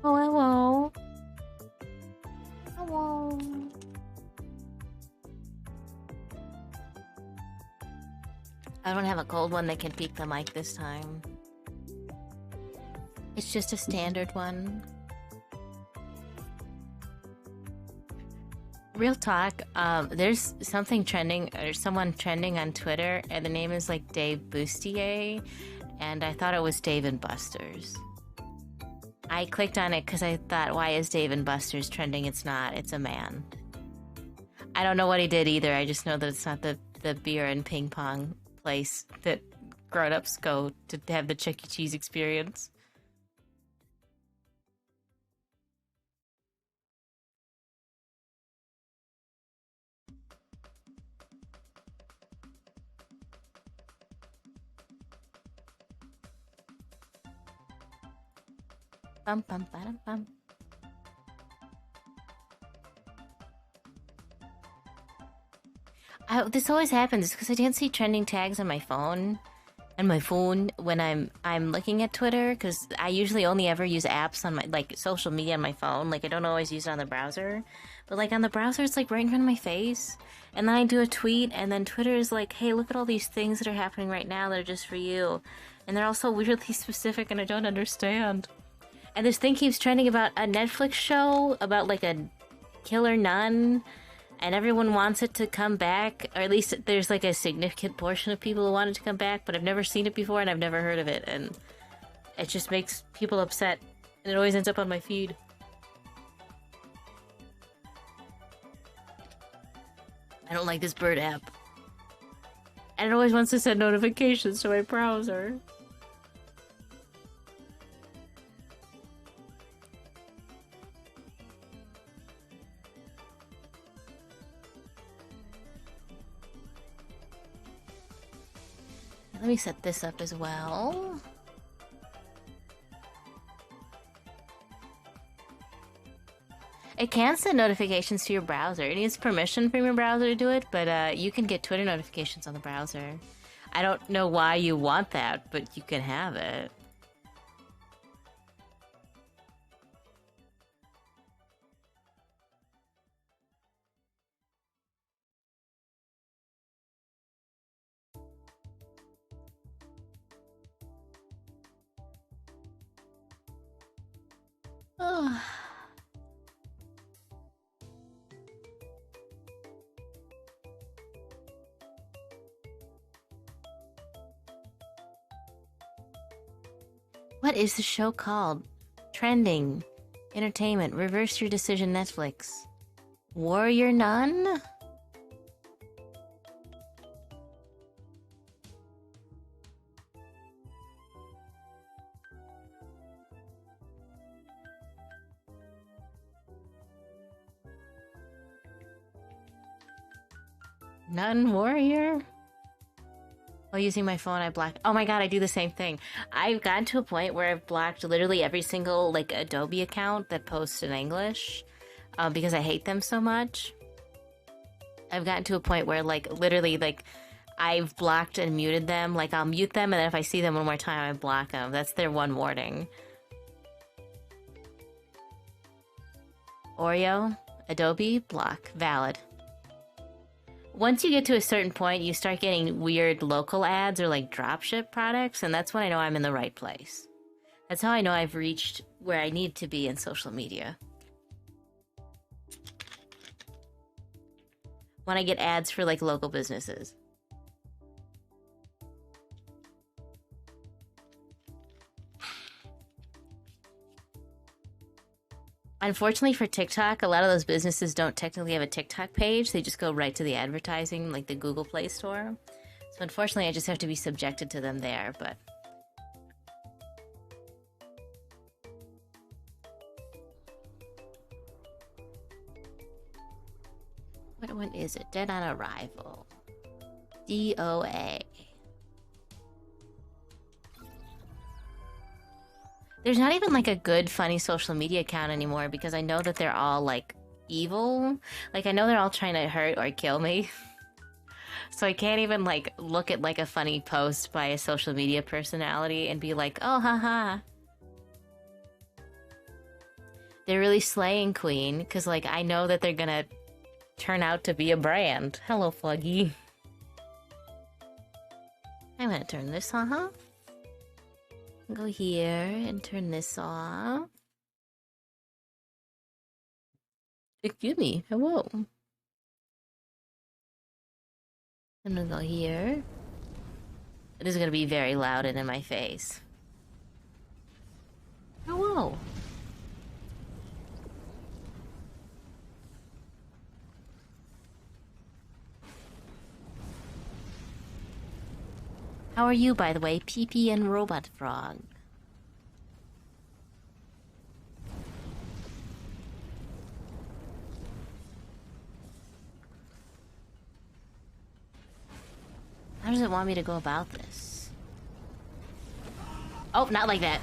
Oh, hello. Hello. I don't have a cold one that can peak the mic this time. It's just a standard one. Real talk, there's something trending, or someone trending on Twitter, and the name is like Dave Bustier, and I thought it was Dave and Buster's. I clicked on it because I thought, why is Dave and Buster's trending? It's not, it's a man. I don't know what he did either, I just know that it's not the beer and ping pong place that grown-ups go to have the Chuck E. Cheese experience. Bum bum bum bum. This always happens because I didn't see trending tags on my phone when I'm looking at Twitter, because I usually only ever use apps on my, like, social media on my phone. Like, I don't always use it on the browser, but like on the browser it's like right in front of my face, and then I do a tweet and then Twitter is like, hey, look at all these things that are happening right now that are just for you, and they're also weirdly specific and I don't understand. And this thing keeps trending about a Netflix show about like a killer nun, and everyone wants it to come back, or at least there's like a significant portion of people who want it to come back, but I've never seen it before and I've never heard of it, and it just makes people upset, and it always ends up on my feed. I don't like this bird app. And it always wants to send notifications to my browser. Let me set this up as well. It can send notifications to your browser. It needs permission from your browser to do it, but you can get Twitter notifications on the browser. I don't know why you want that, but you can have it. Oh. What is the show called? Trending. Entertainment. Reverse your decision, Netflix. Warrior Nun? Nun Warrior? While using my phone, I blocked... Oh my god, I do the same thing. I've gotten to a point where I've blocked literally every single, like, Adobe account that posts in English, because I hate them so much. I've gotten to a point where, like, literally, like, I've blocked and muted them. Like, I'll mute them, and then if I see them one more time, I block them. That's their one warning. Oreo, Adobe, block, valid. Once you get to a certain point, you start getting weird local ads or like dropship products, and that's when I know I'm in the right place. That's how I know I've reached where I need to be in social media. When I get ads for like local businesses. Unfortunately for TikTok, a lot of those businesses don't technically have a TikTok page. They just go right to the advertising, like the Google Play Store. So unfortunately, I just have to be subjected to them there, but... What one is it? Dead on Arrival. DOA. There's not even like a good funny social media account anymore because I know that they're all like evil. Like I know they're all trying to hurt or kill me. So I can't even like look at like a funny post by a social media personality and be like, oh haha. They're really slaying Queen, because, like, I know that they're gonna turn out to be a brand. Hello, Fluggy. I'm gonna turn this off. Go here and turn this off. Excuse me. Hello. I'm gonna go here. It is gonna be very loud and in my face. Hello. How are you, by the way, PP and Robot Frog? How does it want me to go about this? Oh, not like that.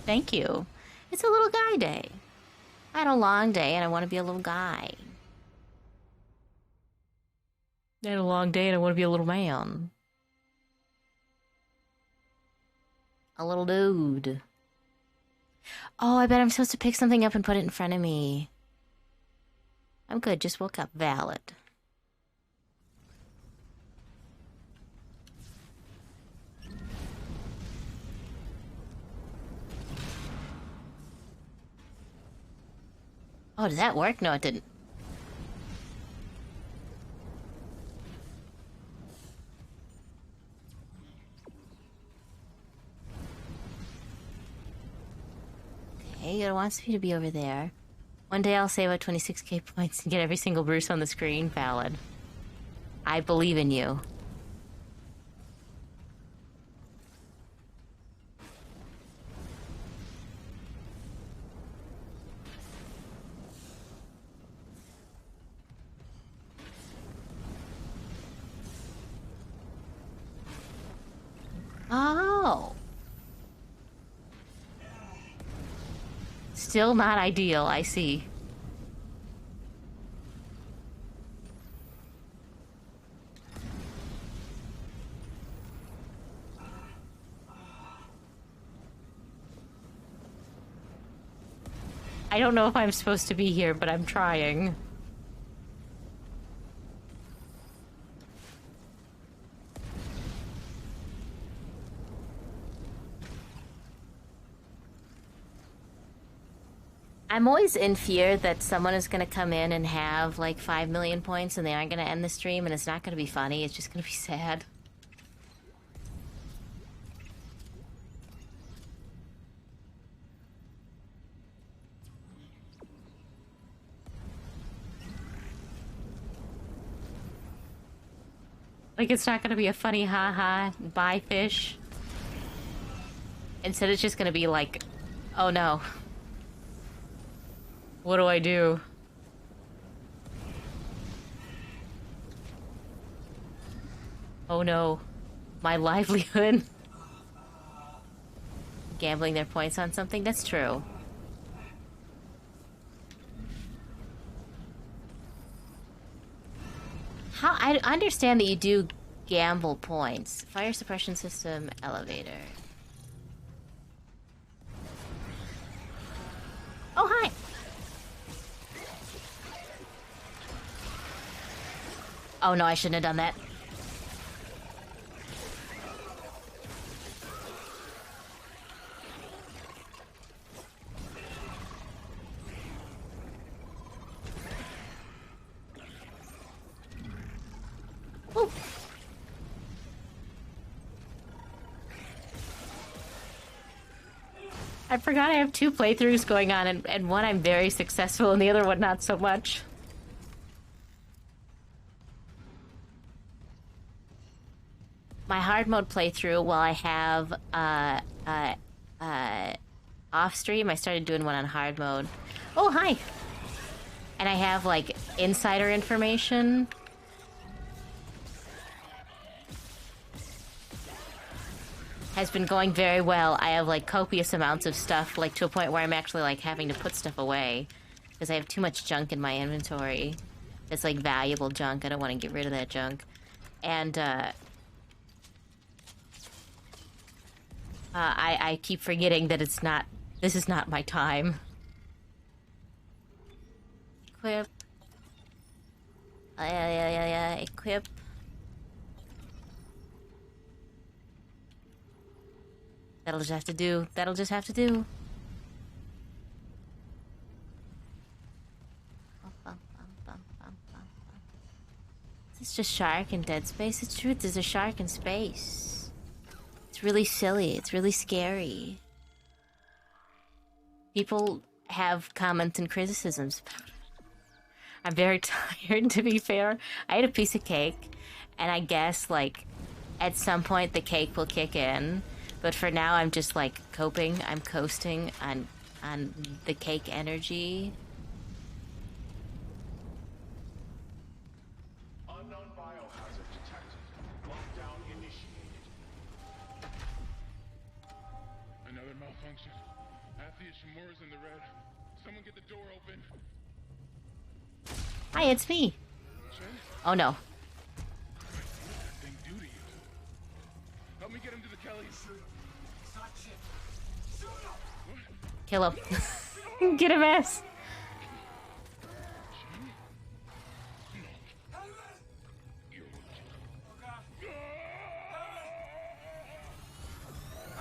Thank you. It's a little guy day. I had a long day and I want to be a little guy. I had a long day and I want to be a little man. A little dude. Oh, I bet I'm supposed to pick something up and put it in front of me. I'm good, just woke up. Valid. Oh, did that work? No, it didn't. Okay, it wants me to be over there. One day I'll save out 26k points and get every single Bruce on the screen. Valid. I believe in you. Oh. Still not ideal, I see. I don't know if I'm supposed to be here, but I'm trying. I'm always in fear that someone is going to come in and have like 5 million points and they aren't going to end the stream and it's not going to be funny, it's just going to be sad. Like, it's not going to be a funny haha, bye fish. Instead, it's just going to be like, oh no. What do I do? Oh no. My livelihood. Gambling their points on something? That's true. How? I understand that you do gamble points. Fire suppression system, elevator. Oh, hi! Oh no, I shouldn't have done that. Ooh. I forgot I have 2 playthroughs going on, and one I'm very successful and the other one not so much. My hard mode playthrough, while I have off stream, I started doing one on hard mode. Oh, hi! And I have like insider information. Has been going very well. I have like copious amounts of stuff, like to a point where I'm actually like having to put stuff away because I have too much junk in my inventory. It's like valuable junk. I don't want to get rid of that junk. And I keep forgetting that it's not. This is not my time. Equip. Yeah. Equip. That'll just have to do. That'll just have to do. It's just shark in Dead Space. It's true. There's a shark in space. It's really silly. It's really scary. People have comments and criticisms about it. I'm very tired, to be fair. I ate a piece of cake, and I guess, like, at some point the cake will kick in. But for now, I'm just, like, coping. I'm coasting on the cake energy. Unknown biohazard detected. Lockdown initiated. Another malfunction. Athlete Shimura's in the red. Someone get the door open. Hi, it's me. Jen? Oh no. What did that thing do to you? Help me get him to the Kellys. It's not shit. Shoot him! What? Kill him. Get him, ass.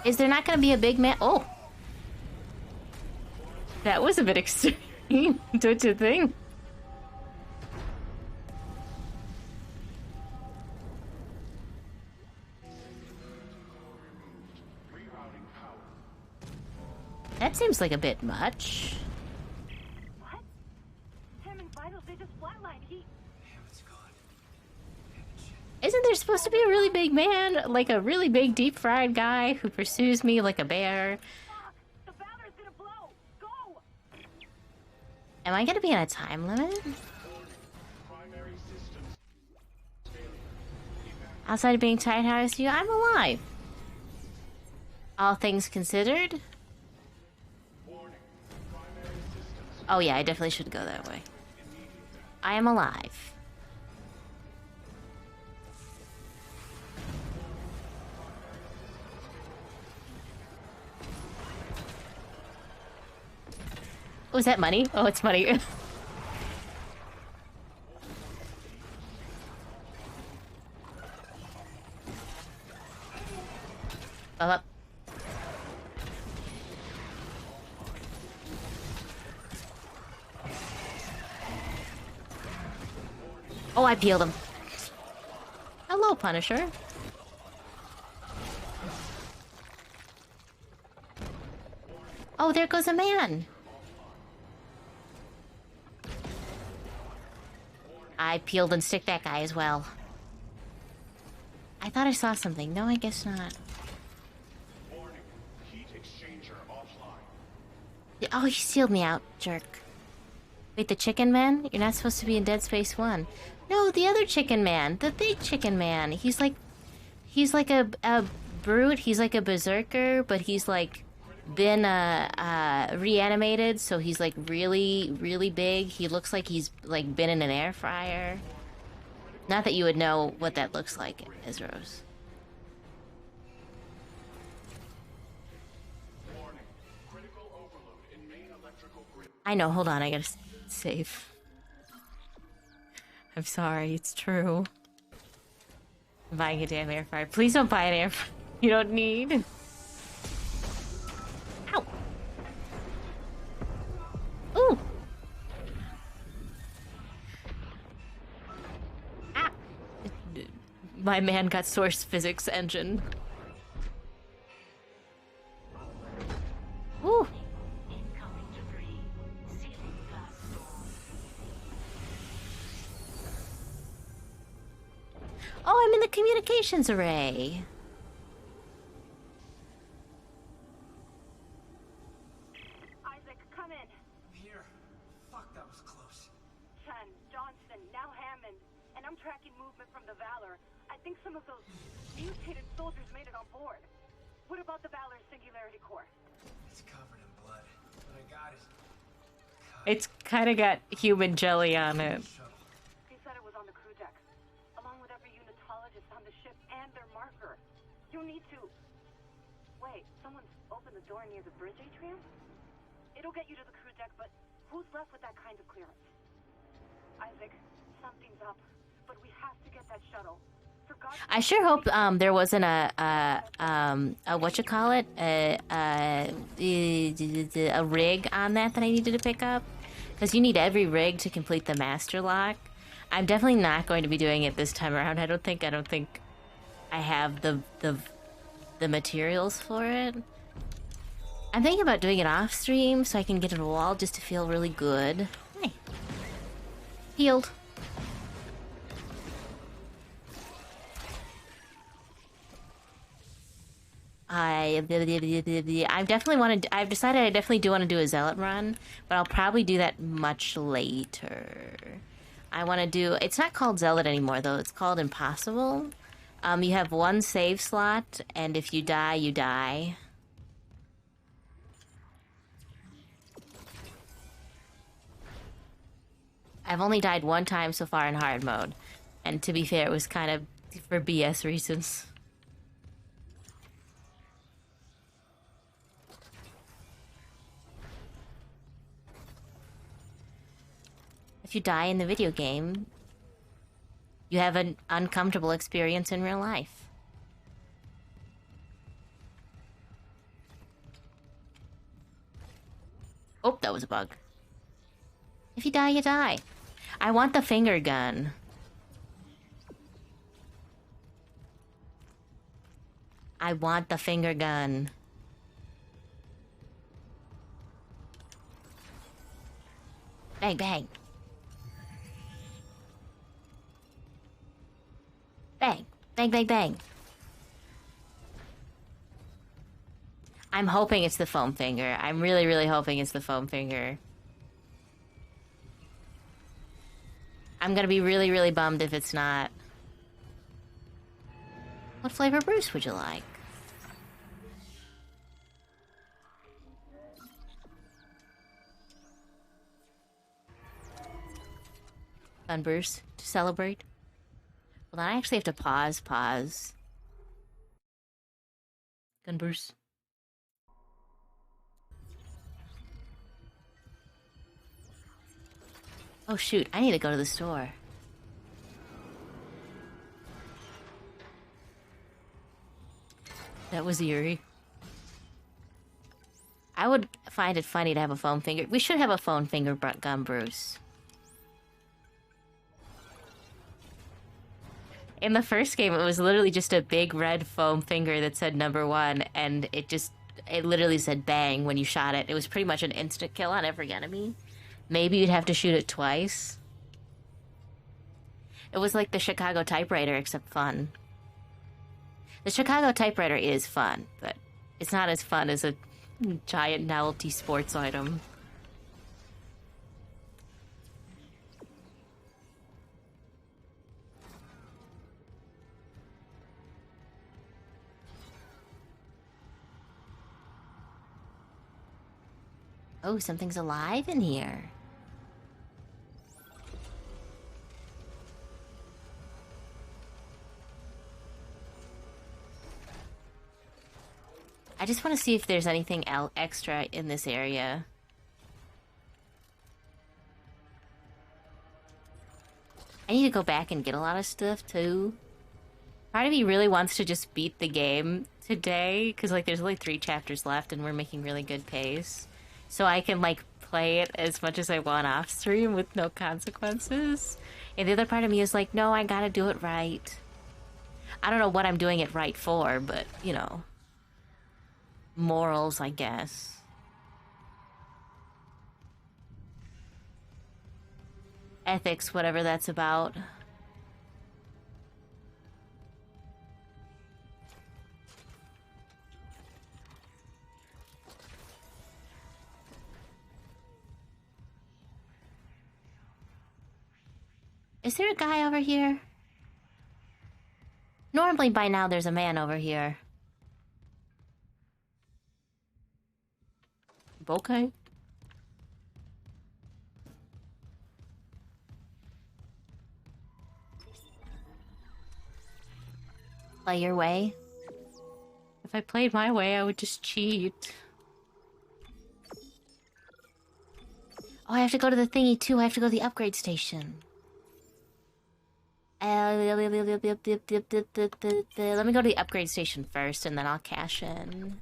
Is there not going to be a big man? Oh. That was a bit extreme, don't you think? That seems like a bit much. What? Hammond's vitals, they just flatlined. Hammond's gone. Isn't there supposed to be a really big man? Like a really big deep fried guy who pursues me like a bear? Fuck! The Valor's gonna blow! Go! Am I gonna be on a time limit? Primary systems. Outside of being tired, how is you? I'm alive. All things considered. Warning. Primary systems. Oh yeah, I definitely should go that way. I am alive. Oh, is that money? Oh, it's money. Up. Oh, I peeled him. Hello, Punisher. Oh, there goes a man. I peeled and stick that guy as well. I thought I saw something. No, I guess not. Warning. Heat exchanger offline. Oh, he sealed me out, jerk. Wait, the chicken man? You're not supposed to be in Dead Space 1. No, the other chicken man. The big chicken man. He's like a brute. He's like a berserker, but he's like been reanimated, so he's like really, really big. He looks like he's like been in an air fryer. Not that you would know what that looks like, Ezros. Warning. Critical overload in main electrical grid. I know, hold on, I gotta save. I'm sorry, it's true. I'm buying a damn air fryer. Please don't buy an air fryer you don't need. Ow! Ooh! Ah! My man got source physics engine. Ooh! Oh, I'm in the communications array. Isaac, come in. Here. Fuck, that was close. Chen, Johnston, now Hammond. And I'm tracking movement from the Valor. I think some of those mutated soldiers made it on board. What about the Valor's Singularity Core? It's covered in blood. But I got it. It's kind of got human jelly on it. Shuttle. He said it was on the crew deck, along with every unitologist on the ship and their marker. You need to... Wait, someone's opened the door near the bridge atrium? It'll get you to the crew deck, but who's left with that kind of clearance? Isaac, something's up, but we have to get that shuttle. For God's sake, I sure hope there wasn't a whatchamacallit, a rig on that I needed to pick up, because you need every rig to complete the master lock. I'm definitely not going to be doing it this time around. I don't think I have the materials for it. I'm thinking about doing it off stream so I can get it a wall just to feel really good. Hey. Healed. I've decided I definitely do want to do a zealot run, but I'll probably do that much later. I want to do, it's not called zealot anymore though, it's called impossible. You have one save slot, and if you die, you die. I've only died one time so far in hard mode, and to be fair, it was kind of for BS reasons. If you die in the video game, you have an uncomfortable experience in real life. Oh, that was a bug. If you die, you die. I want the finger gun. I want the finger gun. Bang, bang. Bang. Bang, bang, bang. I'm hoping it's the foam finger. I'm really, really hoping it's the foam finger. I'm gonna be really, really bummed if it's not. What flavor Bruce would you like? Fun Bruce to celebrate. Well, then I actually have to pause. Gun Bruce. Oh shoot, I need to go to the store. That was eerie. I would find it funny to have a foam finger. We should have a foam finger gun, Bruce. In the first game, it was literally just a big red foam finger that said #1, and it literally said bang when you shot it. It was pretty much an instant kill on every enemy. Maybe you'd have to shoot it twice. It was like the Chicago typewriter, except fun. The Chicago typewriter is fun, but it's not as fun as a giant novelty sports item. Oh, something's alive in here. I just want to see if there's anything extra in this area. I need to go back and get a lot of stuff, too. Part of me really wants to just beat the game today, because, like, there's only 3 chapters left, and we're making really good pace. So I can, like, play it as much as I want off stream with no consequences. And the other part of me is like, no, I gotta do it right. I don't know what I'm doing it right for, but, you know. Morals, I guess. Ethics, whatever that's about. Is there a guy over here? Normally by now there's a man over here. Okay. Play your way. If I played my way, I would just cheat. Oh, I have to go to the thingy too. I have to go to the upgrade station. Let me go to the upgrade station first, and then I'll cash in.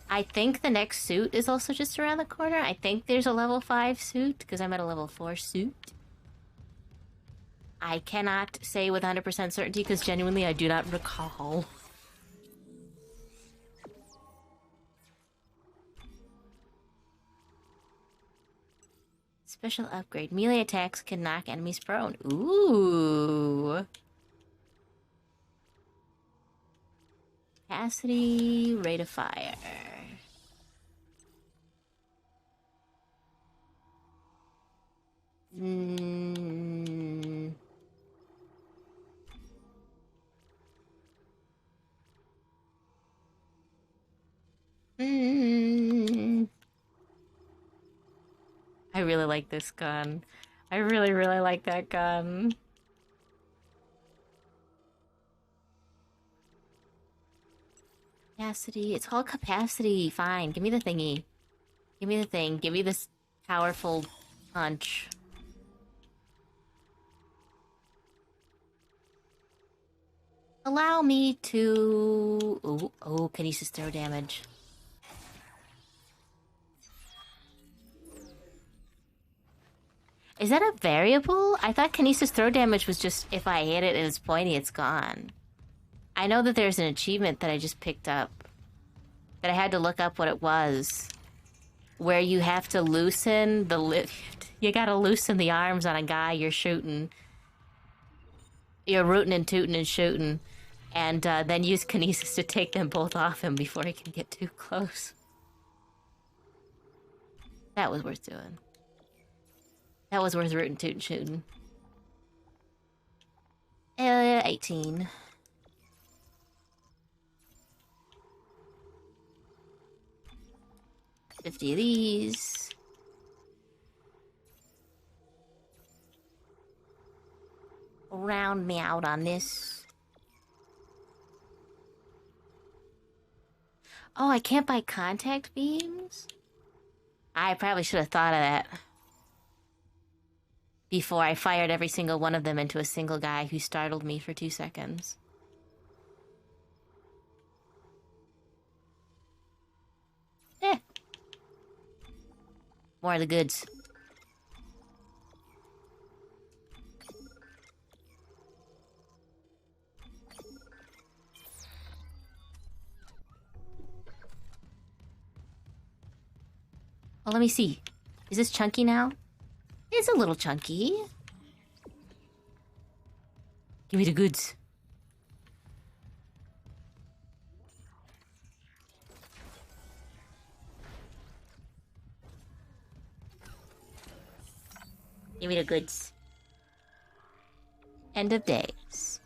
I think the next suit is also just around the corner. I think there's a level 5 suit, because I'm at a level 4 suit. I cannot say with 100% certainty, because genuinely I do not recall. Special upgrade. Melee attacks can knock enemies prone. Ooh. Capacity, rate of fire. I really like this gun. I really, really like that gun. Capacity. It's called capacity. Fine. Give me the thingy. Give me the thing. Give me this powerful punch. Allow me to... Oh, kinesis throw damage. Is that a variable? I thought kinesis throw damage was just if I hit it and it's pointy, it's gone. I know that there's an achievement that I just picked up. That I had to look up what it was. Where you have to loosen the... You gotta loosen the arms on a guy you're shooting. You're rootin' and tootin' and shooting. And then use kinesis to take them both off him before he can get too close. That was worth doing. That was worth rootin' tootin' shooting. 18. $50 of these. Round me out on this. Oh, I can't buy contact beams? I probably should have thought of that before I fired every single one of them into a single guy who startled me for 2 seconds. Eh. More of the goods. Oh, let me see. Is this chunky now? It's a little chunky. Give me the goods. Give me the goods. End of days.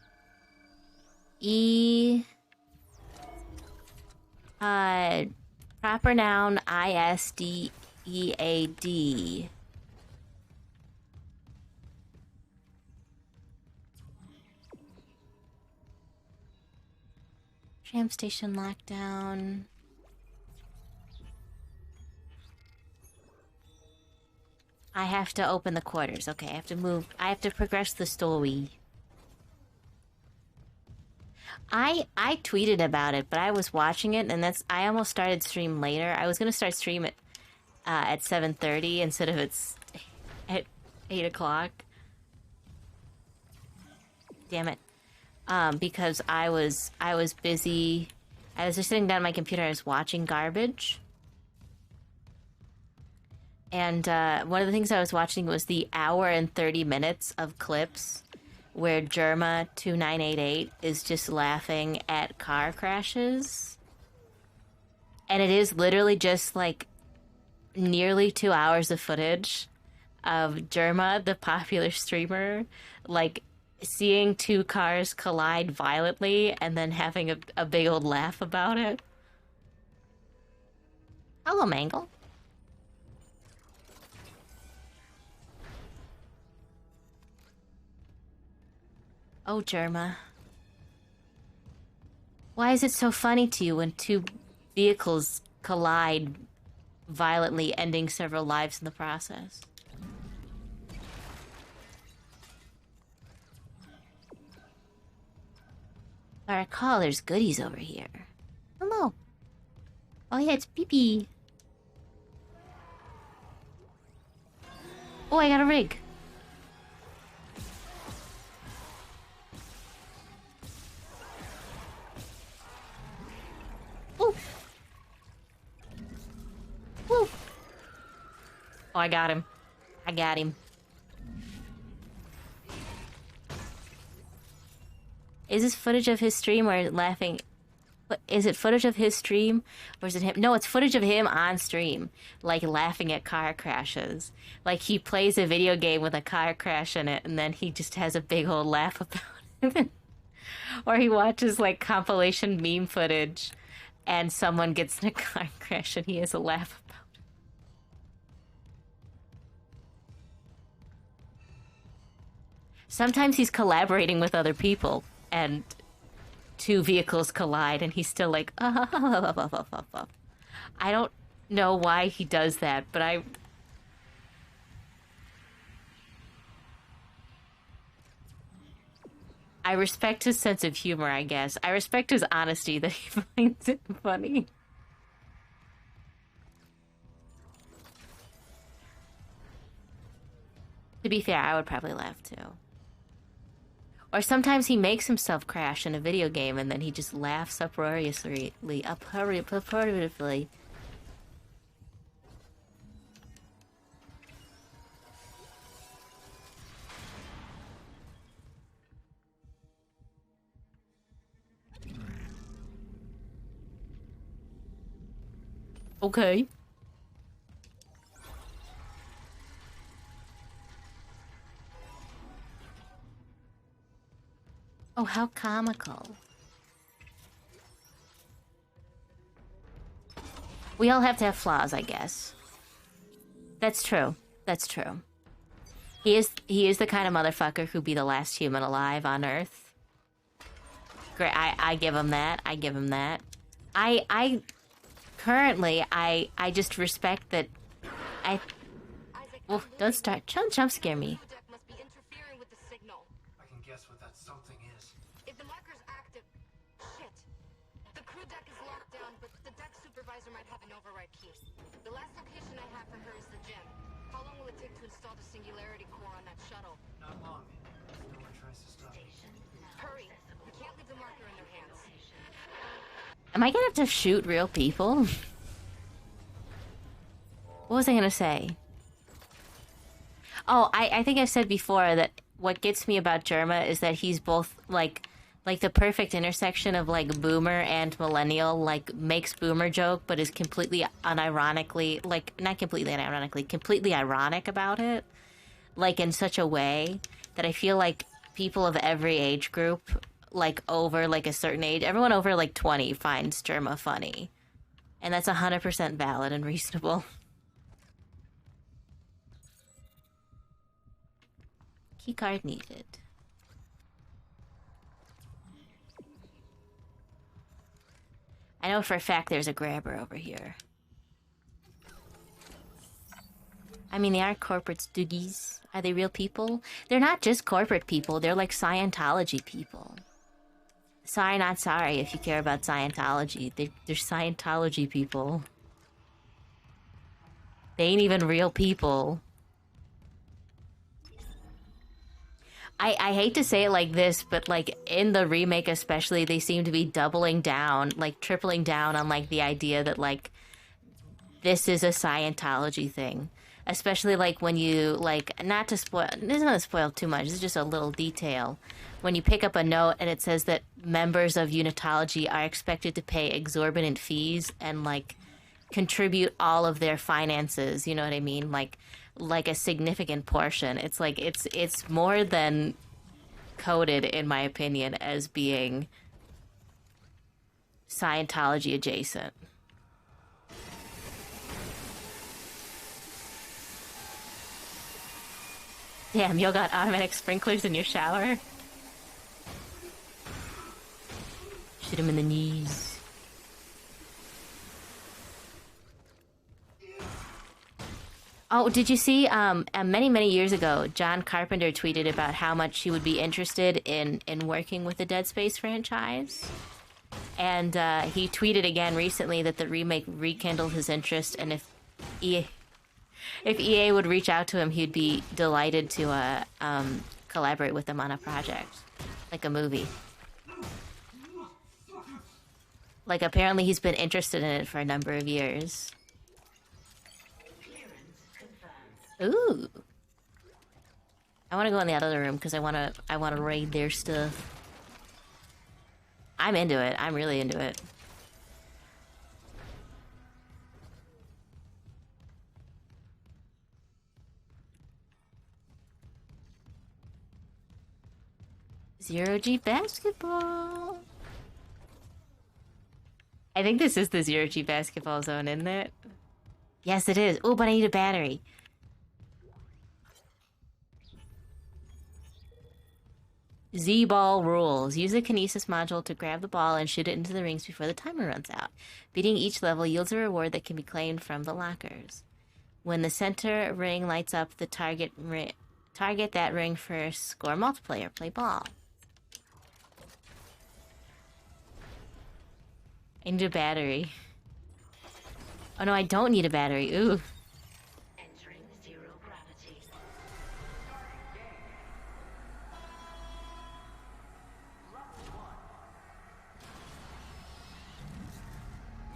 Proper noun ISDEAD. Tram station lockdown. I have to open the quarters. Okay, I have to move. I have to progress the story. I tweeted about it, but I was watching it, and I almost started stream later. I was gonna start stream at 7:30 instead of at 8 o'clock. Damn it. Because I was busy. I was just sitting down at my computer. I was watching garbage. And one of the things I was watching was the hour and 30 minutes of clips where Germa2988 is just laughing at car crashes. And it is literally just like nearly 2 hours of footage of Germa, the popular streamer, like seeing two cars collide violently and then having a big old laugh about it. Hello, Mangle. Oh, Germa. Why is it so funny to you when two vehicles collide violently, ending several lives in the process? If I recall, there's goodies over here. Hello. Oh yeah, it's Pee-Pee. Oh, I got a rig. Woo. Woo. Oh, I got him. I got him. Is this footage of his stream or laughing? Is it footage of his stream or is it him? No, it's footage of him on stream, like laughing at car crashes. Like he plays a video game with a car crash in it and then he just has a big old laugh about it. Or he watches like compilation meme footage and someone gets in a car crash and he has a laugh about it. Sometimes he's collaborating with other people and two vehicles collide and he's still like, I don't know why he does that, but I respect his sense of humor, I guess. I respect his honesty that he finds it funny. To be fair, I would probably laugh too. Or sometimes he makes himself crash in a video game and then he just laughs uproariously. Okay. Oh, how comical. We all have to have flaws, I guess. That's true. That's true. He is the kind of motherfucker who'd be the last human alive on Earth. Great, I give him that. I give him that. I currently just respect that oh, don't start. Jump scare me. Might have an override key. The last location I have for her is the gym. How long will it take to install the singularity core on that shuttle? Not long. No one tries to stop me. Hurry. We can't leave the marker in their hands. Am I gonna have to shoot real people? What was I gonna say? Oh, I think I've said before that what gets me about Jerma is that he's both like the perfect intersection of like boomer and millennial, like makes boomer joke but is completely unironically, like not completely unironically, completely ironic about it, like in such a way that I feel like people of every age group, like over like a certain age, everyone over like 20 finds Jerma funny, and that's 100% valid and reasonable. Keycard needed. I know for a fact there's a grabber over here. I mean, they are corporate stoogies. Are they real people? They're not just corporate people, they're like Scientology people. Sorry, not sorry if you care about Scientology. They're Scientology people. They ain't even real people. I hate to say it like this, but like in the remake especially, they seem to be doubling down, like tripling down on like the idea that like this is a Scientology thing. Especially like when you like, not to spoil, this is not to spoil too much, this is just a little detail. When you pick up a note and it says that members of Unitology are expected to pay exorbitant fees and like contribute all of their finances, you know what I mean? Like a significant portion. It's like it's more than coded, in my opinion, as being Scientology adjacent. Damn, you got automatic sprinklers in your shower? Shoot him in the knees. Oh, did you see, many years ago, John Carpenter tweeted about how much he would be interested in working with the Dead Space franchise? And, he tweeted again recently that the remake rekindled his interest, and if EA would reach out to him, he'd be delighted to, collaborate with them on a project. Like a movie. Like, apparently he's been interested in it for a number of years. Ooh. I want to go in the other room because I want to raid their stuff. I'm into it. I'm really into it. Zero-G basketball. I think this is the Zero-G basketball zone, isn't it? Yes, it is. Oh, but I need a battery. Z-ball rules. Use a kinesis module to grab the ball and shoot it into the rings before the timer runs out. Beating each level yields a reward that can be claimed from the lockers. When the center ring lights up, the target that ring first. Score multiplayer. Play ball. I need a battery. Oh no, I don't need a battery. Ooh. Entering zero gravity.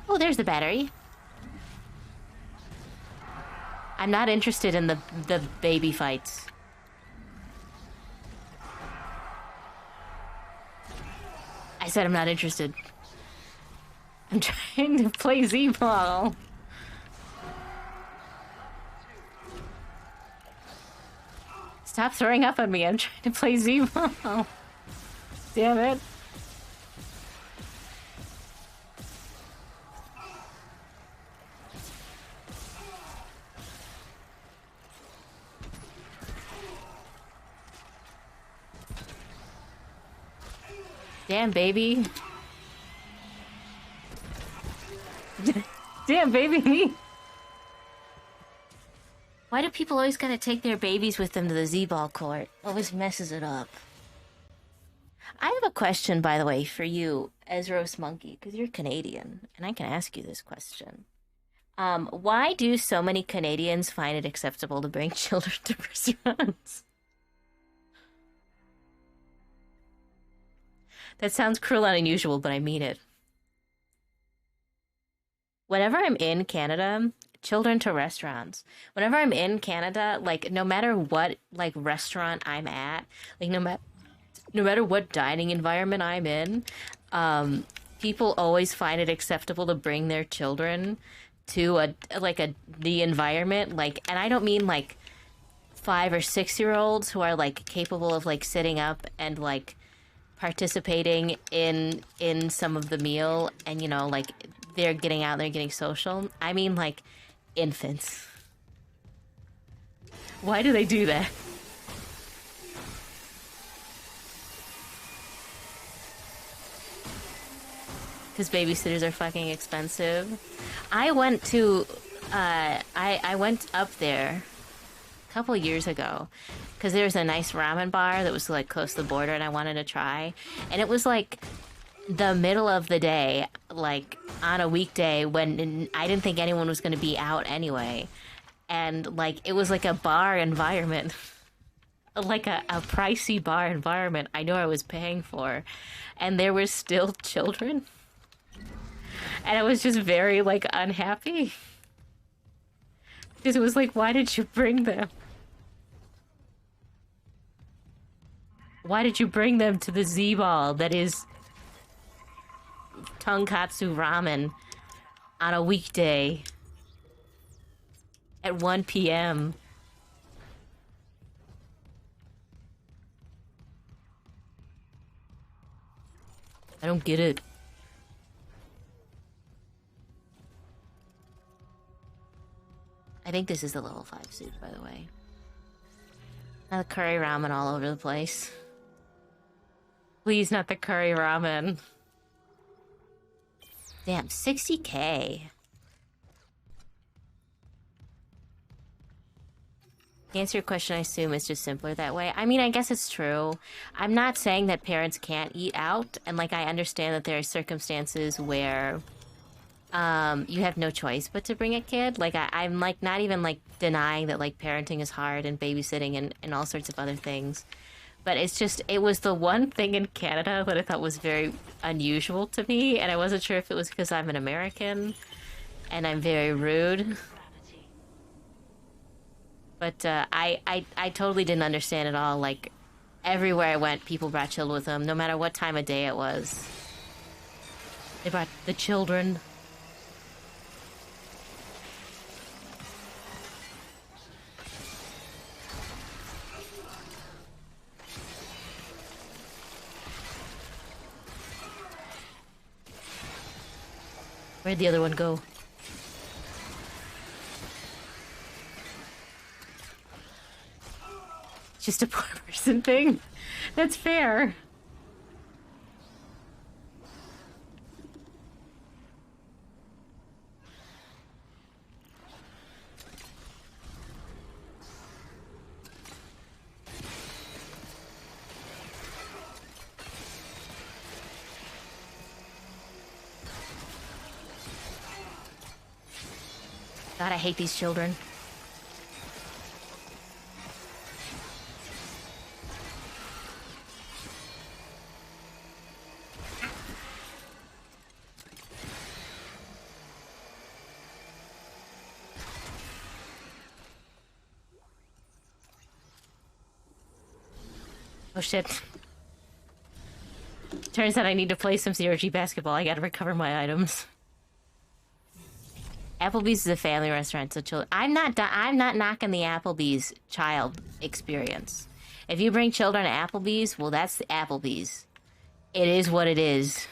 Oh, there's the battery. I'm not interested in the baby fights. I said I'm not interested. I'm trying to play Z-ball. Stop throwing up on me. I'm trying to play Z-ball. Damn it. Damn, baby. Damn, baby. Why do people always gotta take their babies with them to the Z-ball court? Always messes it up. I have a question, by the way, for you, Ezros Monkey, because you're Canadian, and I can ask you this question. Why do so many Canadians find it acceptable to bring children to restaurants? That sounds cruel and unusual, but I mean it. Whenever I'm in Canada, children to restaurants. Whenever I'm in Canada, like, no matter what, like, restaurant I'm at, like, no matter what dining environment I'm in, people always find it acceptable to bring their children to the environment, like, and I don't mean, like, 5 or 6 year olds who are, like, capable of, like, sitting up and, like, participating in some of the meal, and, you know, like, they're getting out, they're getting social. I mean, like, infants. Why do they do that? Because babysitters are fucking expensive. I went to, I went up there a couple years ago because there was a nice ramen bar that was, like, close to the border and I wanted to try. And it was, like, the middle of the day, like, on a weekday when I didn't think anyone was going to be out anyway. And, like, it was like a bar environment. Like a pricey bar environment I know I was paying for. And there were still children. And I was just very, like, unhappy. Because it was like, why did you bring them? Why did you bring them to the Z-ball that is tonkatsu ramen on a weekday at 1 p.m.? I don't get it. I think this is the level 5 suit, by the way. Not the curry ramen all over the place. Please, not the curry ramen. Damn, 60K. To answer your question, I assume it's just simpler that way. I mean, I guess it's true. I'm not saying that parents can't eat out, and like I understand that there are circumstances where you have no choice but to bring a kid. Like I'm like not even like denying that like parenting is hard and babysitting and all sorts of other things. But it's just, it was the one thing in Canada that I thought was very unusual to me, and I wasn't sure if it was because I'm an American and I'm very rude. But I totally didn't understand at all. Like, everywhere I went, people brought children with them, no matter what time of day it was. They brought the children. Where'd the other one go? It's just a poor person thing. That's fair. God, I hate these children. Oh shit. Turns out I need to play some CRG basketball. I gotta recover my items. Applebee's is a family restaurant, so children. I'm not knocking the Applebee's child experience. If you bring children to Applebee's, well, that's the Applebee's. It is what it is.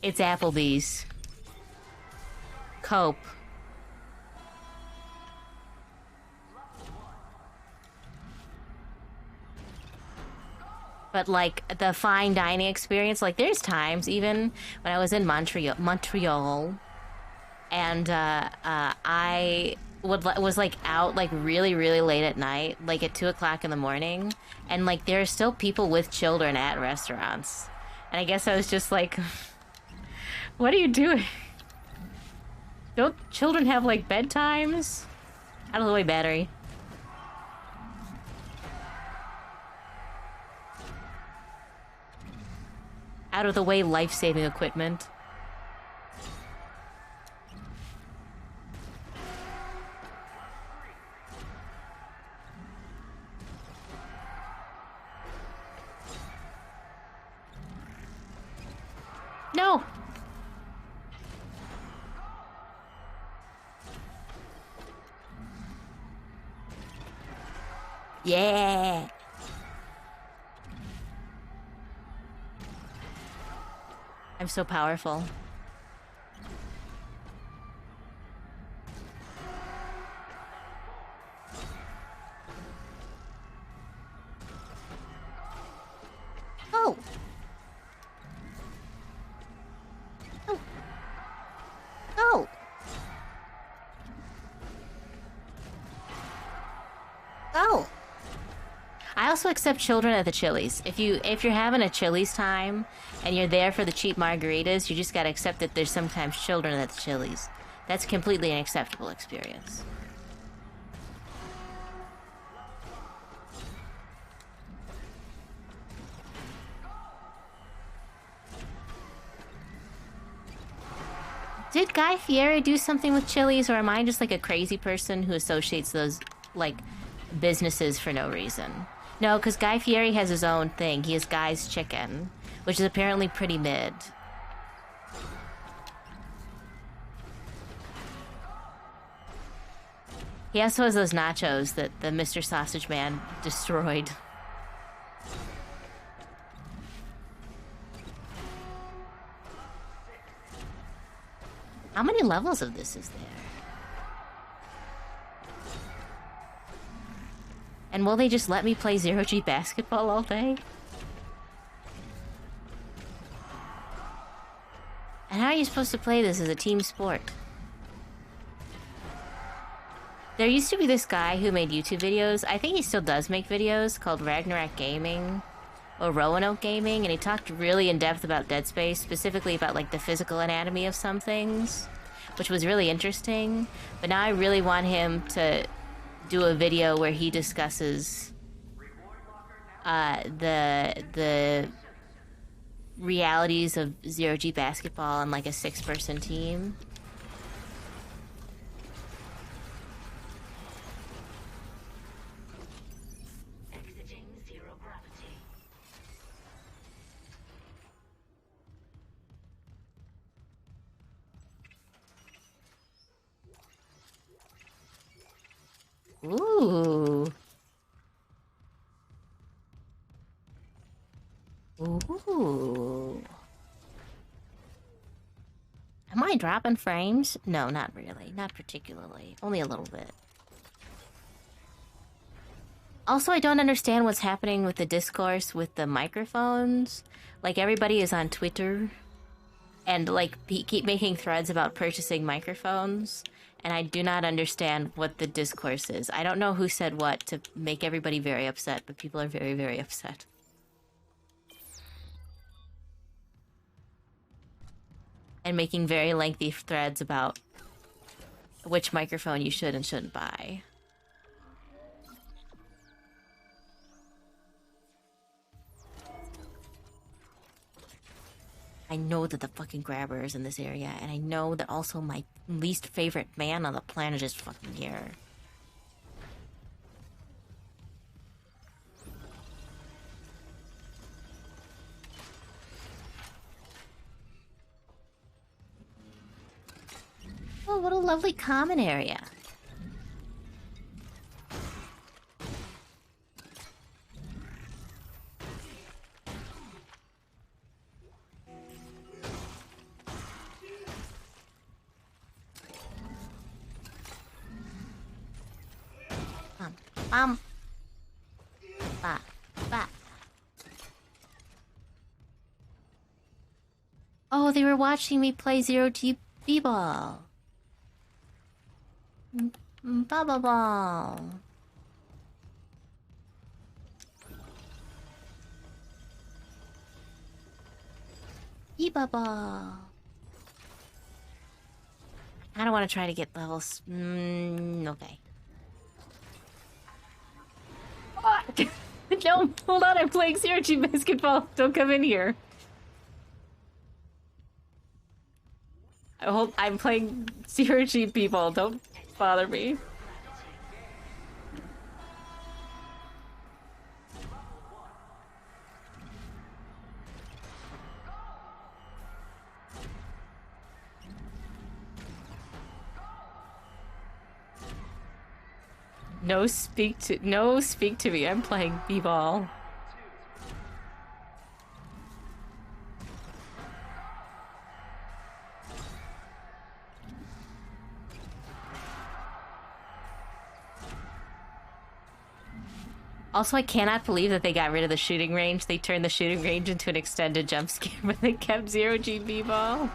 It's Applebee's. Cope. But, like, the fine dining experience, like, there's times, even when I was in Montreal, and I was, like, out, like, really, really late at night, like, at 2 o'clock in the morning, and, like, there are still people with children at restaurants. And I guess I was just like, what are you doing? Don't children have, like, bedtimes? Out of the way, battery. Out of the way, life-saving equipment. No! Yeah! I'm so powerful. Oh! Oh! Oh! Oh! I also accept children at the Chili's. If you're having a Chili's time and you're there for the cheap margaritas, you just gotta accept that there's sometimes children at the Chili's. That's completely an acceptable experience. Did Guy Fieri do something with Chili's, or am I just like a crazy person who associates those, like, businesses for no reason? No, because Guy Fieri has his own thing. He has Guy's Chicken, which is apparently pretty mid. He also has those nachos that the Mr. Sausage Man destroyed. How many levels of this is there? And will they just let me play Zero G basketball all day? And how are you supposed to play this as a team sport? There used to be this guy who made YouTube videos. I think he still does make videos, called Ragnarok Gaming or Roanoke Gaming, and he talked really in depth about Dead Space, specifically about like the physical anatomy of some things, which was really interesting. But now I really want him to do a video where he discusses the realities of zero-G basketball on like a 6-person team. Exiting zero gravity. Ooh. Ooh. Am I dropping frames? No, not really. Not particularly. Only a little bit. Also, I don't understand what's happening with the discourse with the microphones. Like, everybody is on Twitter and, like, keep making threads about purchasing microphones. And I do not understand what the discourse is. I don't know who said what to make everybody very upset, but people are very, very upset. And making very lengthy threads about which microphone you should and shouldn't buy. I know that the fucking grabber is in this area, and I know that also my least favorite man on the planet is fucking here. Oh, what a lovely common area. Bum. Ba. Ba. Oh, they were watching me play zero-G b-ball. Bubble ball. E-bubble. I don't want to try to get levels. Okay. No, hold on, I'm playing zero-G basketball. Don't come in here. I'm playing zero-G people. Don't bother me. No, speak to me. I'm playing b-ball. Also, I cannot believe that they got rid of the shooting range. They turned the shooting range into an extended jump scare, but they kept zero-G b-ball.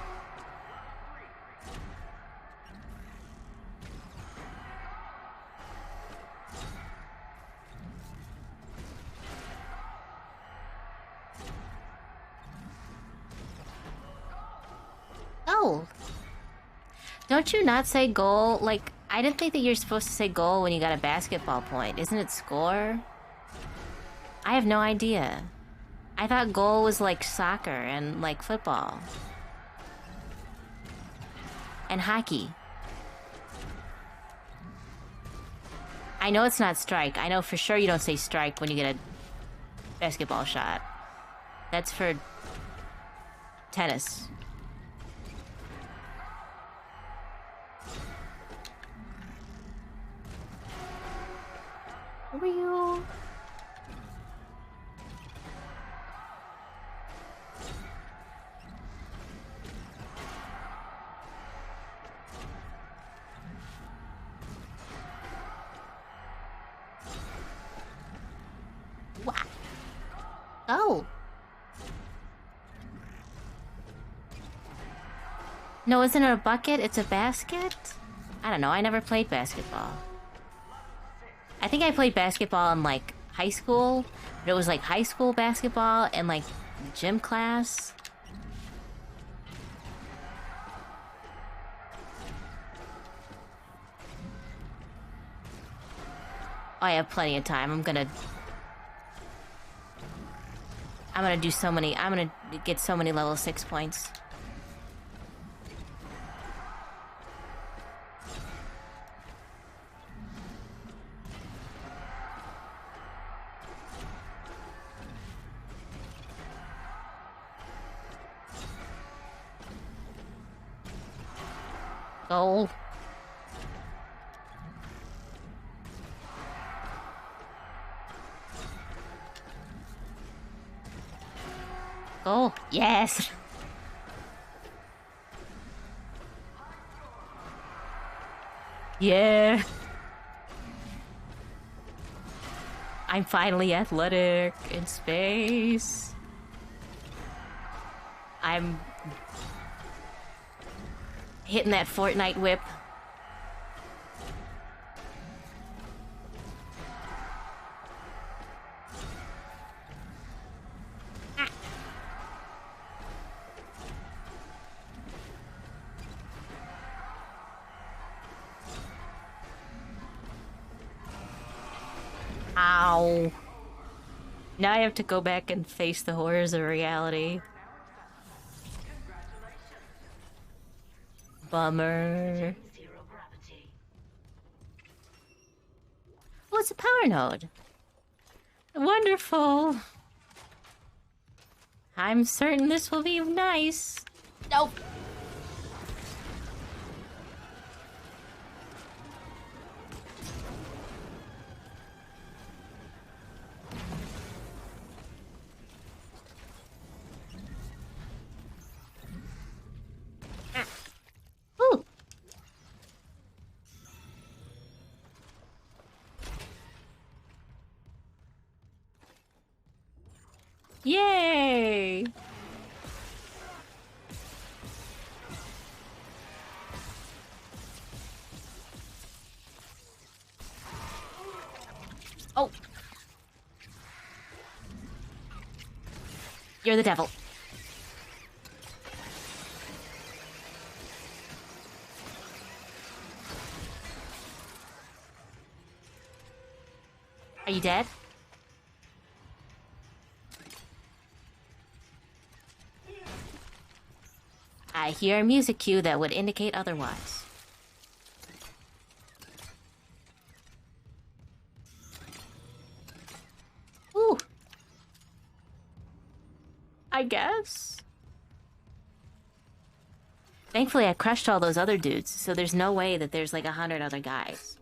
Oh. Don't you not say goal? Like, I didn't think that you're supposed to say goal when you got a basketball point. Isn't it score? I have no idea. I thought goal was like soccer and like football. And hockey. I know it's not strike. I know for sure you don't say strike when you get a basketball shot. That's for tennis. Were you? Wow. Oh. No, isn't it a bucket? It's a basket? I don't know, I never played basketball. I think I played basketball in, like, high school. But it was, like, high school basketball and, like, gym class. I have plenty of time. I'm gonna do so many. I'm gonna get so many level 6 points. Goal. Goal. Yes. Yeah. I'm finally athletic in space. I'm hitting that Fortnite whip. Ow. Now I have to go back and face the horrors of reality. Bummer. Zero gravity. Oh, it's a power node. Wonderful. I'm certain this will be nice. Nope. Ooh. Yay! Oh. You're the devil. Are you dead? I hear a music cue that would indicate otherwise. Ooh. I guess. Thankfully, I crushed all those other dudes, so there's no way that there's like 100 other guys.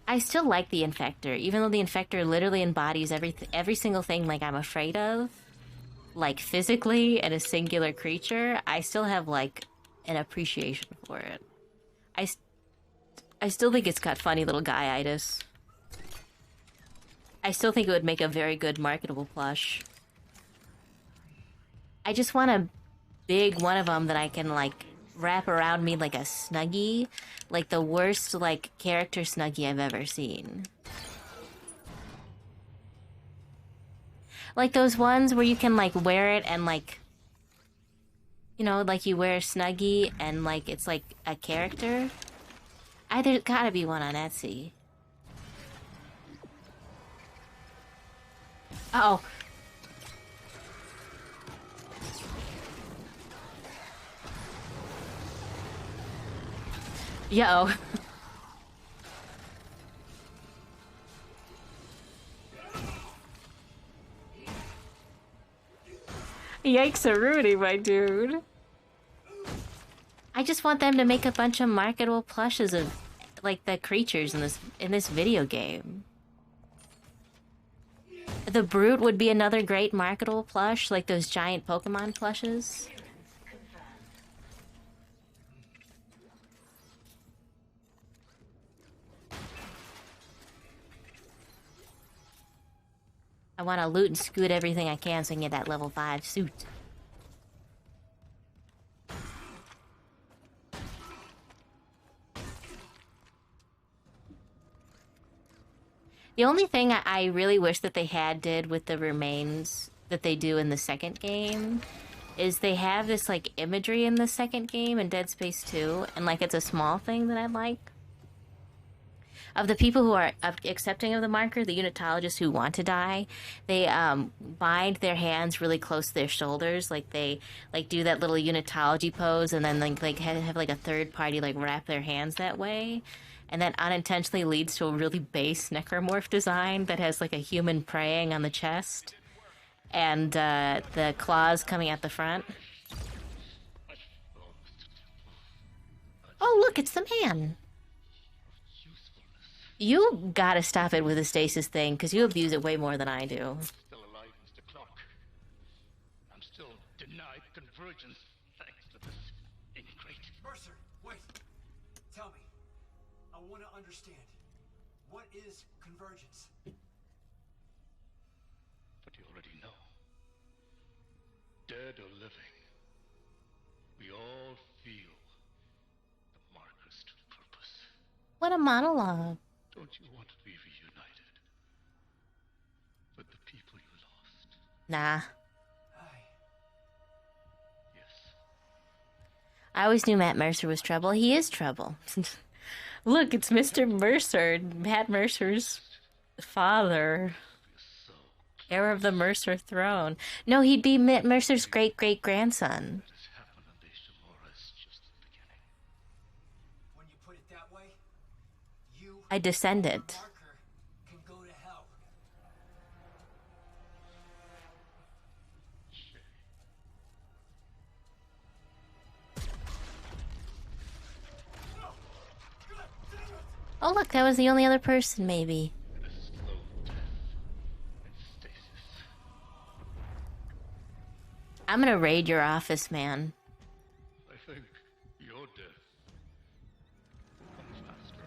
I still like the Infector, even though the Infector literally embodies every single thing like I'm afraid of. Like physically and a singular creature, I still have like an appreciation for it. I still think it's got funny little guy-itis. I still think it would make a very good marketable plush. I just want a big one of them that I can like wrap around me like a Snuggie. Like the worst like character Snuggie I've ever seen. Like those ones where you can like wear it and like, you know, like you wear a Snuggie and like it's like a character. There's gotta be one on Etsy. Uh oh. Yo. Yikes a Rudy, my dude. I just want them to make a bunch of marketable plushes of like the creatures in this video game. The Brute would be another great marketable plush, like those giant Pokemon plushes. I want to loot and scoot everything I can so I can get that level 5 suit. The only thing I really wish that they did with the remains that they do in the second game is they have this, like, imagery in the second game in Dead Space 2, and, like, it's a small thing that I like. Of the people who are accepting of the marker, the unitologists who want to die, they bind their hands really close to their shoulders, like they like do that little unitology pose, and then like have like a third party like wrap their hands that way, and that unintentionally leads to a really base necromorph design that has like a human praying on the chest, and the claws coming out the front. Oh look, it's the man. You gotta stop it with the stasis thing, because you abuse it way more than I do. Still alive, Mr. Clark. I'm still denied convergence thanks to this ingrate. Mercer, wait. Tell me. I want to understand. What is convergence? But you already know. Dead or living, we all feel the marker's true purpose. What a monologue. Don't you want to be reunited with the people you lost? Nah. Yes. I always knew Matt Mercer was trouble. He is trouble. Look, it's Mr. Mercer, Matt Mercer's father. So Heir of the Mercer throne. No, he'd be Matt Mercer's great-great-grandson. what has happened on Deja is just the beginning. When you put it that way, you I descended. marker can go to hell. Oh, look, that was the only other person, maybe. A slow death in stasis. I'm gonna raid your office, man. I think your death comes faster.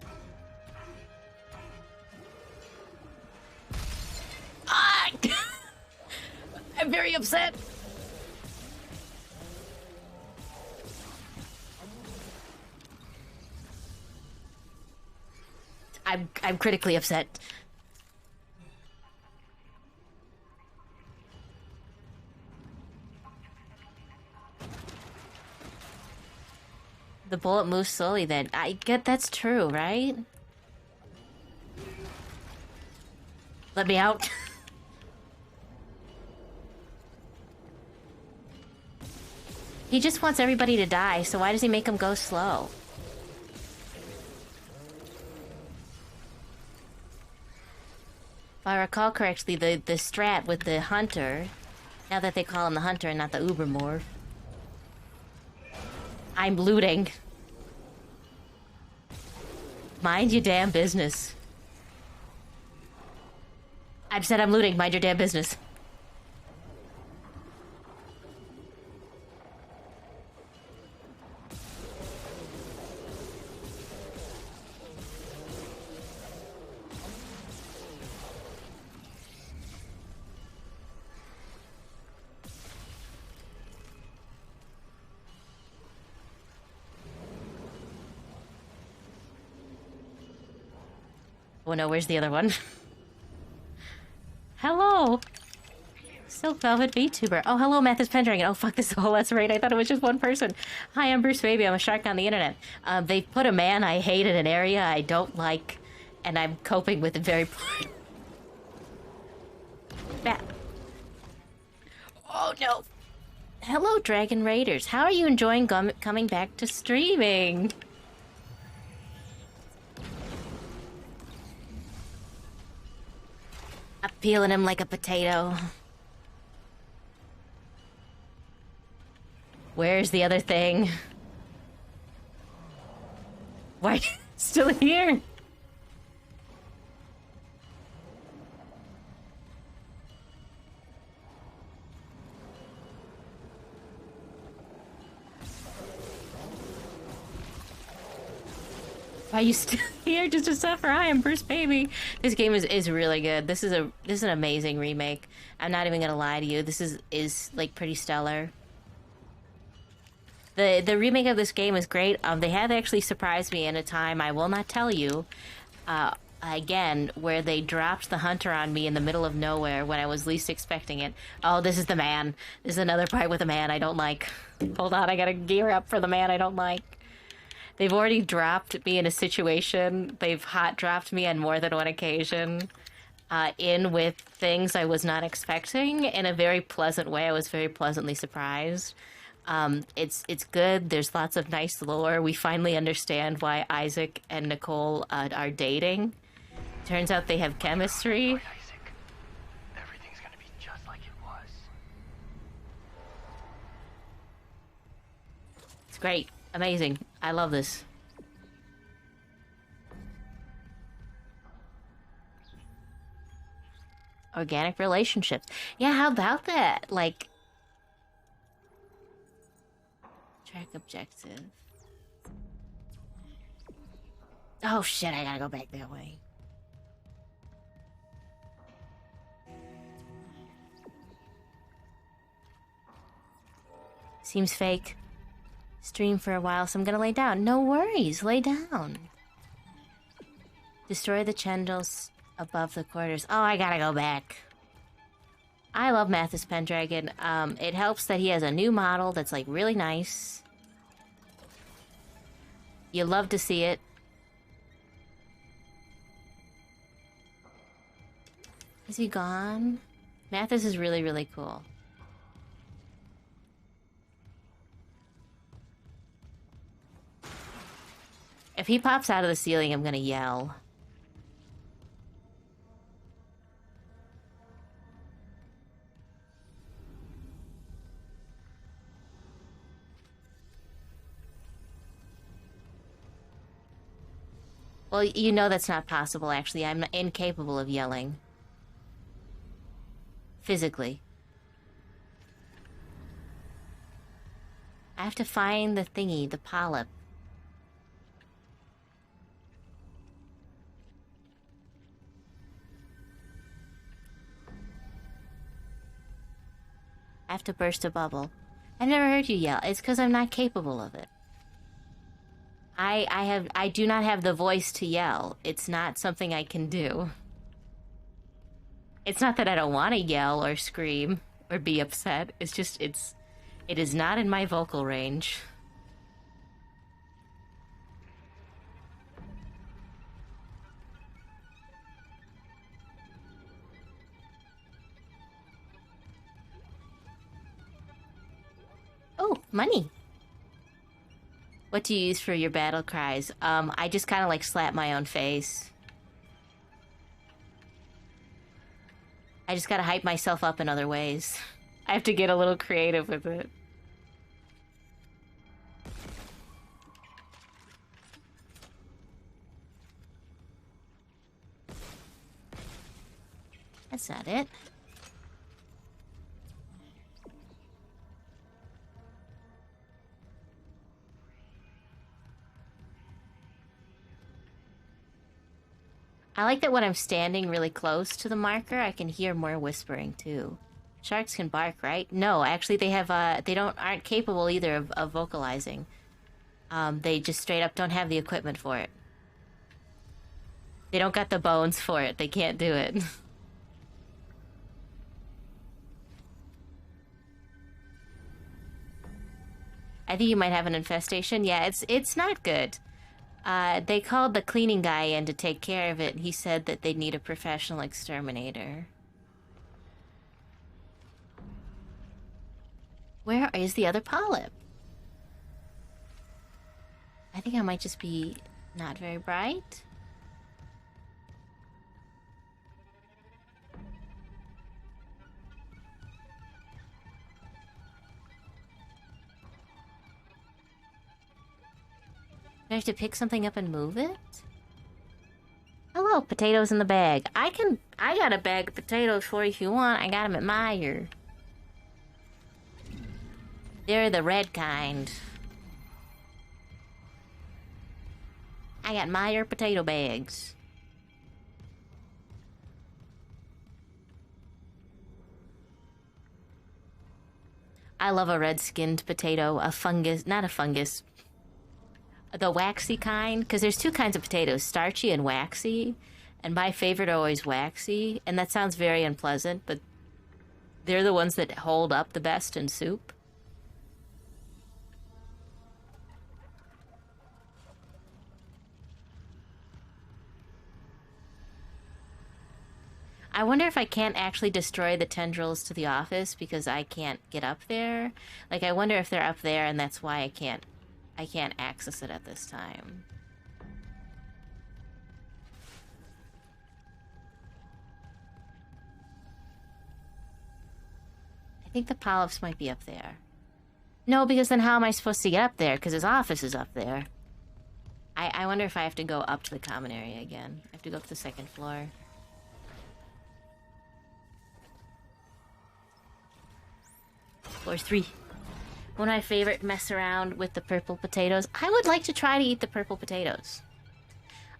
Ah! I'm very upset. I'm critically upset. The bullet moves slowly then. I get that's true, right? Let me out. He just wants everybody to die, so why does he make them go slow? If I recall correctly, the strat with the hunter, now that they call him the hunter and not the ubermorph, I'm looting. Mind your damn business. I said I'm looting, mind your damn business. Oh no, where's the other one? Hello! Silk Velvet VTuber. Oh, hello, Mathis Pendragon. Oh, fuck this. Oh, that's right. I thought it was just one person. Hi, I'm Bruce Baby. I'm a shark on the internet. They put a man I hate in an area I don't like, and I'm coping with it very poorly. Oh, no. Hello, Dragon Raiders. How are you enjoying coming back to streaming? I'm peeling him like a potato. Where's the other thing? Why? Still here? Why are you still here just to suffer? I am Bruce Baby. This game is really good. This is an amazing remake. I'm not even gonna lie to you. This is like pretty stellar. The remake of this game is great. They have actually surprised me in a time I will not tell you. Again, where they dropped the hunter on me in the middle of nowhere when I was least expecting it. Oh, this is the man. This is another fight with a man I don't like. Hold on, I gotta gear up for the man I don't like. They've already dropped me in a situation. They've hot dropped me on more than one occasion. In with things I was not expecting in a very pleasant way. I was very pleasantly surprised. It's good. There's lots of nice lore. We finally understand why Isaac and Nicole are dating. Turns out they have chemistry. Isaac, everything's gonna be just like it was. It's great. Amazing. I love this. Organic relationships. Yeah, how about that? Like, track objective. Oh shit, I gotta go back that way. Seems fake. Stream for a while, so I'm gonna lay down. No worries, lay down. Destroy the chandels above the quarters. Oh, I gotta go back. I love Mathis Pendragon. It helps that he has a new model that's like really nice. You love to see it. Is he gone? Mathis is really, really cool. If he pops out of the ceiling, I'm gonna yell. Well, you know that's not possible, actually. I'm incapable of yelling. Physically. I have to find the thingy, the polyp. I have to burst a bubble. I've never heard you yell. It's because I'm not capable of it. I do not have the voice to yell. It's not something I can do. It's not that I don't want to yell or scream or be upset. It's just, it is not in my vocal range. Oh, money. What do you use for your battle cries? I just kind of like slap my own face. I just gotta hype myself up in other ways. I have to get a little creative with it. That's not it. I like that when I'm standing really close to the marker, I can hear more whispering too. Sharks can bark, right? No, actually they have they aren't capable either of vocalizing. They just straight up don't have the equipment for it. They don't got the bones for it. They can't do it. I think you might have an infestation. Yeah, it's not good. They called the cleaning guy in to take care of it, and he said that they'd need a professional exterminator. Where is the other polyp? I think I might just be not very bright. Do I have to pick something up and move it? Hello, potatoes in the bag. I got a bag of potatoes for you if you want. I got them at Meijer. They're the red kind. I got Meyer potato bags. I love a red-skinned potato, a fungus, not a fungus, the waxy kind, because there's two kinds of potatoes, starchy and waxy, and my favorite are always waxy, and that sounds very unpleasant, but they're the ones that hold up the best in soup. I wonder if I can't actually destroy the tendrils to the office because I can't get up there. Like, I wonder if they're up there and that's why I can't access it at this time. I think the polyps might be up there. No, because then how am I supposed to get up there? Because his office is up there. I wonder if I have to go up to the common area again. I have to go up to the second floor. Floor 3. One of my favorite mess around with the purple potatoes. I would like to try to eat the purple potatoes.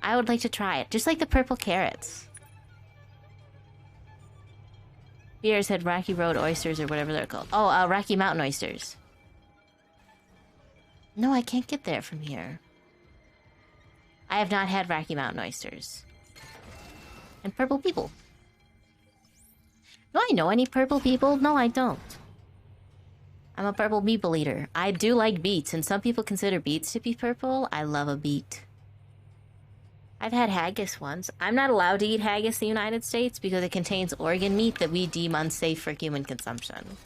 I would like to try it. Just like the purple carrots. Beers had Rocky Road oysters or whatever they're called. Oh, Rocky Mountain oysters. No, I can't get there from here. I have not had Rocky Mountain oysters. And purple people. Do I know any purple people? No, I don't. I'm a purple people eater. I do like beets, and some people consider beets to be purple. I love a beet. I've had haggis once. I'm not allowed to eat haggis in the United States because it contains organ meat that we deem unsafe for human consumption.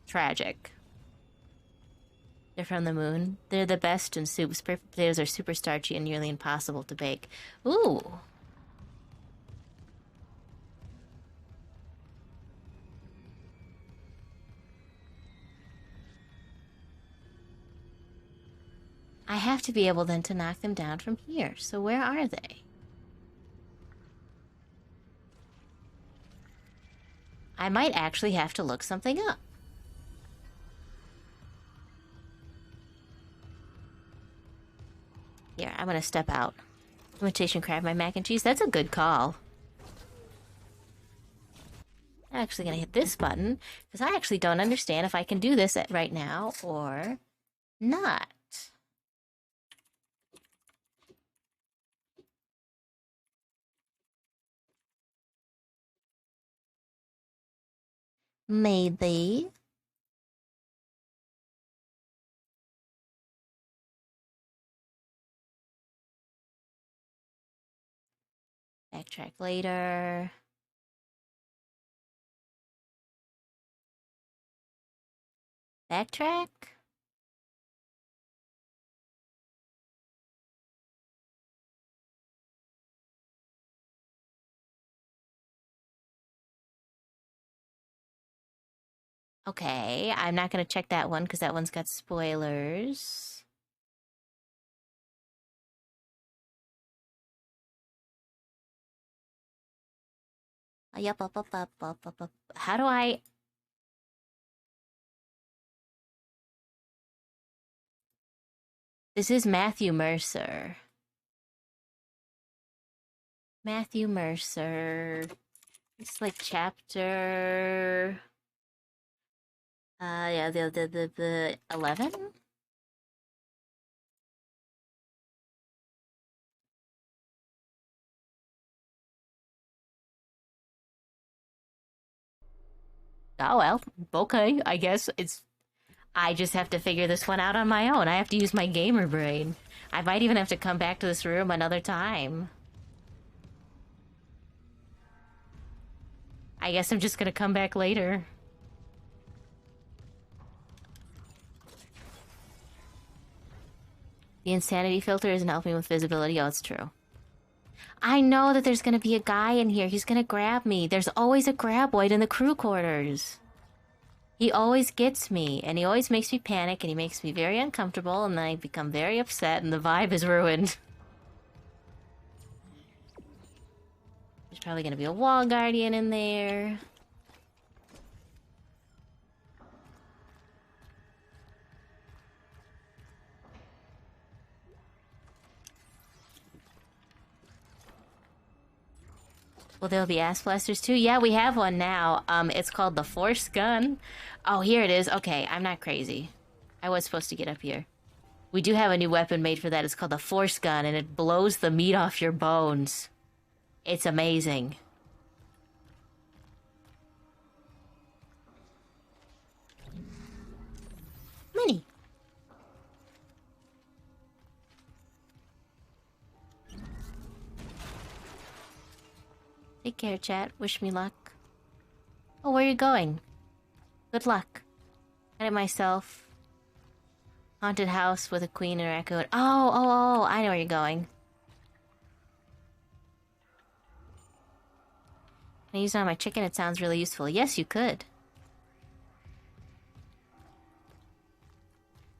Tragic. They're from the moon. They're the best in soups. Purple potatoes are super starchy and nearly impossible to bake. Ooh. I have to be able then to knock them down from here. So where are they? I might actually have to look something up. Here, I'm gonna step out. Imitation crab, my mac and cheese. That's a good call. I'm actually gonna hit this button because I actually don't understand if I can do this right now or not. Maybe. Backtrack later. Backtrack? Okay, I'm not gonna check that one because that one's got spoilers. Yup, up. How do I... This is Matthew Mercer. Matthew Mercer. It's like chapter... yeah, the 11? Oh, well, okay, I guess it's... I just have to figure this one out on my own. I have to use my gamer brain. I might even have to come back to this room another time. I guess I'm just gonna come back later. The insanity filter isn't helping with visibility. Oh, it's true. I know that there's gonna be a guy in here. He's gonna grab me. There's always a graboid in the crew quarters. He always gets me, and he always makes me panic, and he makes me very uncomfortable, and then I become very upset, and the vibe is ruined. There's probably gonna be a wall guardian in there. Well, there'll be ass blasters too. Yeah, we have one now. It's called the Force Gun. Oh, here it is. Okay, I'm not crazy. I was supposed to get up here. We do have a new weapon made for that. It's called the Force Gun, and it blows the meat off your bones. It's amazing. Money. Take care, chat. Wish me luck. Oh, where are you going? Good luck. I did myself. Haunted house with a queen and a raccoon. Oh, I know where you're going. Can I use it on my chicken? It sounds really useful. Yes, you could.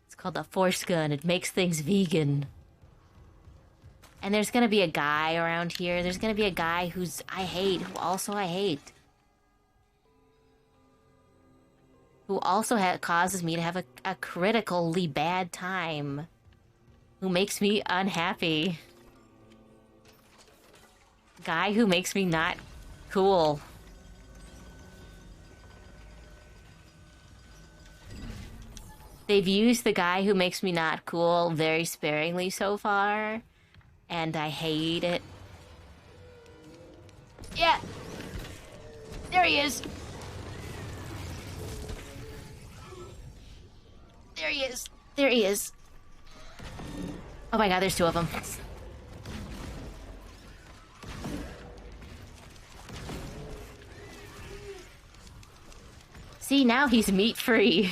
It's called the Force Gun. It makes things vegan. And there's gonna be a guy around here. There's gonna be a guy who I hate. Who also causes me to have a critically bad time. Who makes me unhappy. Guy who makes me not cool. They've used the guy who makes me not cool very sparingly so far. And I hate it. Yeah! There he is! There he is! There he is! Oh my god, there's two of them. See, now he's meat-free.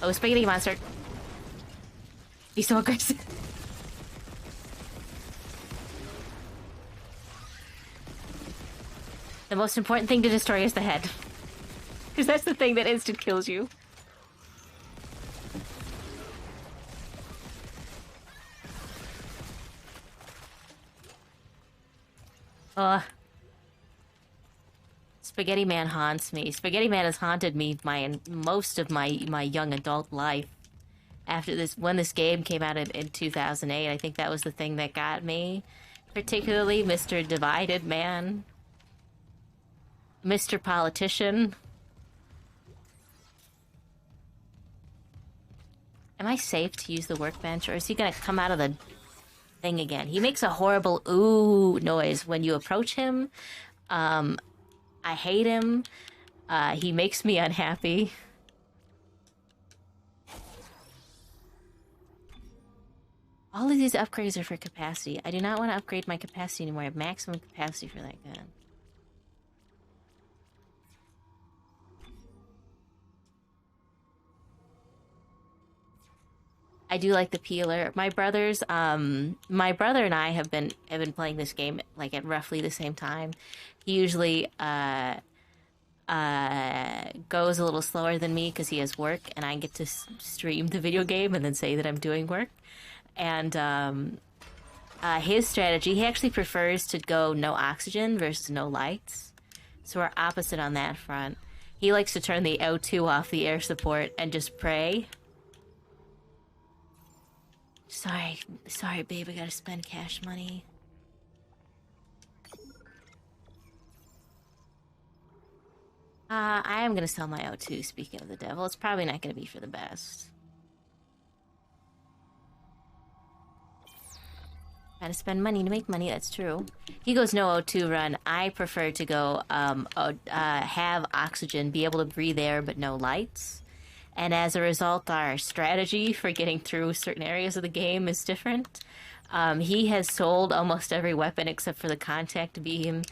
Oh, spaghetti monster. He's so aggressive. The most important thing to destroy is the head. Because that's the thing that instant kills you. Spaghetti Man haunts me. Spaghetti Man has haunted me most of my young adult life. After this, when this game came out in 2008, I think that was the thing that got me. Particularly Mr. Divided Man. Mr. Politician. Am I safe to use the workbench, or is he gonna come out of the thing again? He makes a horrible ooh noise when you approach him. I hate him. He makes me unhappy. All of these upgrades are for capacity. I do not want to upgrade my capacity anymore. I have maximum capacity for that gun. I do like the peeler. My brother and I have been playing this game like at roughly the same time. He usually goes a little slower than me because he has work, and I get to stream the video game and then say that I'm doing work. And his strategy, he actually prefers to go no oxygen versus no lights. So we're opposite on that front. He likes to turn the O2 off the air support and just pray. Sorry, babe, I gotta spend cash money. I am gonna sell my O2, speaking of the devil. It's probably not gonna be for the best. Gotta spend money to make money, that's true. He goes no O2 run. I prefer to go, have oxygen, be able to breathe air, but no lights. And as a result, our strategy for getting through certain areas of the game is different. He has sold almost every weapon except for the contact beam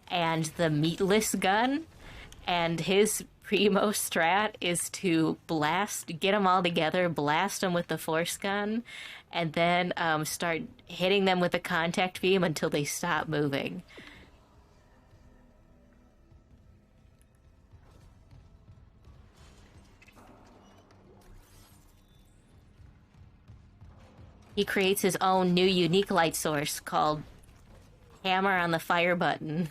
and the meatless gun. And his primo strat is to get them all together, blast them with the force gun, and then start hitting them with the contact beam until they stop moving. He creates his own new unique light source called Hammer on the Fire Button.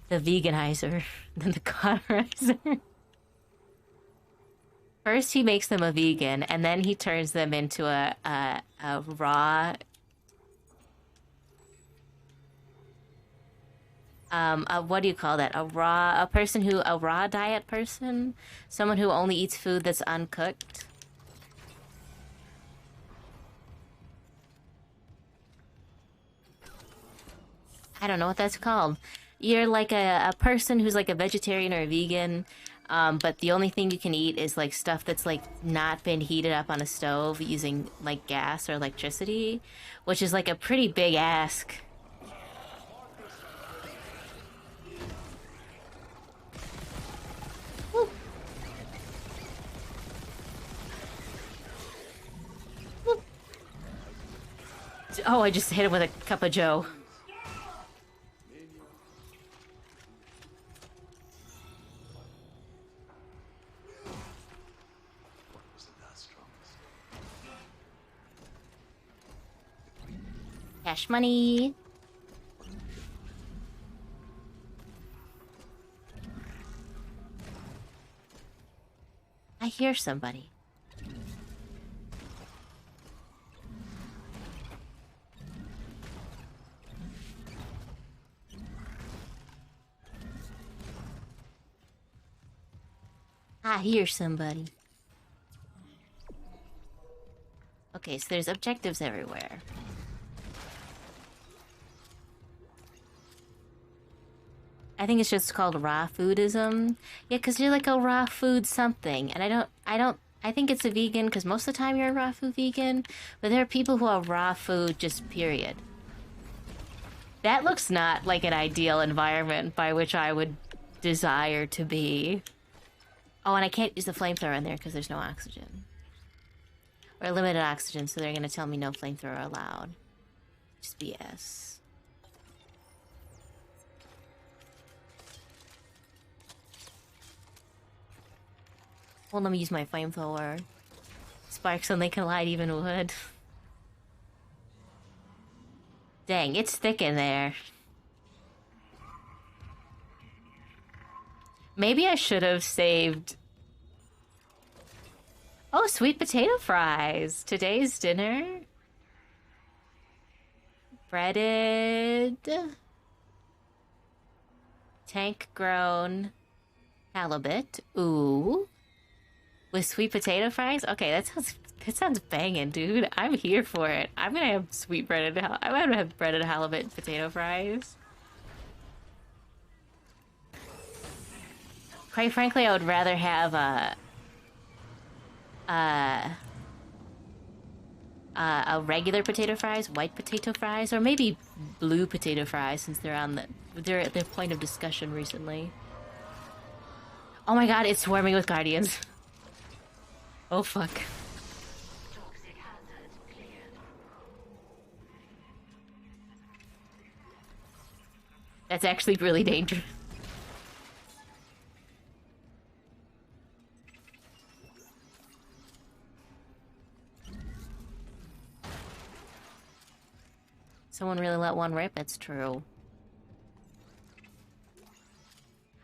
The veganizer, then the cauterizer. First, he makes them a vegan, and then he turns them into a raw. What do you call that? A raw diet person? Someone who only eats food that's uncooked? I don't know what that's called. You're like a person who's like a vegetarian or a vegan, but the only thing you can eat is like stuff that's like not been heated up on a stove using like gas or electricity, which is like a pretty big ask. Woo. Woo. Oh, I just hit him with a cup of joe. Cash money. I hear somebody. I hear somebody. Okay, so there's objectives everywhere. I think it's just called raw foodism. Yeah, because you're like a raw food something. And I think it's a vegan because most of the time you're a raw food vegan. But there are people who are raw food just period. That looks not like an ideal environment by which I would desire to be. Oh, and I can't use the flamethrower in there because there's no oxygen. Or limited oxygen, so they're going to tell me no flamethrower allowed. Just BS. Well, let me use my flamethrower. Sparks when they collide even would. Dang, it's thick in there. Maybe I should have saved... Oh, sweet potato fries! Today's dinner? Breaded... tank-grown... halibut. Ooh. With sweet potato fries? Okay, that sounds banging, dude. I'm here for it. I'm gonna have I'm gonna have breaded halibut potato fries. Quite frankly, I would rather have a regular potato fries, white potato fries, or maybe blue potato fries since they're at their point of discussion recently. Oh my god, it's swarming with guardians. Oh fuck. Toxic hazard cleared. That's actually really dangerous. Someone really let one rip, it's true.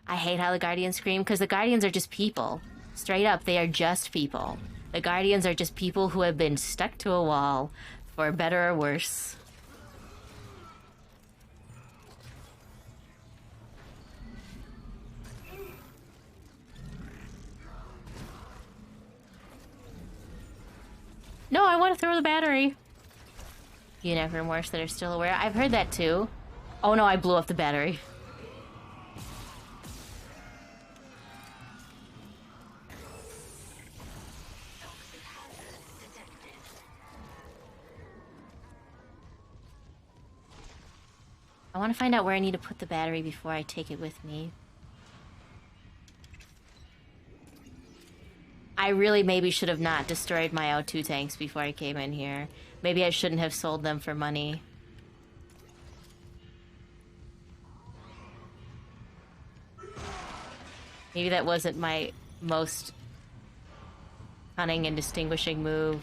I hate how the Guardians scream, because the Guardians are just people. Straight up, they are just people. The Guardians are just people who have been stuck to a wall, for better or worse. No, I want to throw the battery. You never worse that are still aware. I've heard that too. Oh no, I blew up the battery. I want to find out where I need to put the battery before I take it with me. I really maybe should have not destroyed my O2 tanks before I came in here. Maybe I shouldn't have sold them for money. Maybe that wasn't my most cunning and distinguishing move.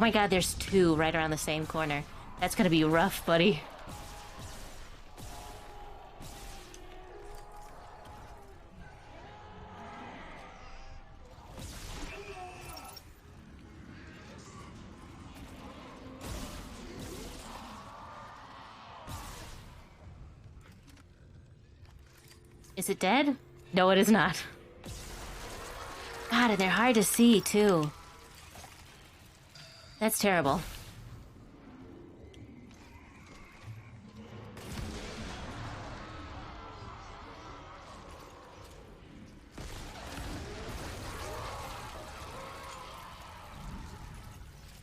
Oh my god, there's two right around the same corner. That's gonna be rough, buddy. Is it dead? No, it is not. God, and they're hard to see, too. That's terrible.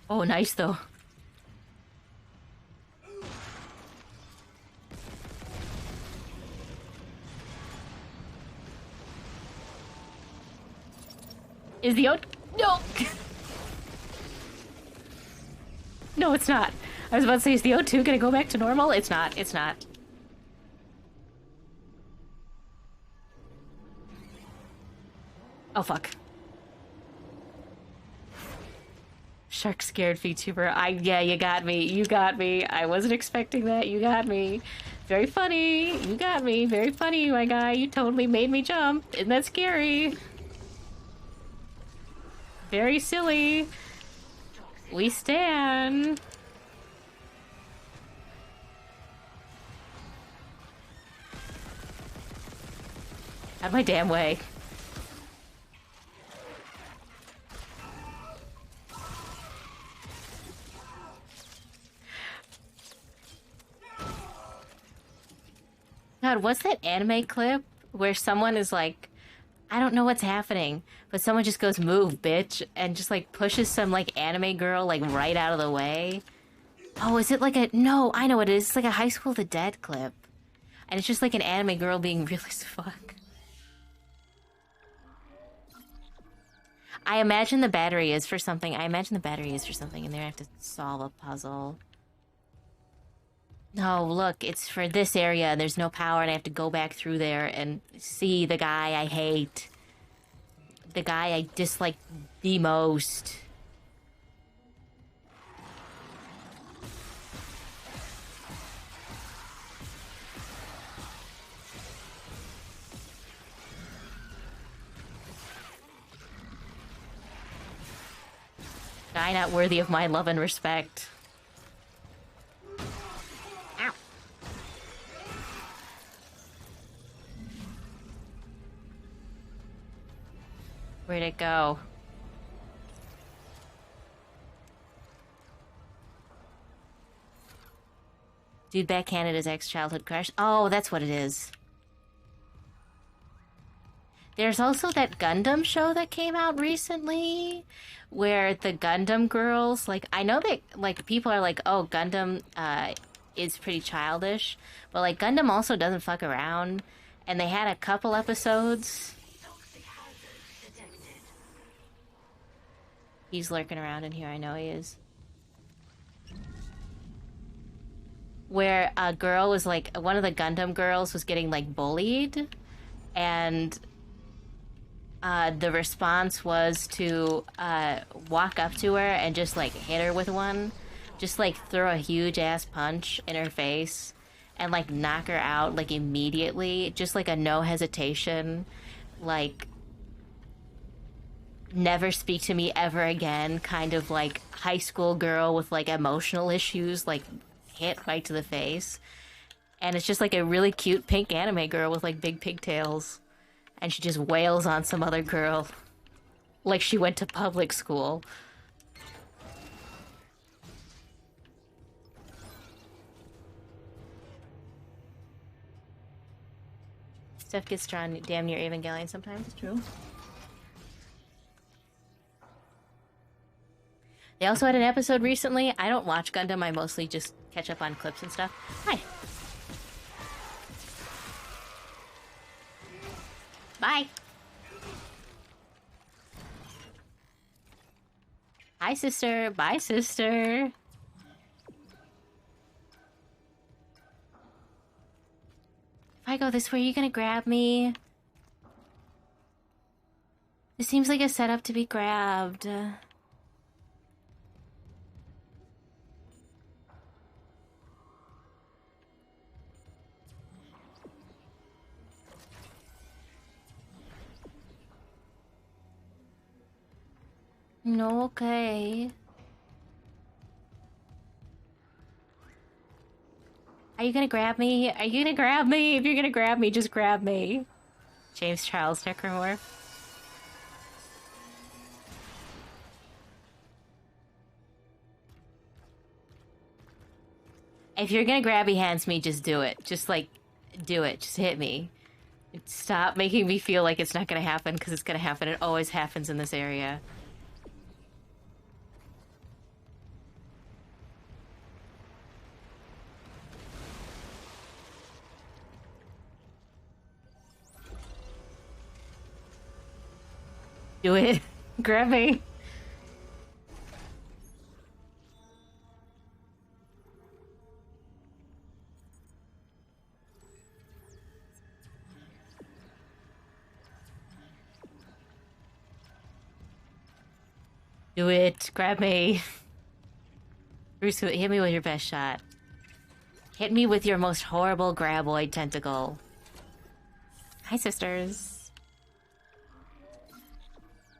Oh, nice, though. Is the oat? No! No, it's not. I was about to say, is the O2 gonna go back to normal? It's not. It's not. Oh, fuck. Shark scared VTuber. Yeah, you got me. You got me. I wasn't expecting that. You got me. Very funny. You got me. Very funny, my guy. You totally made me jump. Isn't that scary? Very silly. We stan. Out of my damn way. God, what's that anime clip where someone is like, I don't know what's happening, but someone just goes, move, bitch, and just like pushes some like anime girl like right out of the way? Oh, is it like a, no, I know what it is. It's like a High School of the Dead clip. And it's just like an anime girl being real as fuck. I imagine the battery is for something. And they have to solve a puzzle. No, look, it's for this area. There's no power, and I have to go back through there and see the guy I hate. The guy I dislike the most. Guy not worthy of my love and respect. Ow. Where'd it go? Dude backhanded his ex-childhood crush. Oh, that's what it is. There's also that Gundam show that came out recently where the Gundam girls, like, I know that, like, people are like, oh, Gundam is pretty childish, but, like, Gundam also doesn't fuck around, and they had a couple episodes. He's lurking around in here, I know he is. Where a girl was, like, one of the Gundam girls was getting, like, bullied, and the response was to walk up to her and just like hit her with one, just like throw a huge ass punch in her face and like knock her out like immediately, just like a no hesitation, like never speak to me ever again kind of like high school girl with like emotional issues, like hit right to the face. And it's just like a really cute pink anime girl with like big pigtails. And she just wails on some other girl. Like she went to public school. Stuff gets drawn damn near Evangelion sometimes, it's true. They also had an episode recently. I don't watch Gundam, I mostly just catch up on clips and stuff. Hi. Bye. Hi, sister. Bye, sister. If I go this way, are you gonna grab me? This seems like a setup to be grabbed. No, okay. Are you gonna grab me? Are you gonna grab me? If you're gonna grab me, just grab me. James Charles Necromorph. If you're gonna grabby hands me, just do it. Just like, do it. Just hit me. Stop making me feel like it's not gonna happen, because it's gonna happen. It always happens in this area. Do it. Grab me. Do it. Grab me. Bruce, hit me with your best shot. Hit me with your most horrible graboid tentacle. Hi, sisters.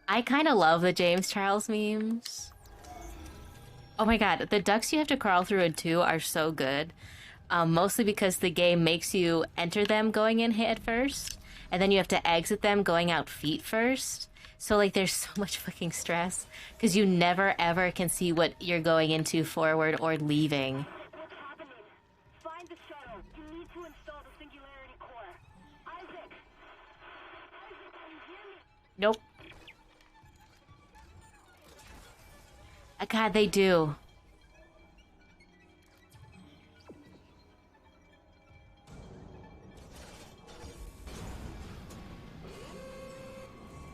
I kind of love the James Charles memes. Oh my god, the ducks you have to crawl through in 2 are so good. Mostly because the game makes you enter them going in head first, and then you have to exit them going out feet first. So, like, there's so much fucking stress, because you never, ever can see what you're going into forward or leaving. What's happening? Find the shuttle. You need to install the singularity core. Isaac! Isaac, can you hear me? Nope. God, they do.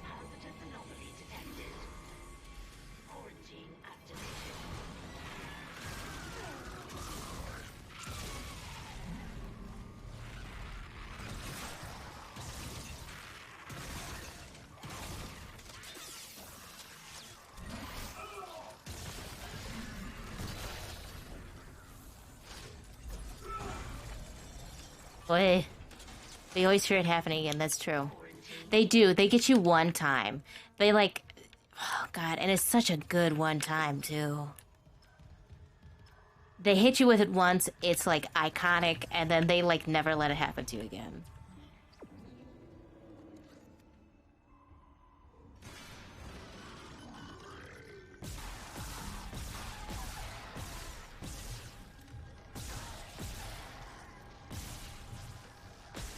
Hazardous anomaly detected. Quarantine activated. Boy, we always fear it happening again, that's true. They do, they get you one time. They like, oh god, and it's such a good one time too. They hit you with it once, it's like iconic, and then they like never let it happen to you again.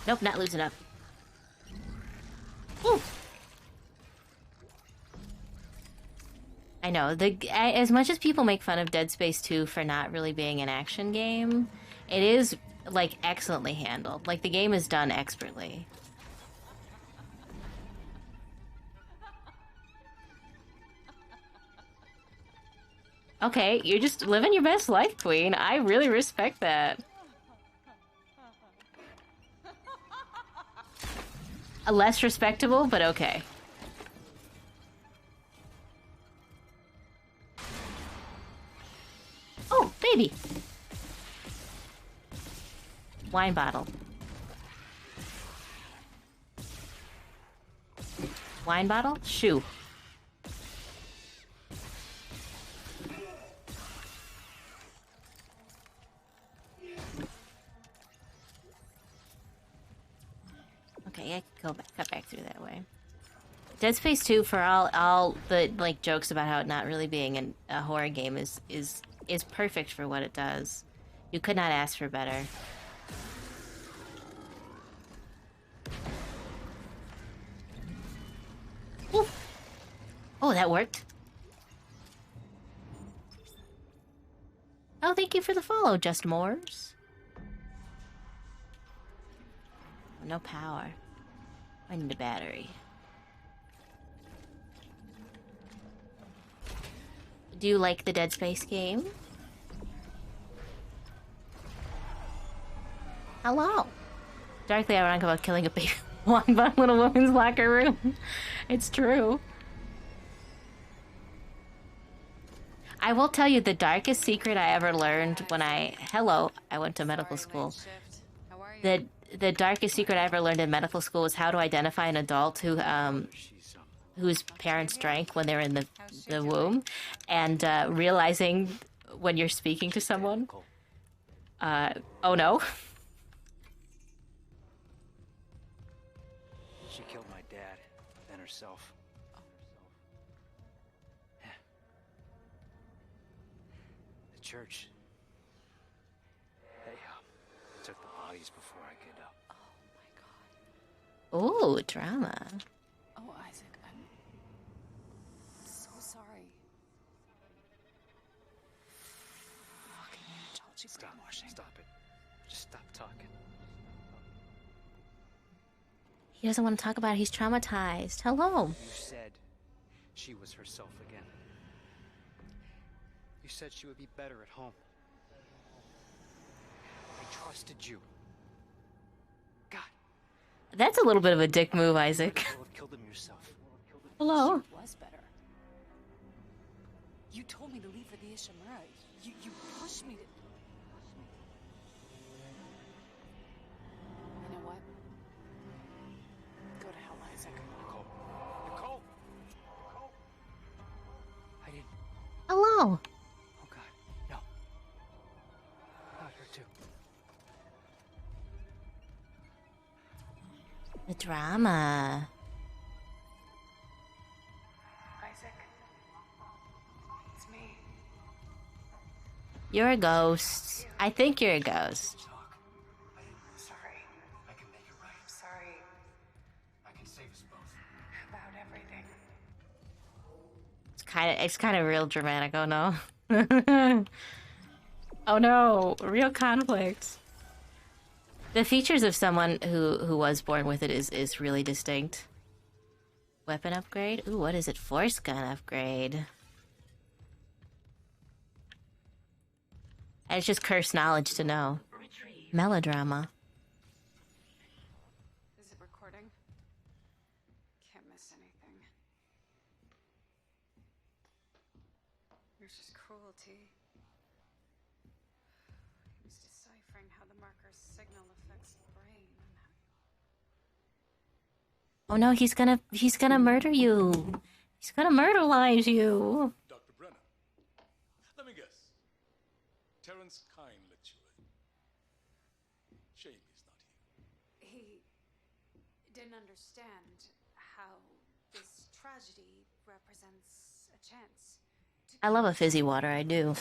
Nope, not losing up. Woo! I know, as much as people make fun of Dead Space 2 for not really being an action game, it is, like, excellently handled. Like, the game is done expertly. Okay, you're just living your best life, Queen. I really respect that. Less respectable, but okay. Oh, baby! Wine bottle. Wine bottle? Shoe. Okay, I can go back, cut back through that way. Dead Space 2, for all the like jokes about how it not really being a horror game, is perfect for what it does. You could not ask for better. Ooh. Oh, that worked. Oh, thank you for the follow, Just Moors. No power. I need a battery. Do you like the Dead Space game? Hello. Darkly ironic about killing a baby wine bottle in a woman's locker room. It's true. I will tell you the darkest secret I ever learned when I went to medical school. The darkest secret I ever learned in medical school was how to identify an adult who whose parents drank when they're in the womb, and realizing when you're speaking to someone, oh no. She killed my dad, then herself. Yeah. The church. They took the bodies before I could. Oh, drama. Oh, Isaac, I'm so sorry. Fucking told you brainwashing. Stop it. Just stop talking. He doesn't want to talk about it. He's traumatized. Hello. You said she was herself again. You said she would be better at home. I trusted you. God. That's a little bit of a dick move, Isaac. You have killed him yourself. Hello. She was better. You told me to leave for the Ishimura. You pushed me to... You know what? Go to hell, Isaac. Nicole. Nicole! Nicole! I didn't... Hello. Oh, God. No. Not her, too. The drama. Isaac. It's me. You're a ghost. I think you're a ghost. Sorry. I can make it right. Sorry I can save us both. about everything. It's kind of real dramatic. Oh no. Oh no, real conflict. The features of someone who was born with it is really distinct. Weapon upgrade? Ooh, what is it? Force gun upgrade. And it's just cursed knowledge to know. Melodrama. Is it recording? Can't miss anything. There's just cruelty. He was deciphering how the marker's signal affects the brain. Oh no, he's gonna murder you. He's gonna murderize you. Dr. Brenner, let me guess. Terrence Kine let you in. Shame he's not here. He didn't understand how this tragedy represents a chance. I love a fizzy water, I do.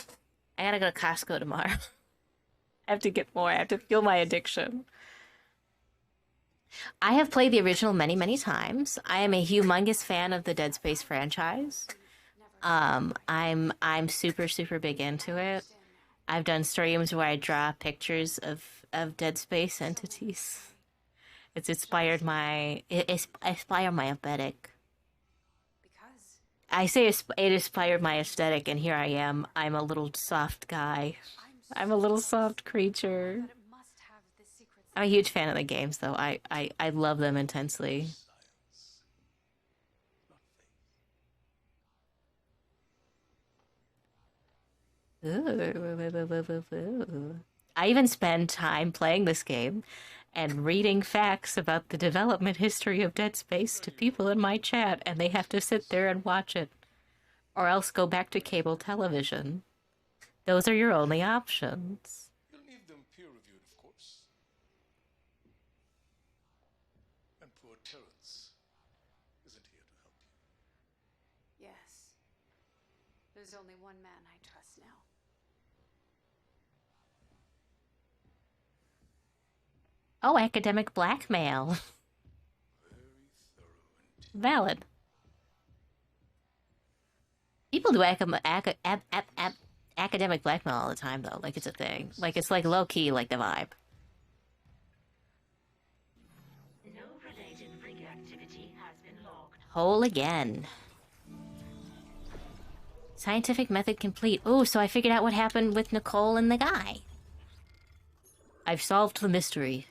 I gotta go to Costco tomorrow. I have to get more. I have to fuel my addiction. I have played the original many, many times. I am a humongous fan of the Dead Space franchise. I'm super, super big into it. I've done streams where I draw pictures of Dead Space entities. It's inspired my aesthetic. Because I say it inspired my aesthetic, and here I am. I'm a little soft guy. I'm a little soft creature. it must have the secrets. I'm a huge fan of the games, though. I love them intensely. Ooh. I even spend time playing this game and reading facts about the development history of Dead Space to people in my chat, and they have to sit there and watch it, or else go back to cable television. Those are your only options. You'll need them peer-reviewed, of course. And poor Terrence isn't here to help you. Yes. There's only one man I trust now. Oh, academic blackmail. Very thorough indeed. Valid. People do academic blackmail all the time, though. Like, it's a thing. Like, it's like low-key, like the vibe. No related rig activity has been logged. Hole again. Scientific method complete. Oh, so I figured out what happened with Nicole and the guy. I've solved the mystery.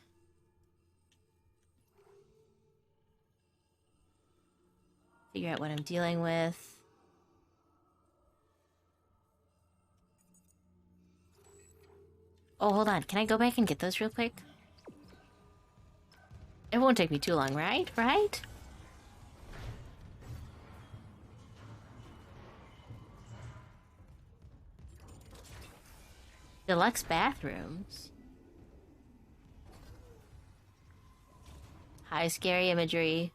Figure out what I'm dealing with. Oh, hold on. Can I go back and get those real quick? It won't take me too long, right? Right? Deluxe bathrooms. High scary imagery.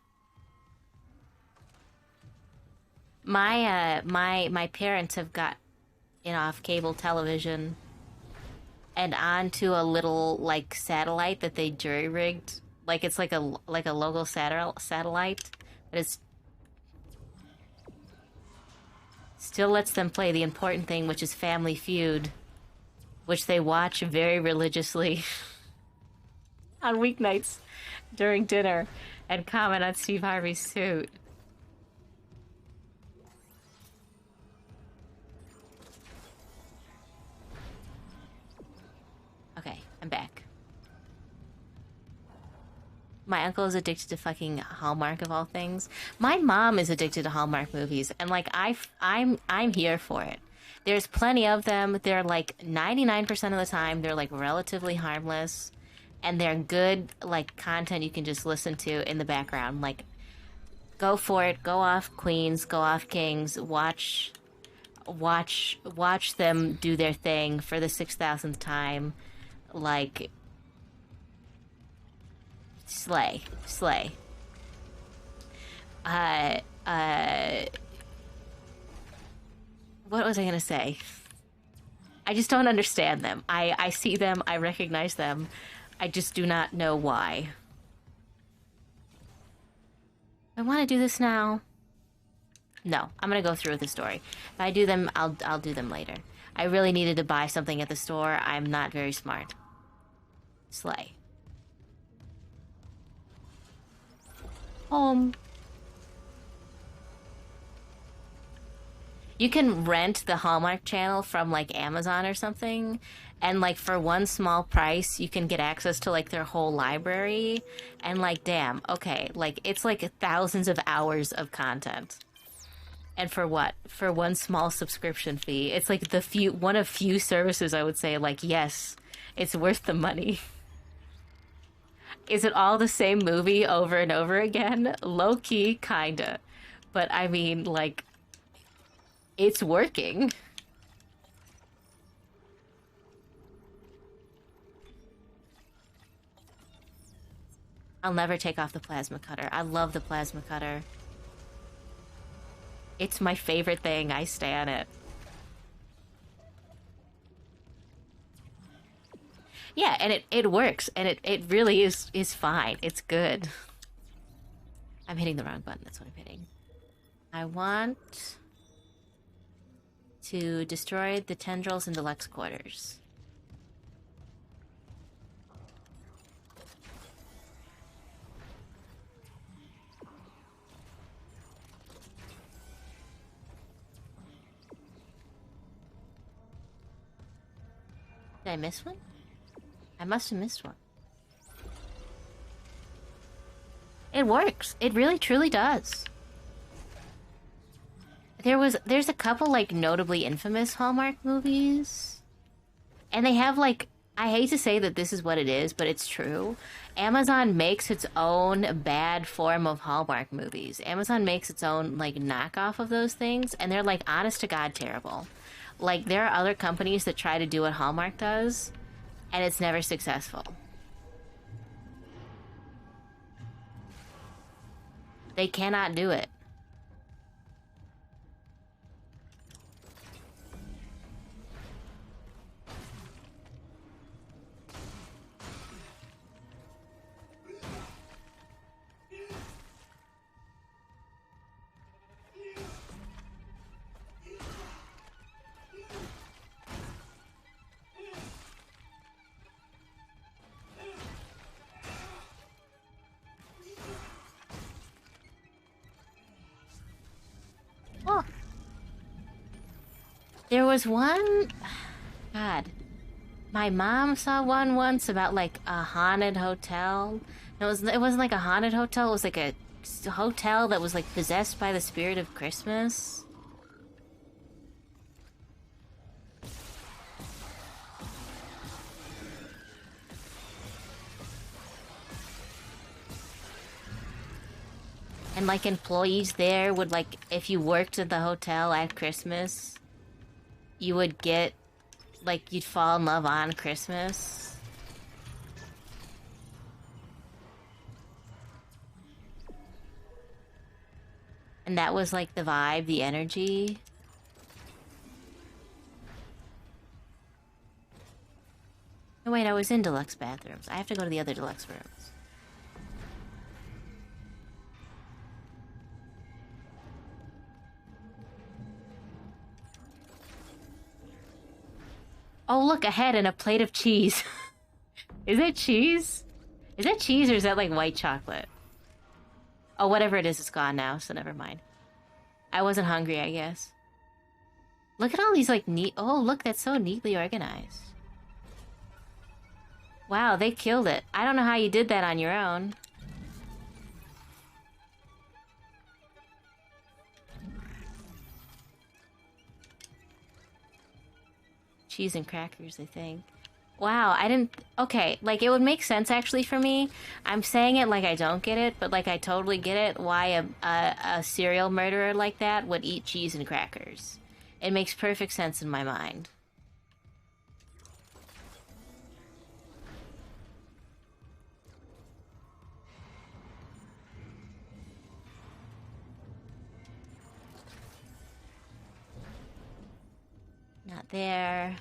My parents have got off cable television and onto a little like satellite that they jury-rigged. Like it's like a local satellite, but it's still lets them play the important thing, which is Family Feud, which they watch very religiously on weeknights during dinner and comment on Steve Harvey's suit. Okay, I'm back. My uncle is addicted to fucking Hallmark of all things. My mom is addicted to Hallmark movies, and like I'm here for it. There's plenty of them. They're like 99% of the time they're like relatively harmless, and they're good like content you can just listen to in the background. Like, go for it. Go off Queens. Go off Kings. Watch them do their thing for the 6,000th time. Like, slay. What was I gonna say? I just don't understand them. I see them, I recognize them. I just do not know why. I want to do this now. No, I'm gonna go through with the story. If I do them, I'll do them later. I really needed to buy something at the store. I'm not very smart. Slay. Home. You can rent the Hallmark Channel from like Amazon or something, and like for one small price you can get access to like their whole library, and like damn, okay, like it's like thousands of hours of content. And for what? For one small subscription fee. It's like one of few services I would say like yes, it's worth the money. Is it all the same movie over and over again? Low-key, kinda. But I mean, like, it's working. I'll never take off the plasma cutter. I love the plasma cutter. It's my favorite thing. I stan it. Yeah, and it works, and it really is fine. It's good. I'm hitting the wrong button. That's what I'm hitting. I want to destroy the tendrils in deluxe quarters. Did I miss one? I must have missed one. It works. It really truly does. There's a couple like notably infamous Hallmark movies. And they have like, I hate to say that this is what it is, but it's true. Amazon makes its own bad form of Hallmark movies. Amazon makes its own like knockoff of those things, and they're like honest to God terrible. Like there are other companies that try to do what Hallmark does, and it's never successful. They cannot do it. There was one... God. My mom saw one once about, like, a haunted hotel. It wasn't like a haunted hotel. It was like a hotel that was, like, possessed by the spirit of Christmas. And, like, employees there would, like, if you worked at the hotel at Christmas... you would get like you'd fall in love on Christmas. And that was like the vibe, the energy. Oh wait, I was in deluxe bathrooms. I have to go to the other deluxe rooms. Oh look, a head and a plate of cheese. Is that cheese? Is that cheese or is that like white chocolate? Oh, whatever it is, it's gone now, so never mind. I wasn't hungry, I guess. Look at all these like neat... Oh, look, that's so neatly organized. Wow, they killed it. I don't know how you did that on your own. Cheese and crackers, I think. Wow, I didn't... Okay, like, it would make sense, actually, for me. I'm saying it like I don't get it, but, like, I totally get it why a serial murderer like that would eat cheese and crackers. It makes perfect sense in my mind. Not there.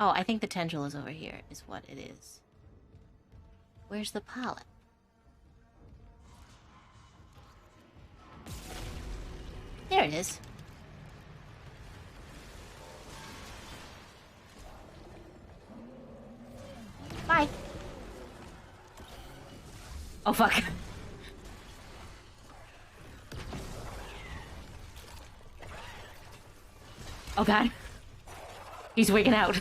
Oh, I think the tendril is over here, is what it is. Where's the pallet? There it is. Bye. Oh, fuck. Oh, God. He's wigging out.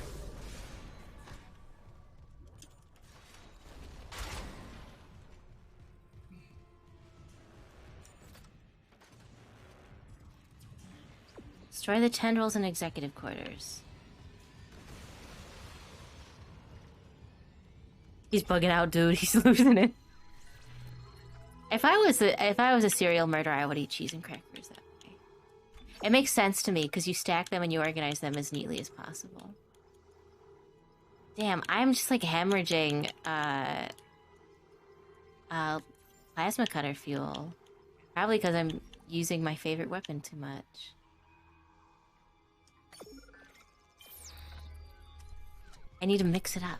Destroy the tendrils in executive quarters. He's bugging out, dude. He's losing it. If I was a serial murderer, I would eat cheese and crackers that way. It makes sense to me because you stack them and you organize them as neatly as possible. Damn, I'm just like hemorrhaging plasma cutter fuel. Probably because I'm using my favorite weapon too much. I need to mix it up.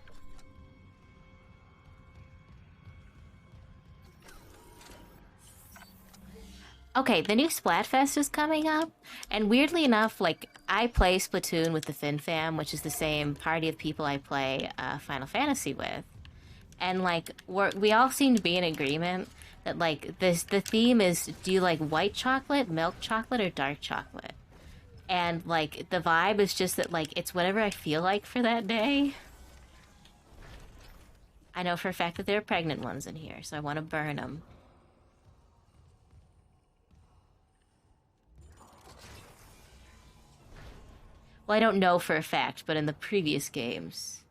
Okay, the new Splatfest is coming up, and weirdly enough, like, I play Splatoon with the Fin Fam, which is the same party of people I play Final Fantasy with. And, like, we all seem to be in agreement that, like, the theme is, do you like white chocolate, milk chocolate, or dark chocolate? And, like, the vibe is just that, like, it's whatever I feel like for that day. I know for a fact that there are pregnant ones in here, so I want to burn them. Well, I don't know for a fact, but in the previous games.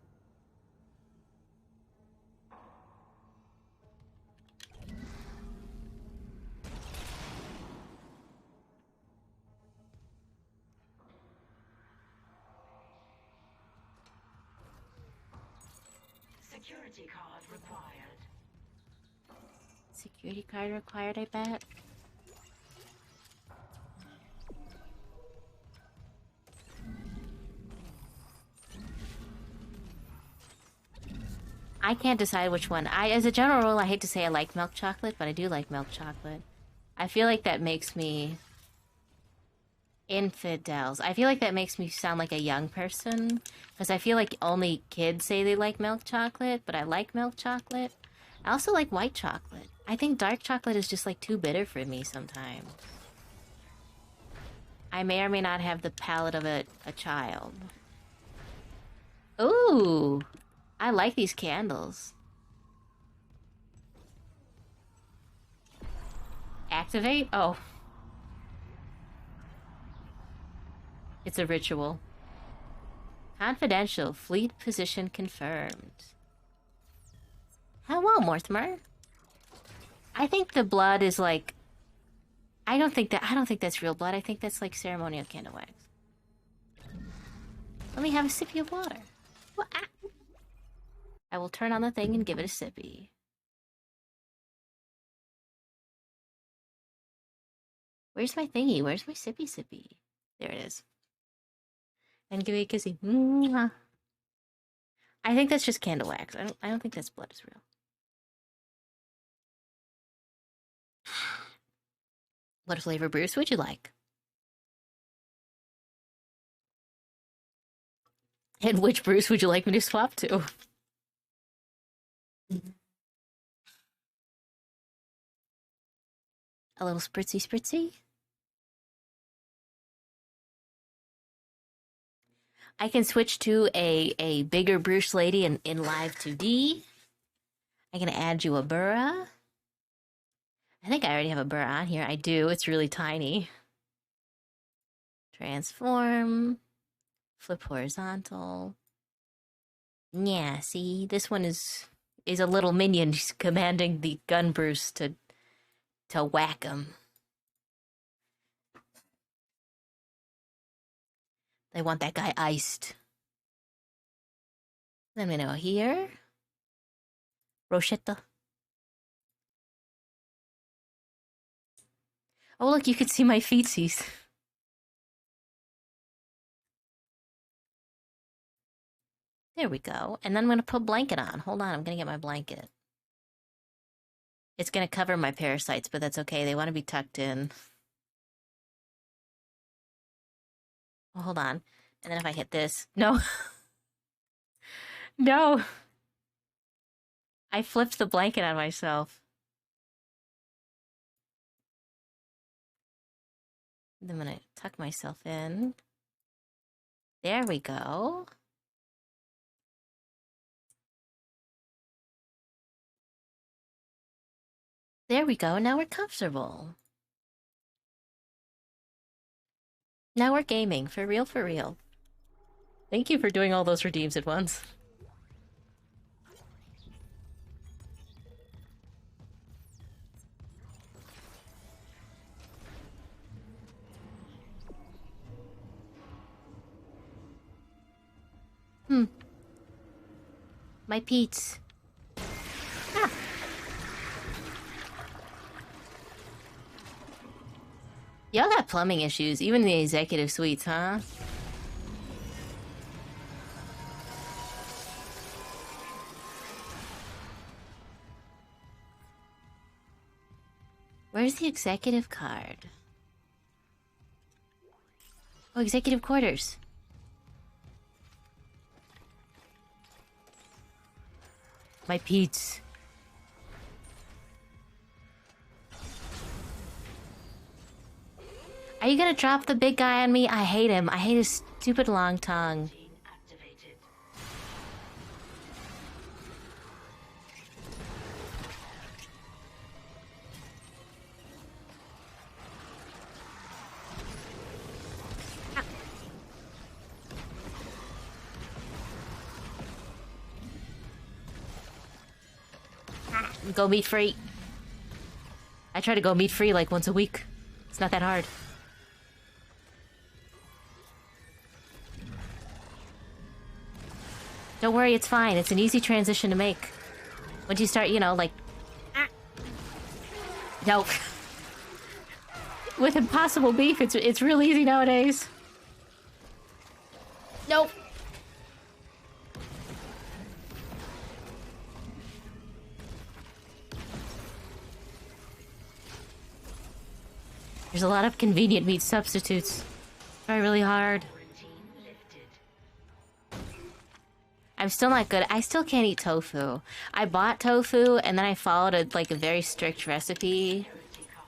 Security card required. Security card required, I bet. I can't decide which one. As a general rule, I hate to say I like milk chocolate, but I do like milk chocolate. I feel like that makes me... Infidels. I feel like that makes me sound like a young person, because I feel like only kids say they like milk chocolate, but I like milk chocolate. I also like white chocolate. I think dark chocolate is just like too bitter for me sometimes. I may or may not have the palate of a child. Ooh! I like these candles. Activate? Oh. It's a ritual. Confidential. Fleet position confirmed. Hello, Mortimer. I think the blood is like... I don't think that's real blood. I think that's like ceremonial candle wax. Let me have a sippy of water. What? Ah. I will turn on the thing and give it a sippy. Where's my thingy? Where's my sippy? There it is. And give me a kissy. Mwah. I think that's just candle wax. I don't think that's blood is real. What flavor Bruce would you like? And which Bruce would you like me to swap to? A little spritzy? I can switch to a bigger Bruce lady in Live 2D. I can add you a burra. I think I already have a burra on here. I do. It's really tiny. Transform. Flip horizontal. Yeah, see? This one is a little minion commanding the gun Bruce to whack him. They want that guy iced. Let me know here. Rochetta. Oh, look, you can see my feetsies. There we go. And then I'm going to put a blanket on. Hold on, I'm going to get my blanket. It's going to cover my parasites, but that's okay. They want to be tucked in. Oh, hold on. And then if I hit this... No. No. I flipped the blanket on myself. Then I'm going to tuck myself in. There we go. There we go. Now we're comfortable. Now we're gaming. For real, for real. Thank you for doing all those redeems at once. My Pete's. Ah. Y'all got plumbing issues, even in the executive suites, huh? Where's the executive card? Oh, executive quarters. My Pete's. Are you gonna drop the big guy on me? I hate him. I hate his stupid long tongue. Go meat free. I try to go meat free like once a week. It's not that hard. Don't worry, it's fine. It's an easy transition to make. Once you start, you know, like... No. With Impossible Beef, it's real easy nowadays. Nope. There's a lot of convenient meat substitutes. Try really hard. I'm still not good. I still can't eat tofu. I bought tofu and then I followed a very strict recipe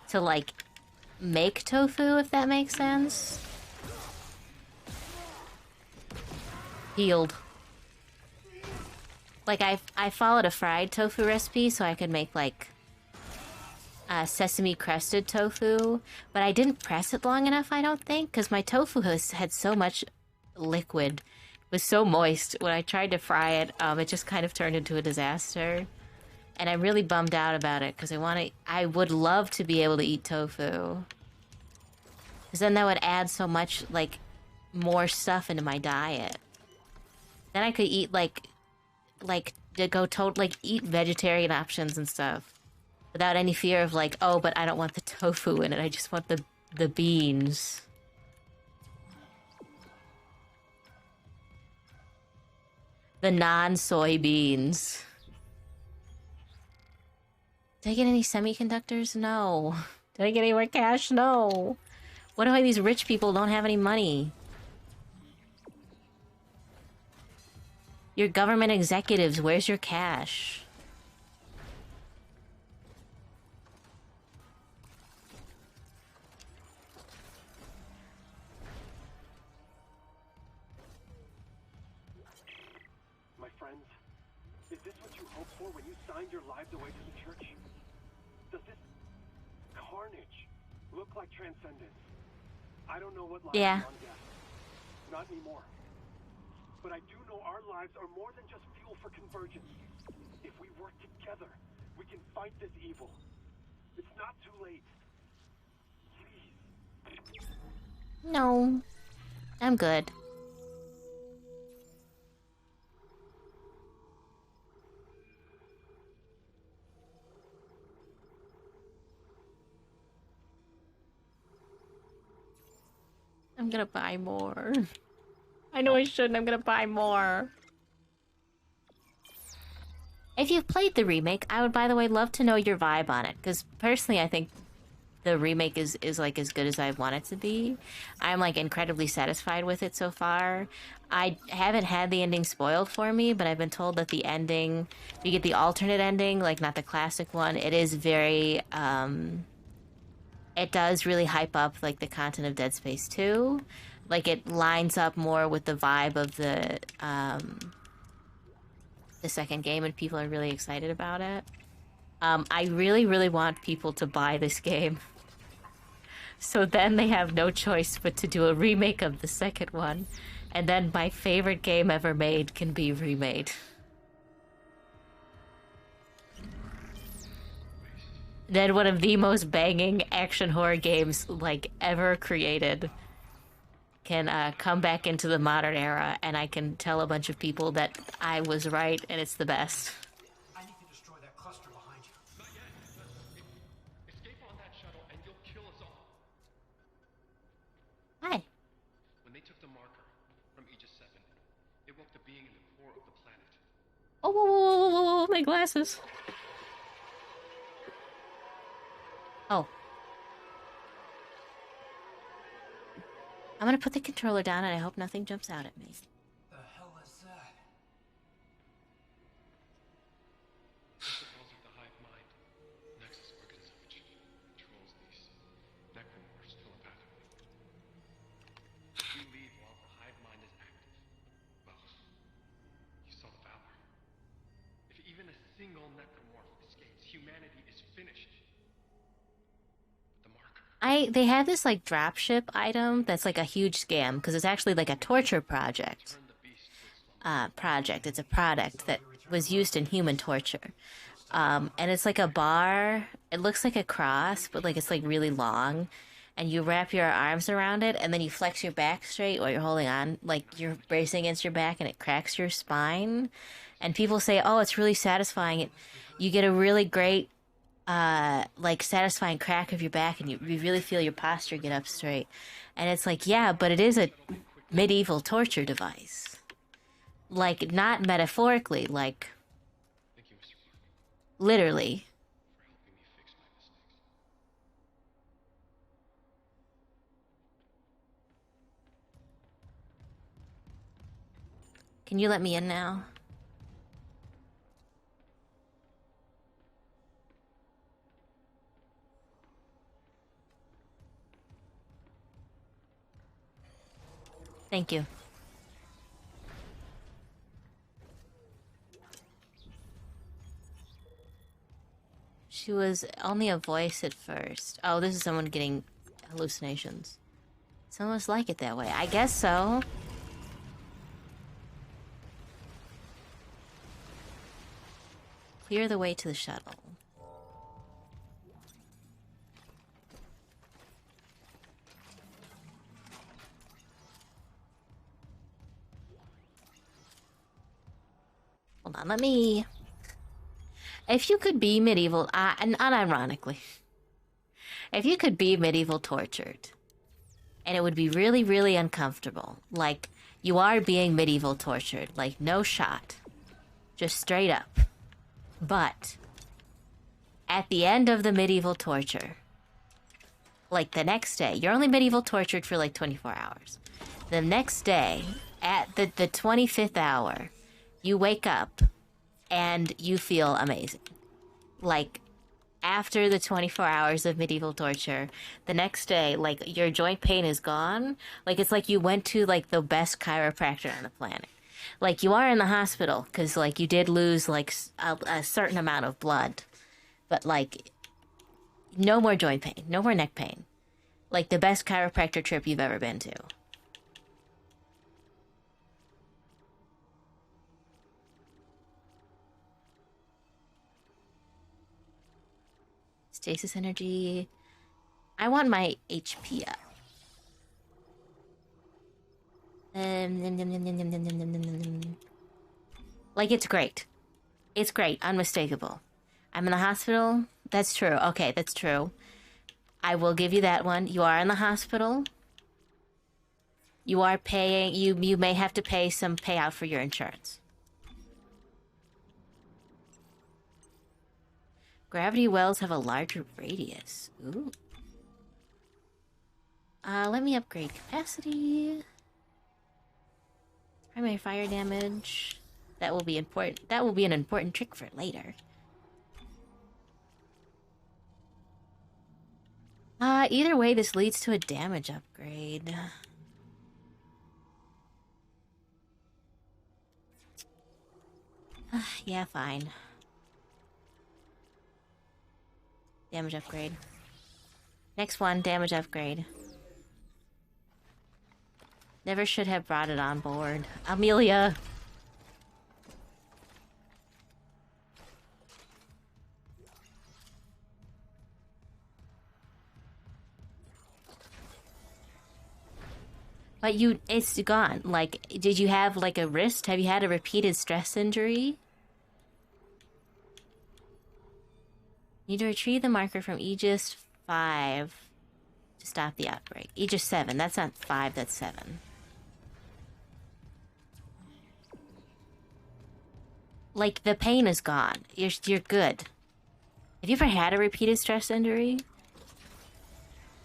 to like make tofu, if that makes sense. Healed. Like I followed a fried tofu recipe so I could make like sesame crusted tofu, but I didn't press it long enough, I don't think, because my tofu had so much liquid. It was so moist. When I tried to fry it, it just kind of turned into a disaster. And I'm really bummed out about it, because I would love to be able to eat tofu. Because then that would add so much, like, more stuff into my diet. Then I could eat eat vegetarian options and stuff without any fear of like, oh, but I don't want the tofu in it. I just want the beans. The non-soybeans. Did I get any semiconductors? No. Did I get any more cash? No. What if these rich people don't have any money? Your government executives, where's your cash? My friends, is this what you hoped for when you signed your lives away to the church? Does this carnage look like transcendence? I don't know what lies beyond death. Not anymore. But I do know our lives are more than just fuel for convergence. If we work together, we can fight this evil. It's not too late. Please. No. I'm good. I'm gonna buy more. I know I shouldn't. I'm gonna buy more. If you've played the remake, I would, by the way, love to know your vibe on it. Because personally, I think the remake is like as good as I want it to be. I'm like incredibly satisfied with it so far. I haven't had the ending spoiled for me, but I've been told that the ending, you get the alternate ending, like not the classic one. It is very, it does really hype up like the content of Dead Space 2. Like it lines up more with the vibe of the second game, and people are really excited about it. I really, really want people to buy this game. So then they have no choice but to do a remake of the second one. And then my favorite game ever made can be remade. Then one of the most banging action horror games like ever created can come back into the modern era, and I can tell a bunch of people that I was right and it's the best. I need to destroy that cluster behind you. Not yet. Escape on that shuttle and you'll kill us all. Hi. When they took the marker from Aegis 7, it woke the being in the core of the planet. Oh, whoa, whoa, whoa, whoa, whoa, my glasses. Oh. I'm gonna put the controller down and I hope nothing jumps out at me. The hell is that? Principles of the hive mind, Nexus organism which controls these necromorphs telepathically. If we leave while the hive mind is active, well, you saw the Valor. If even a single necromorph escapes, humanity is finished. They had this like dropship item that's like a huge scam because it's actually like a torture project. It's a product that was used in human torture. And it's like a bar. It looks like a cross, but like it's like really long. And you wrap your arms around it and then you flex your back straight while you're holding on. Like you're bracing against your back and it cracks your spine. And people say, oh, it's really satisfying. You get a really great like satisfying crack of your back and you really feel your posture get up straight. And it's like, yeah, but it is a medieval torture device. Like, not metaphorically, like, literally. Can you let me in now? Thank you. She was only a voice at first. Oh, this is someone getting hallucinations. It's almost like it that way. I guess so. Clear the way to the shuttle. on, let me... If you could be medieval, and unironically, if you could be medieval tortured, and it would be really, really uncomfortable, like, you are being medieval tortured, like, no shot, just straight up, but, at the end of the medieval torture, like, the next day, you're only medieval tortured for, like, 24 hours. The next day, at the 25th hour, you wake up, and you feel amazing. Like, after the 24 hours of medieval torture, the next day, like, your joint pain is gone. Like, it's like you went to, like, the best chiropractor on the planet. Like, you are in the hospital, because, like, you did lose, like, a certain amount of blood. But, like, no more joint pain, no more neck pain. Like, the best chiropractor trip you've ever been to. Stasis energy. I want my HP up. Like, it's great. It's great. Unmistakable. I'm in the hospital. That's true. Okay, that's true. I will give you that one. You are in the hospital. You are paying... You may have to pay some payout for your insurance. Gravity wells have a larger radius. Ooh. Let me upgrade capacity. Primary fire damage. That will be important. That will be an important trick for later. Either way, this leads to a damage upgrade. Yeah, fine. Damage upgrade. Next one, damage upgrade. Never should have brought it on board. Amelia! But it's gone. Like, did you have, like, a wrist? Have you had a repeated stress injury? Need to retrieve the marker from Aegis 5 to stop the outbreak. Aegis 7. That's not 5, that's 7. Like, the pain is gone. You're good. Have you ever had a repeated stress injury?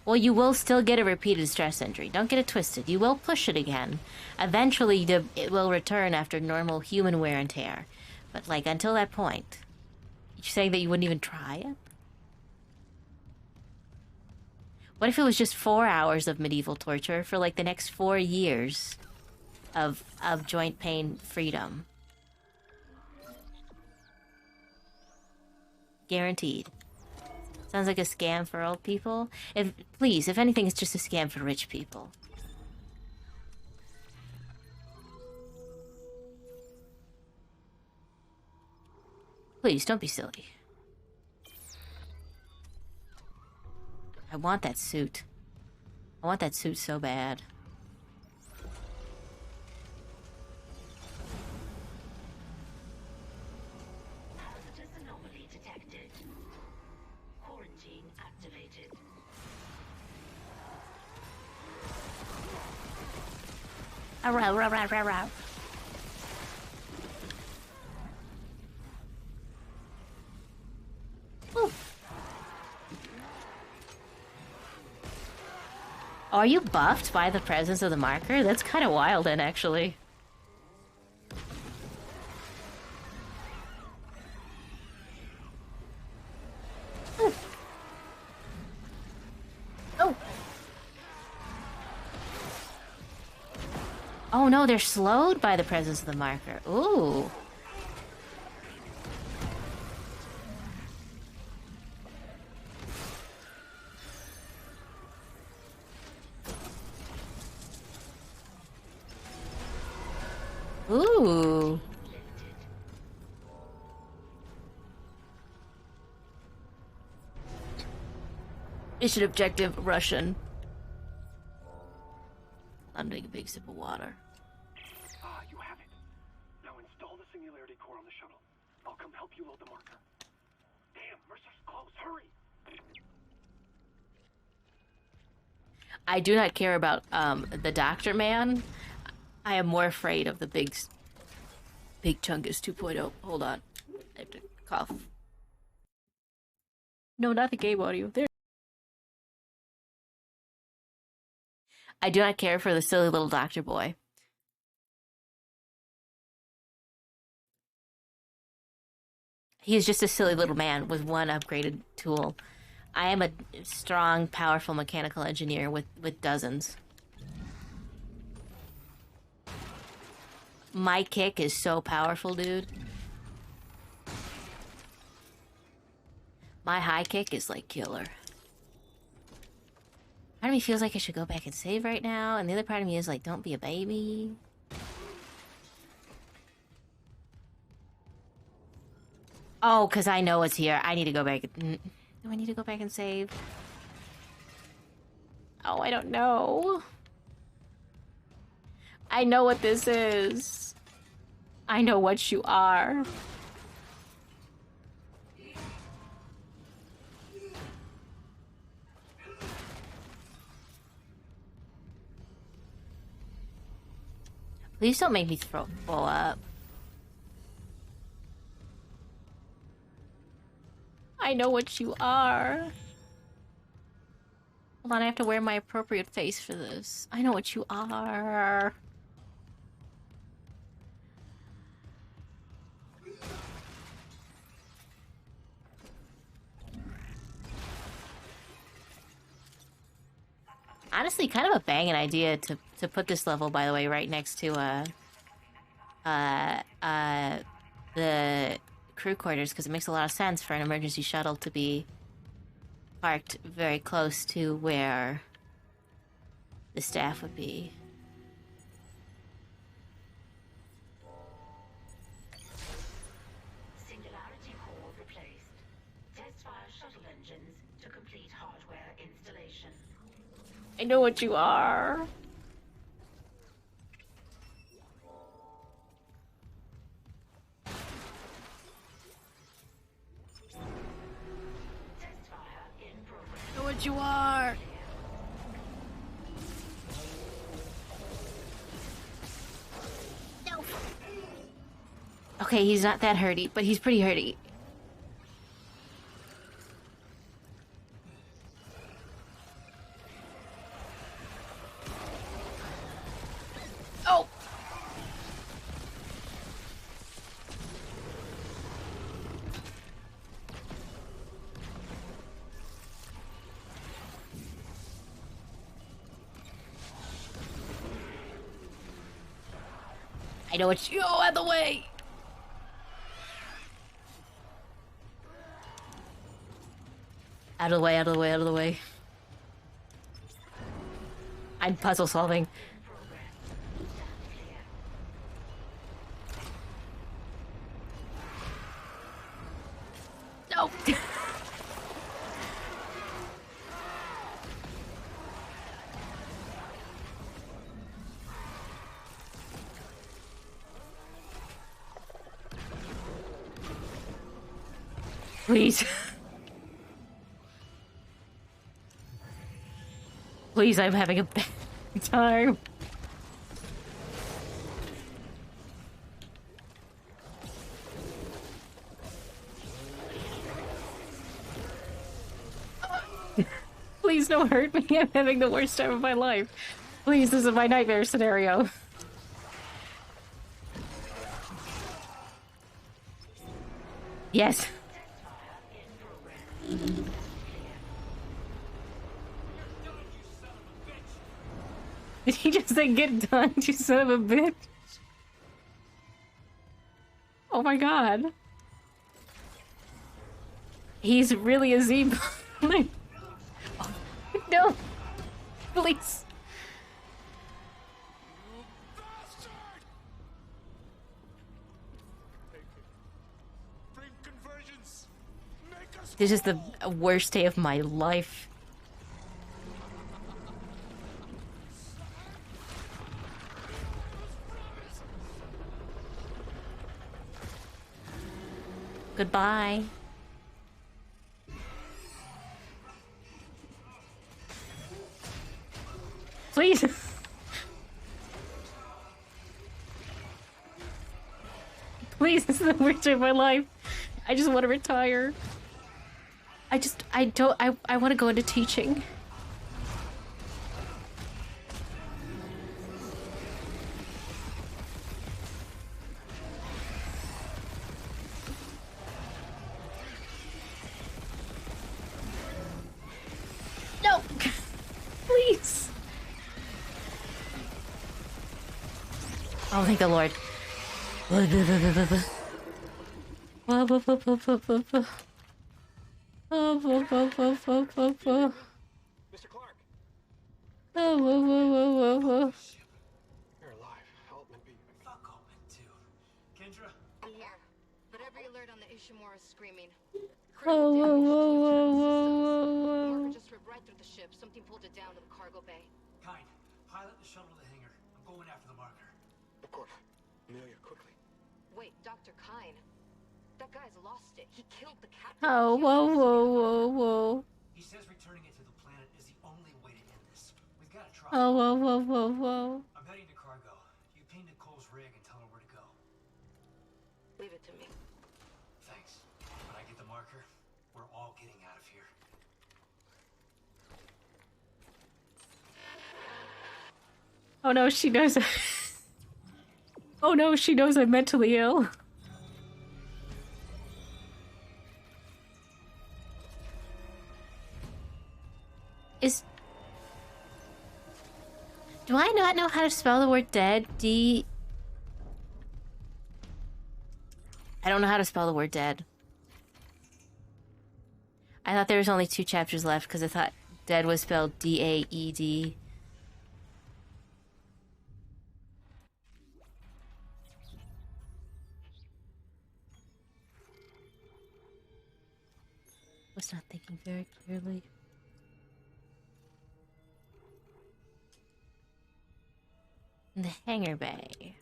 Well, you will still get a repeated stress injury. Don't get it twisted. You will push it again. Eventually, it will return after normal human wear and tear. But, like, until that point... You're saying that you wouldn't even try it? What if it was just 4 hours of medieval torture for, like, the next 4 years of joint pain freedom? Guaranteed. Sounds like a scam for old people. Please, if anything, it's just a scam for rich people. Please, don't be silly. I want that suit. I want that suit so bad. Hazardous anomaly detected. Quarantine activated. Are you buffed by the presence of the marker? That's kind of wild, then, actually. Ooh. Oh. Oh no, they're slowed by the presence of the marker. Ooh. Ooh. Mission objective, Russian. I'm taking a big sip of water. You have it. Now install the singularity core on the shuttle. I'll come help you load the marker. Damn, Mercer's close. Hurry! I do not care about the Doctor Man. I am more afraid of the Big Chungus 2.0. Hold on. I have to cough. No, not the game audio. There. I do not care for the silly little Doctor Boy. He is just a silly little man with one upgraded tool. I am a strong, powerful mechanical engineer with dozens. My kick is so powerful, dude. My high kick is like killer. Part of me feels like I should go back and save right now, and the other part of me is like, don't be a baby. Oh, because I know it's here. I need to go back. Do I need to go back and save? Oh, I don't know. I know what this is. I know what you are. Please don't make me blow up. I know what you are. Hold on, I have to wear my appropriate face for this. I know what you are. Honestly, kind of a banging idea to put this level, by the way, right next to the crew quarters, because it makes a lot of sense for an emergency shuttle to be parked very close to where the staff would be. Singularity core replaced. Test fire shuttle engines to complete hardware installation. I know what you are. I know what you are. No. Okay, he's not that hurty, but he's pretty hurty. Oh! I know what you— oh, out of the way! Out of the way, out of the way, out of the way. I'm puzzle solving. No! Please. Please, I'm having a bad time. Please don't hurt me. I'm having the worst time of my life. Please, this is my nightmare scenario. Yes. Did he just say get done, you son of a bitch? Oh my god. He's really a zebra. No! Please. This is the worst day of my life. Goodbye. Please. Please, this is the worst day of my life. I just want to retire. I want to go into teaching. No! Please! Oh, thank the Lord. Mr. Clark. Whoa, whoa, whoa, whoa, whoa. You're alive. Help me be. Fuck open, too. Kendra? I'm here, but every alert on the Ishimura is screaming. Whoa, whoa, whoa, whoa, whoa, The whoa. marker just ripped right through the ship. Something pulled it down to the cargo bay. Kind. Pilot the shuttle to the hangar. I'm going after the marker. Of course. Amelia, quickly. Wait, Dr. Kine. That guy's lost it. He killed the captain. Oh, whoa, whoa, whoa, whoa. He says returning it to the planet is the only way to end this. We've got to try. Oh, whoa, whoa, whoa, whoa. I'm heading to cargo. You ping Nicole's rig and tell her where to go. Leave it to me. Thanks. When I get the marker, we're all getting out of here. Oh no, she knows. Oh no, she knows I'm mentally ill. Do I not know how to spell the word dead? I don't know how to spell the word dead. I thought there was only 2 chapters left because I thought dead was spelled D-A-E-D. Was not thinking very clearly. The hangar bay.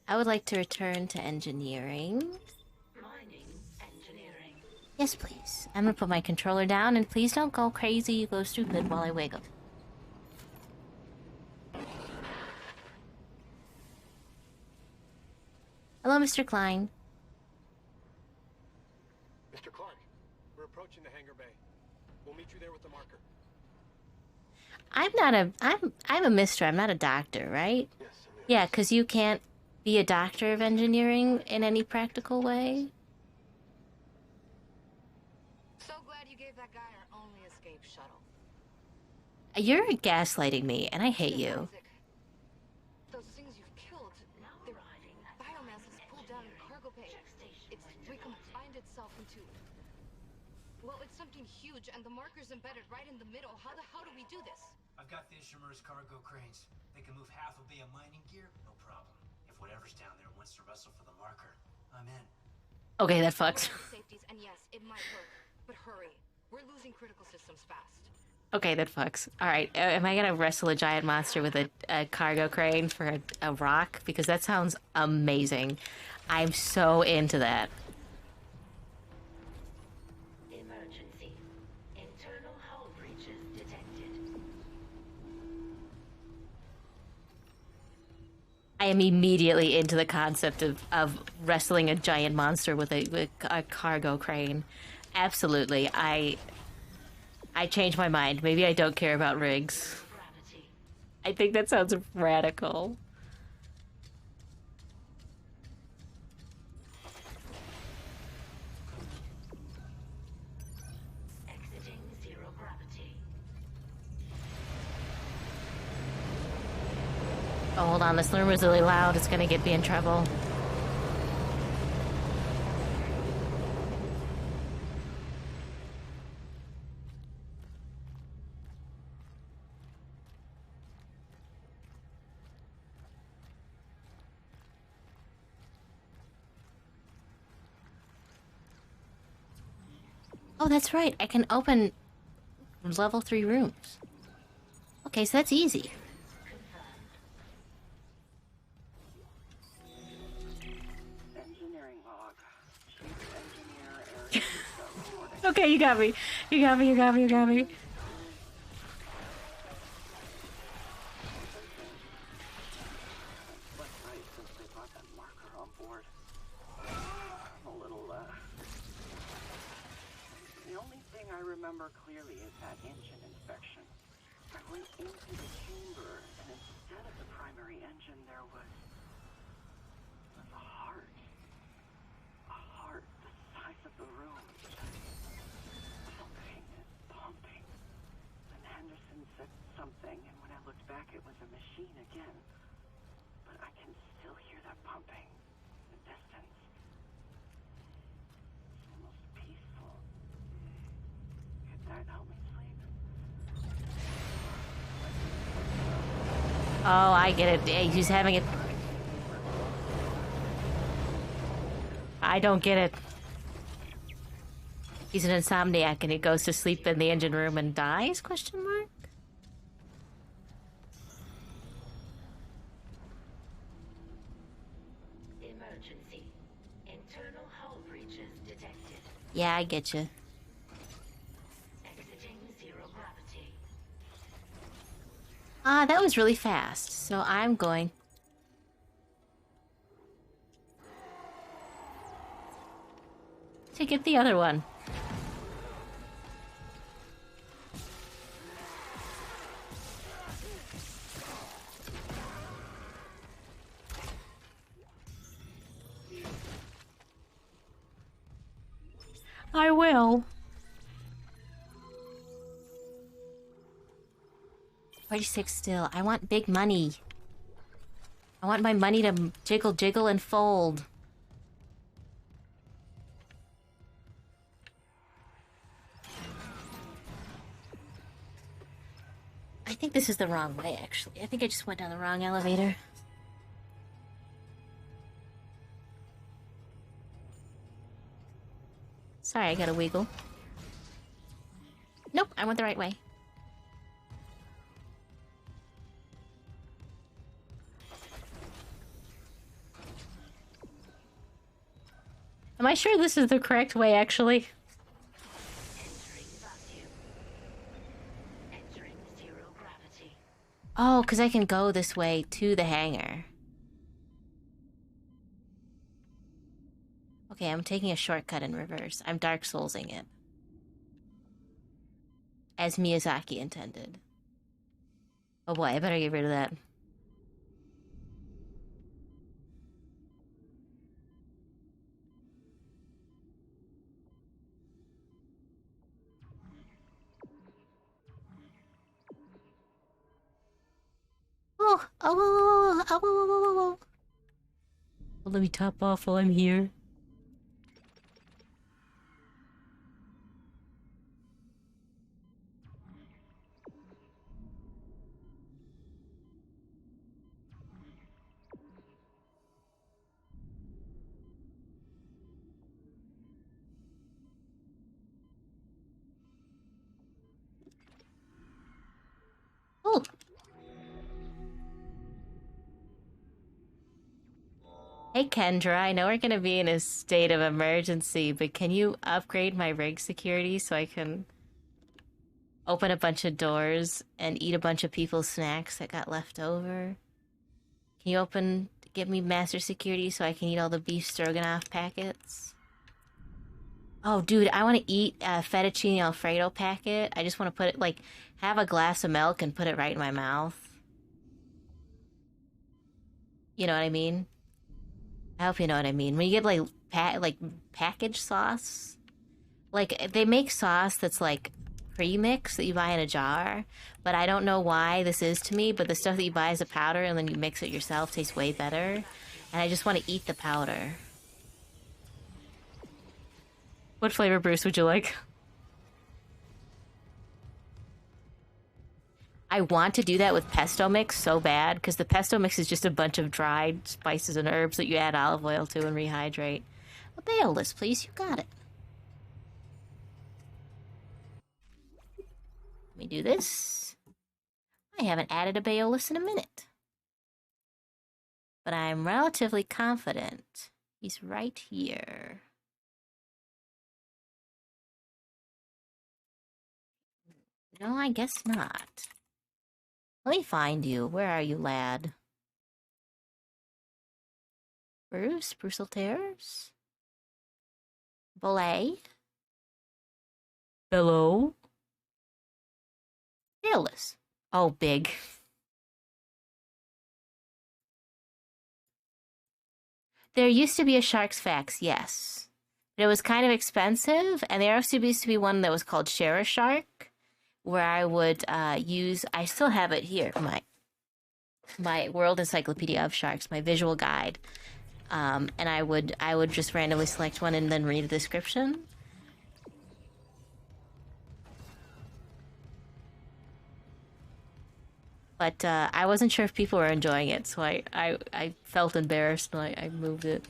I would like to return to engineering. Mining engineering. Yes, please. I'm gonna put my controller down and please don't go crazy, go stupid while I wiggle. Hello, Mr. Klein. Mr. Clark, we're approaching the hangar bay. We'll meet you there with the marker. I'm a mister, I'm not a doctor, right? Yes, Amelia. Yeah, because you can't be a doctor of engineering in any practical way. So glad you gave that guy our only escape shuttle. You're gaslighting me, and I hate you. Isaac, those things you've killed, their biomass is pulled down in the cargo bay. It's recombined itself into... Well, it's something huge, and the marker's embedded right in the middle. How the hell do we do this? I've got the Ishimura's cargo cranes. They can move half a bay of mining gear, no problem. If whatever's down there wants to wrestle for the marker, I'm in. Okay, that fucks. Safeties, and yes, it might work, but hurry. We're losing critical systems fast. Okay, that fucks. Alright, am I gonna wrestle a giant monster with a cargo crane for a rock? Because that sounds amazing. I'm so into that. Emergency. Internal hull breaches detected. I am immediately into the concept of wrestling a giant monster with a cargo crane. Absolutely. I changed my mind. Maybe I don't care about rigs. Gravity. I think that sounds radical. Exiting zero gravity. Oh, hold on. This room is really loud. It's gonna get me in trouble. Oh, that's right. I can open level 3 rooms. Okay, so that's easy. Okay, you got me. You got me, you got me, you got me. Last night, since they brought that marker on board, I'm a little, The only thing I remember clearly is that engine inspection. I went into the chamber, and instead of the primary engine, there was a heart. A heart the size of the room. Pumping and pumping. And Henderson said something, and when I looked back, it was a machine again. But I can still hear that pumping in the distance. It's almost peaceful. Could that help me sleep? Oh, I get it. He's having it. I don't get it. He's an insomniac and he goes to sleep in the engine room and dies? Question mark? Emergency. Internal hull breaches detected. Yeah, I get you. Exiting zero gravity. Ah, that was really fast. So I'm going to get the other one. I will. Why sit still? I want big money. I want my money to jiggle, jiggle, and fold. I think this is the wrong way, actually. I think I just went down the wrong elevator. Sorry, I gotta wiggle. Nope, I went the right way. Am I sure this is the correct way, actually? Entering zero gravity. Oh, because I can go this way to the hangar. Okay, I'm taking a shortcut in reverse. I'm Dark Soulsing it. As Miyazaki intended. Oh boy, I better get rid of that. Oh. Well, let me top off while I'm here. Oh. Hey Kendra, I know we're gonna be in a state of emergency, but can you upgrade my rig security so I can open a bunch of doors and eat a bunch of people's snacks that got left over? Can you give me master security so I can eat all the beef stroganoff packets? Oh, dude, I want to eat a fettuccine alfredo packet. I just want to put it, like, have a glass of milk and put it right in my mouth. You know what I mean? I hope you know what I mean. When you get, like, packaged sauce, like, they make sauce that's, like, pre-mix that you buy in a jar, but I don't know why this is to me, but the stuff that you buy as a powder and then you mix it yourself tastes way better, and I just want to eat the powder. What flavor, Bruce, would you like? I want to do that with pesto mix so bad, because the pesto mix is just a bunch of dried spices and herbs that you add olive oil to and rehydrate. A Baeolus, please. You got it. Let me do this. I haven't added a Baeolus in a minute. But I'm relatively confident he's right here. No, I guess not. Let me find you. Where are you, lad? Bruce? Bruce Terrace? Belay? Hello? Fearless. Oh, big. There used to be a Sharks Facts, yes. But it was kind of expensive, and there also used to be one that was called Share a Shark, where I would use, I still have it here, my World Encyclopedia of Sharks, my visual guide. And I would just randomly select one and then read a description. But I wasn't sure if people were enjoying it, so I felt embarrassed and I moved it.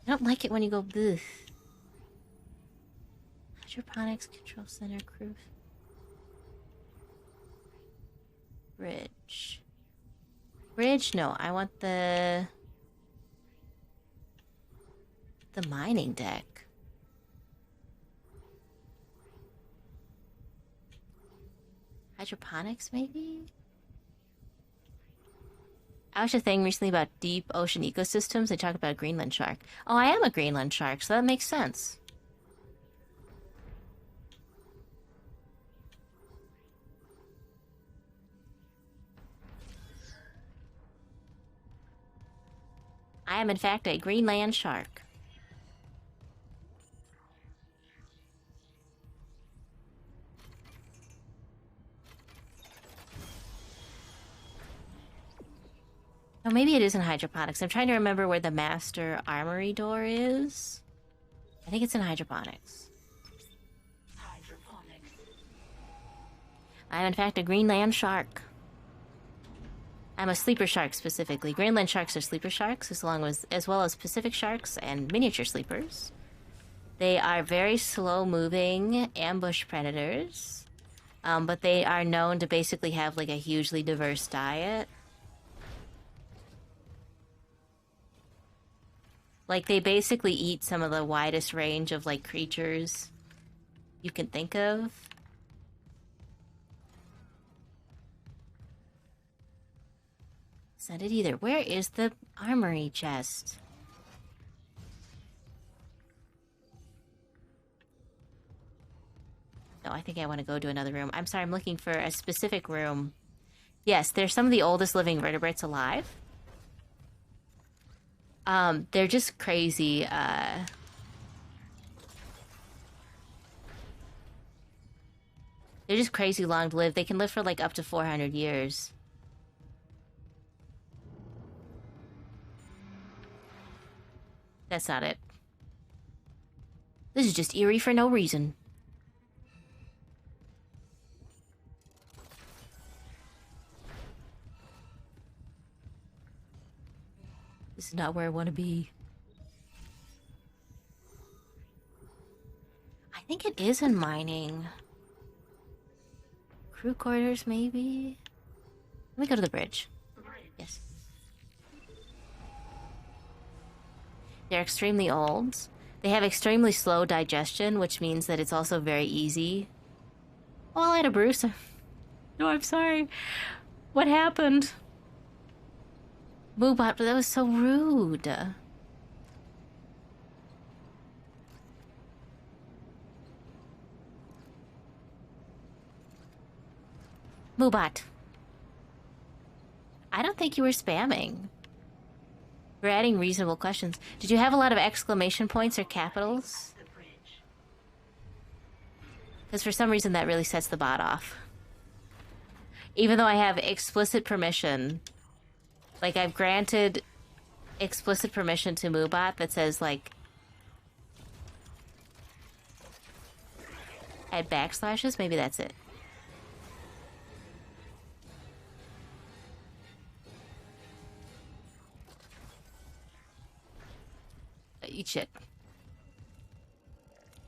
I don't like it when you go bleh. Hydroponics Control Center Cruise. Bridge. Bridge? No, I want the mining deck. Hydroponics, maybe? I watched a thing recently about deep ocean ecosystems. They talk about a Greenland shark. Oh, I am a Greenland shark, so that makes sense. I am, in fact, a Greenland shark. Oh, maybe it is in hydroponics. I'm trying to remember where the master armory door is. I think it's in hydroponics. I am, in fact, a Greenland shark. I'm a sleeper shark, specifically. Greenland sharks are sleeper sharks, as well as Pacific sharks and miniature sleepers. They are very slow-moving ambush predators, but they are known to basically have, like, a hugely diverse diet. Like, they basically eat some of the widest range of, like, creatures you can think of. It's not it either. Where is the armory chest? No, I think I want to go to another room. I'm sorry, I'm looking for a specific room. Yes, they're some of the oldest living vertebrates alive. They're just crazy, they're just crazy long to live. They can live for, like, up to 400 years. That's not it. This is just eerie for no reason. This is not where I want to be. I think it is in mining. Crew quarters, maybe? Let me go to the bridge. Yes. They're extremely old. They have extremely slow digestion, which means that it's also very easy. Oh, I had a Bruce. No, I'm sorry. What happened? Boobot, but that was so rude. Boobot. I don't think you were spamming. We're adding reasonable questions. Did you have a lot of exclamation points or capitals? Because for some reason that really sets the bot off. Even though I have explicit permission. Like, I've granted explicit permission to Moobot that says, like, add backslashes? Maybe that's it. Eat shit.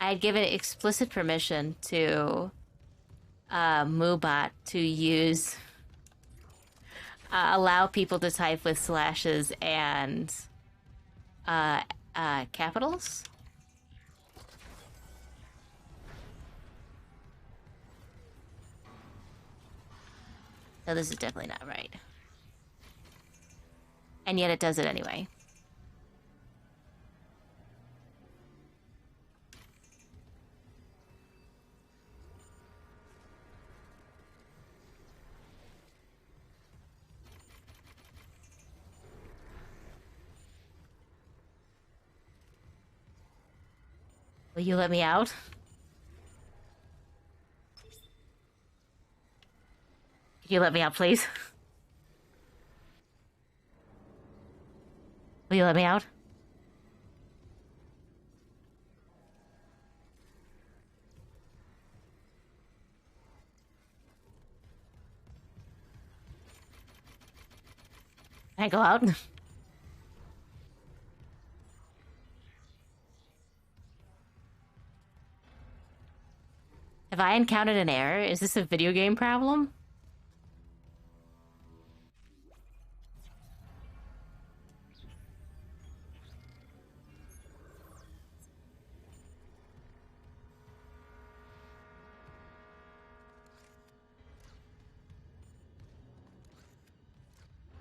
I had given explicit permission to Moobot to use allow people to type with slashes and capitals. So this is definitely not right. And yet it does it anyway. Will you let me out? Could you let me out, please? Will you let me out? Can I go out? Have I encountered an error? Is this a video game problem?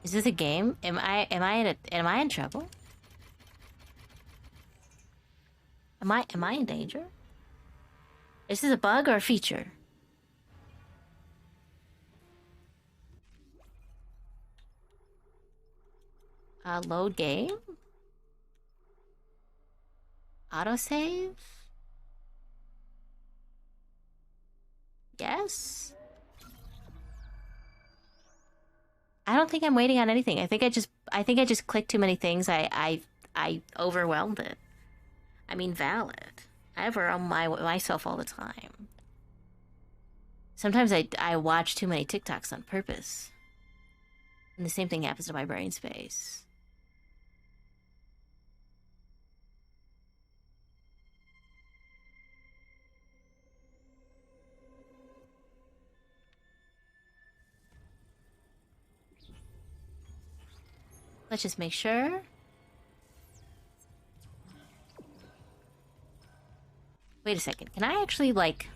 Is this a game? Am I in trouble? Am I in danger? Is this a bug or a feature? Load game? Autosave? Yes? I don't think I'm waiting on anything. I think I just clicked too many things. I overwhelmed it. I mean, valid. I overwhelm myself all the time. Sometimes I watch too many TikToks on purpose. And the same thing happens to my brain space. Let's just make sure. Wait a second. Can I actually, like,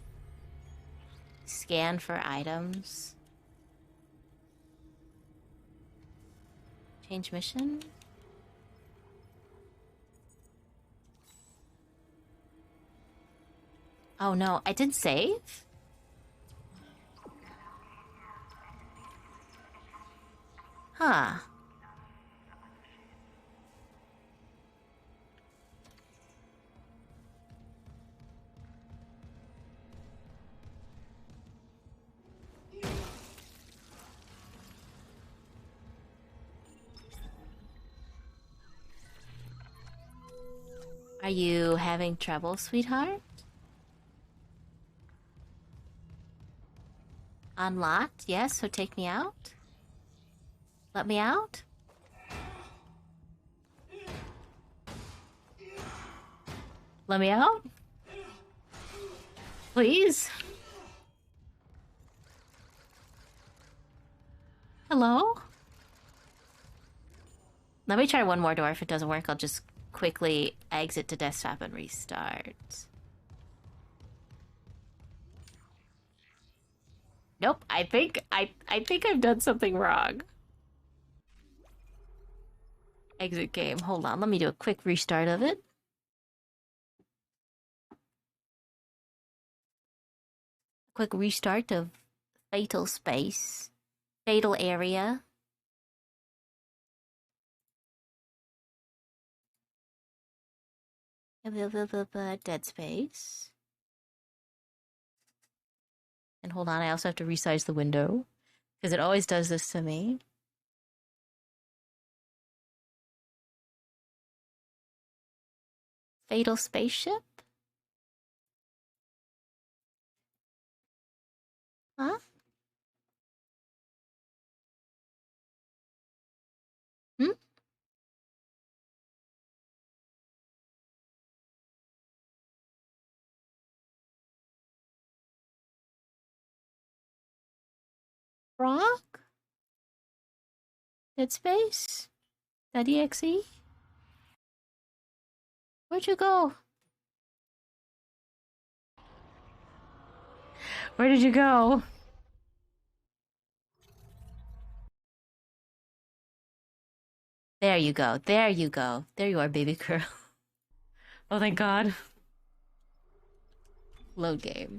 scan for items? Change mission? Oh no, I did save? Huh. Are you having trouble, sweetheart? Unlocked? Yes, so take me out? Let me out? Let me out? Please? Hello? Let me try one more door. If it doesn't work, I'll just quickly exit to desktop and restart. Nope, I think I've done something wrong. Exit game. Hold on, let me do a quick restart of it. Quick restart of Fatal Space. Fatal Area. Dead Space. And hold on, I also have to resize the window. Because it always does this to me. Fatal Spaceship? Huh? Hmm? Rock? Dead Space? .exe? Where'd you go? Where did you go? There you go. There you go. There you are, baby girl. Oh, thank God. Load game.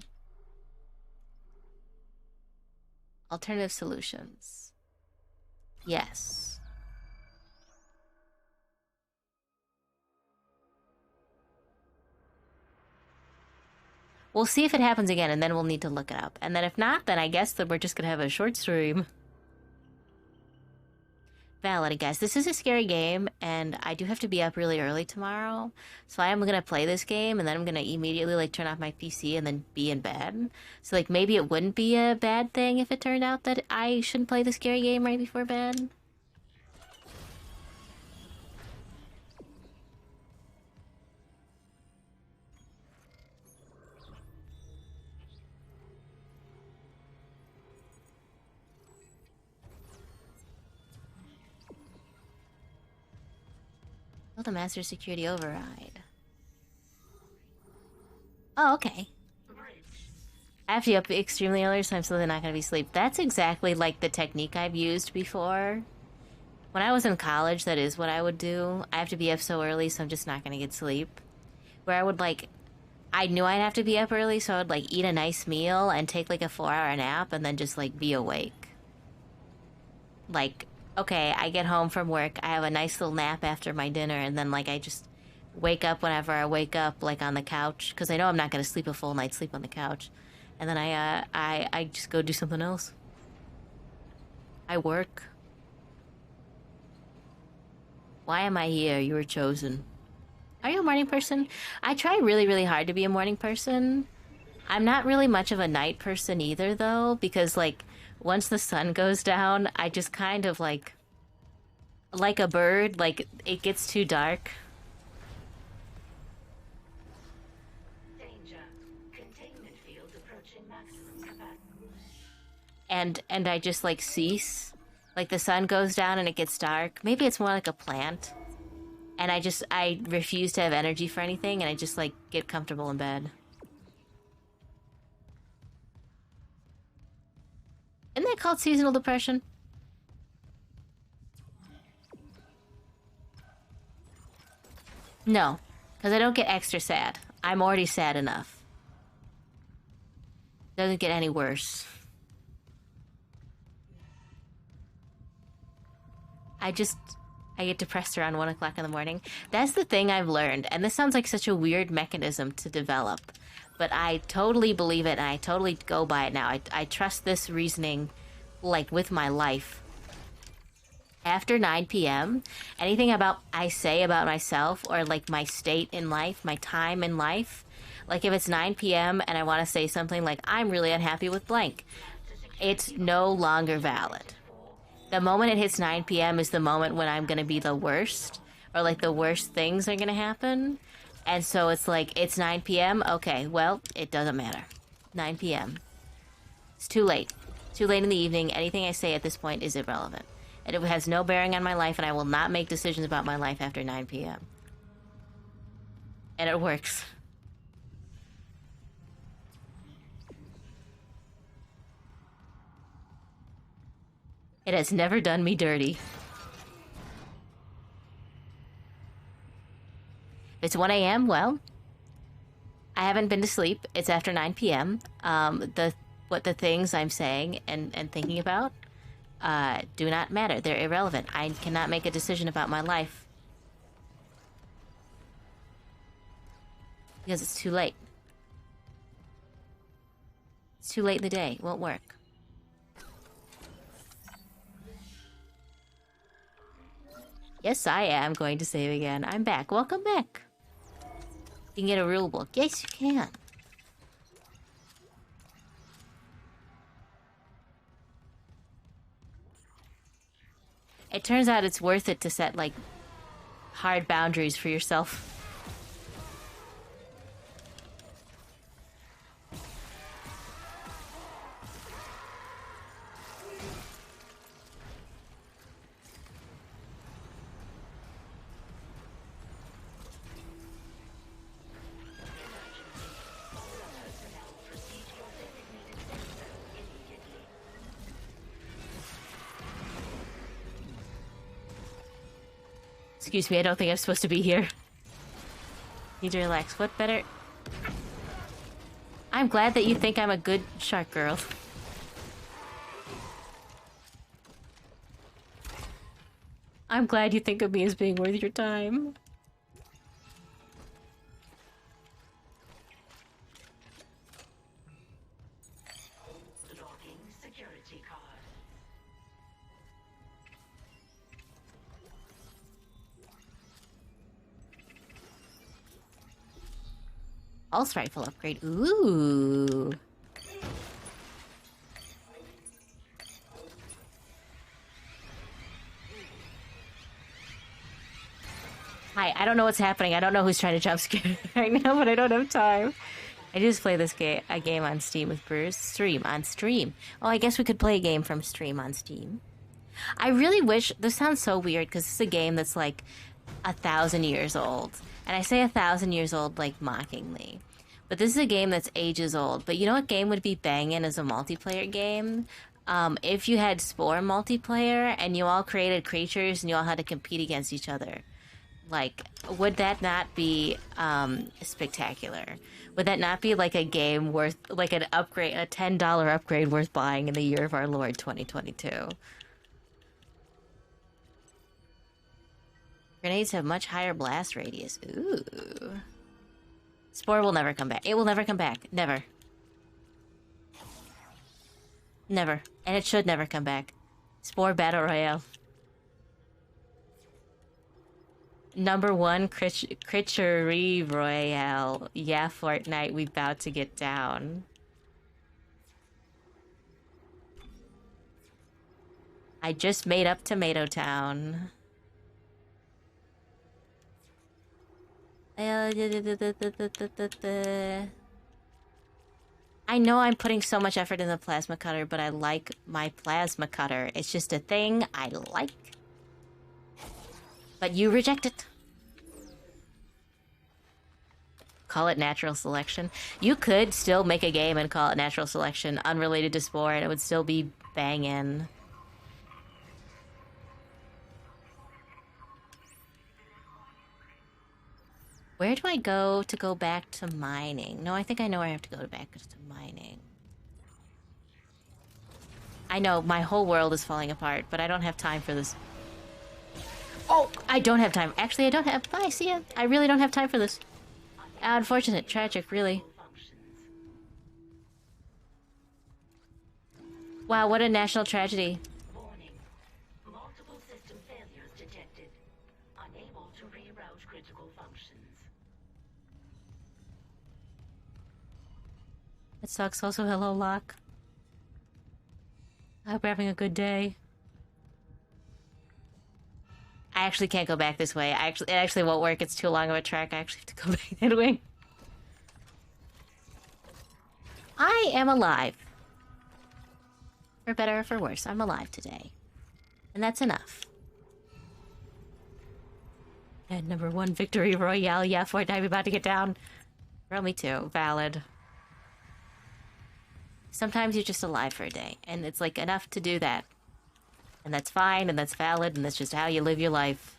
Alternative solutions. Yes. We'll see if it happens again, and then we'll need to look it up. And then if not, then I guess that we're just gonna have a short stream. Valid, guys. This is a scary game, and I do have to be up really early tomorrow. So I am gonna play this game, and then I'm gonna immediately, like, turn off my PC and then be in bed. So, like, maybe it wouldn't be a bad thing if it turned out that I shouldn't play the scary game right before bed. Oh, the master security override. Oh, okay. I have to be up extremely early, so I'm still not gonna be asleep. That's exactly like the technique I've used before. When I was in college, that is what I would do. I have to be up so early, so I'm just not gonna get sleep. Where I would, like, I knew I'd have to be up early, so I would, like, eat a nice meal and take, like, a 4-hour nap and then just, like, be awake. Like, okay, I get home from work, I have a nice little nap after my dinner, and then, like, I just wake up whenever I wake up, like, on the couch, because I know I'm not going to sleep a full night's sleep on the couch. And then I just go do something else. I work. Why am I here? You were chosen. Are you a morning person? I try really, really hard to be a morning person. I'm not really much of a night person either, though, because, like, once the sun goes down, I just kind of, like a bird, like, it gets too dark. Danger. Containment field approaching maximum capacity. And I just, like, cease. Like, the sun goes down and it gets dark. Maybe it's more like a plant. And I refuse to have energy for anything, and I just, like, get comfortable in bed. Isn't that called seasonal depression? No, because I don't get extra sad. I'm already sad enough. Doesn't get any worse. I get depressed around 1 o'clock in the morning. That's the thing I've learned, and this sounds like such a weird mechanism to develop, but I totally believe it, and I totally go by it now. I trust this reasoning, like, with my life. After 9 p.m., anything I say about myself, or, like, my state in life, my time in life, like, if it's 9 p.m. and I want to say something like, I'm really unhappy with blank, it's no longer valid. The moment it hits 9 p.m. is the moment when I'm gonna be the worst, or, like, the worst things are gonna happen. And so it's like, it's 9 p.m. Okay, well, it doesn't matter. 9 p.m. It's too late. Too late in the evening. Anything I say at this point is irrelevant. And it has no bearing on my life, and I will not make decisions about my life after 9 p.m. And it works. It has never done me dirty. If it's 1 a.m., well, I haven't been to sleep. It's after 9 p.m. What the things I'm saying and thinking about do not matter. They're irrelevant. I cannot make a decision about my life. Because it's too late. It's too late in the day. It won't work. Yes, I am going to save again. I'm back. Welcome back. You can get a rule book. Yes, you can. It turns out it's worth it to set, like, hard boundaries for yourself. Excuse me, I don't think I'm supposed to be here. Need to relax. What better? I'm glad that you think I'm a good shark girl. I'm glad you think of me as being worth your time. Logging security card. Pulse rifle upgrade. Ooh. Hi, I don't know what's happening. I don't know who's trying to jump scare right now, but I don't have time. I just play this game a game on Steam with Bruce. Stream on stream. Oh, I guess we could play a game from stream on Steam. I really wish, this sounds so weird because it's a game that's like 1,000 years old. And I say 1,000 years old like mockingly. But this is a game that's ages old. But you know what game would be banging as a multiplayer game? If you had Spore multiplayer and you all created creatures and you all had to compete against each other. Like, would that not be spectacular? Would that not be like a game worth, like an upgrade, a $10 upgrade worth buying in the year of our Lord 2022? Grenades have much higher blast radius. Ooh. Spore will never come back. It will never come back. Never. Never. And it should never come back. Spore Battle Royale. Number 1, Critchery Royale. Yeah, Fortnite, we about to get down. I just made up Tomato Town. I know I'm putting so much effort in the plasma cutter, but I like my plasma cutter. It's just a thing I like. But you reject it. Call it natural selection. You could still make a game and call it natural selection, unrelated to Spore, and it would still be banging. Where do I go to go back to mining? No, I think I know where I have to go back to mining. I know, my whole world is falling apart, but I don't have time for this. Oh, I don't have time. Actually, I don't have... Bye, see ya. I really don't have time for this. Unfortunate, tragic, really. Wow, what a national tragedy. Warning. Multiple system failures detected. Unable to reroute critical functions. It sucks. Also, hello, Locke. I hope you're having a good day. I actually can't go back this way. It actually won't work. It's too long of a trek. I actually have to go back that way. I am alive. For better or for worse, I'm alive today. And that's enough. And number 1, Victory Royale. Yeah, Fortnite, we about to get down. Girl, me too. Valid. Sometimes you're just alive for a day. And it's like enough to do that. And that's fine, and that's valid, and that's just how you live your life.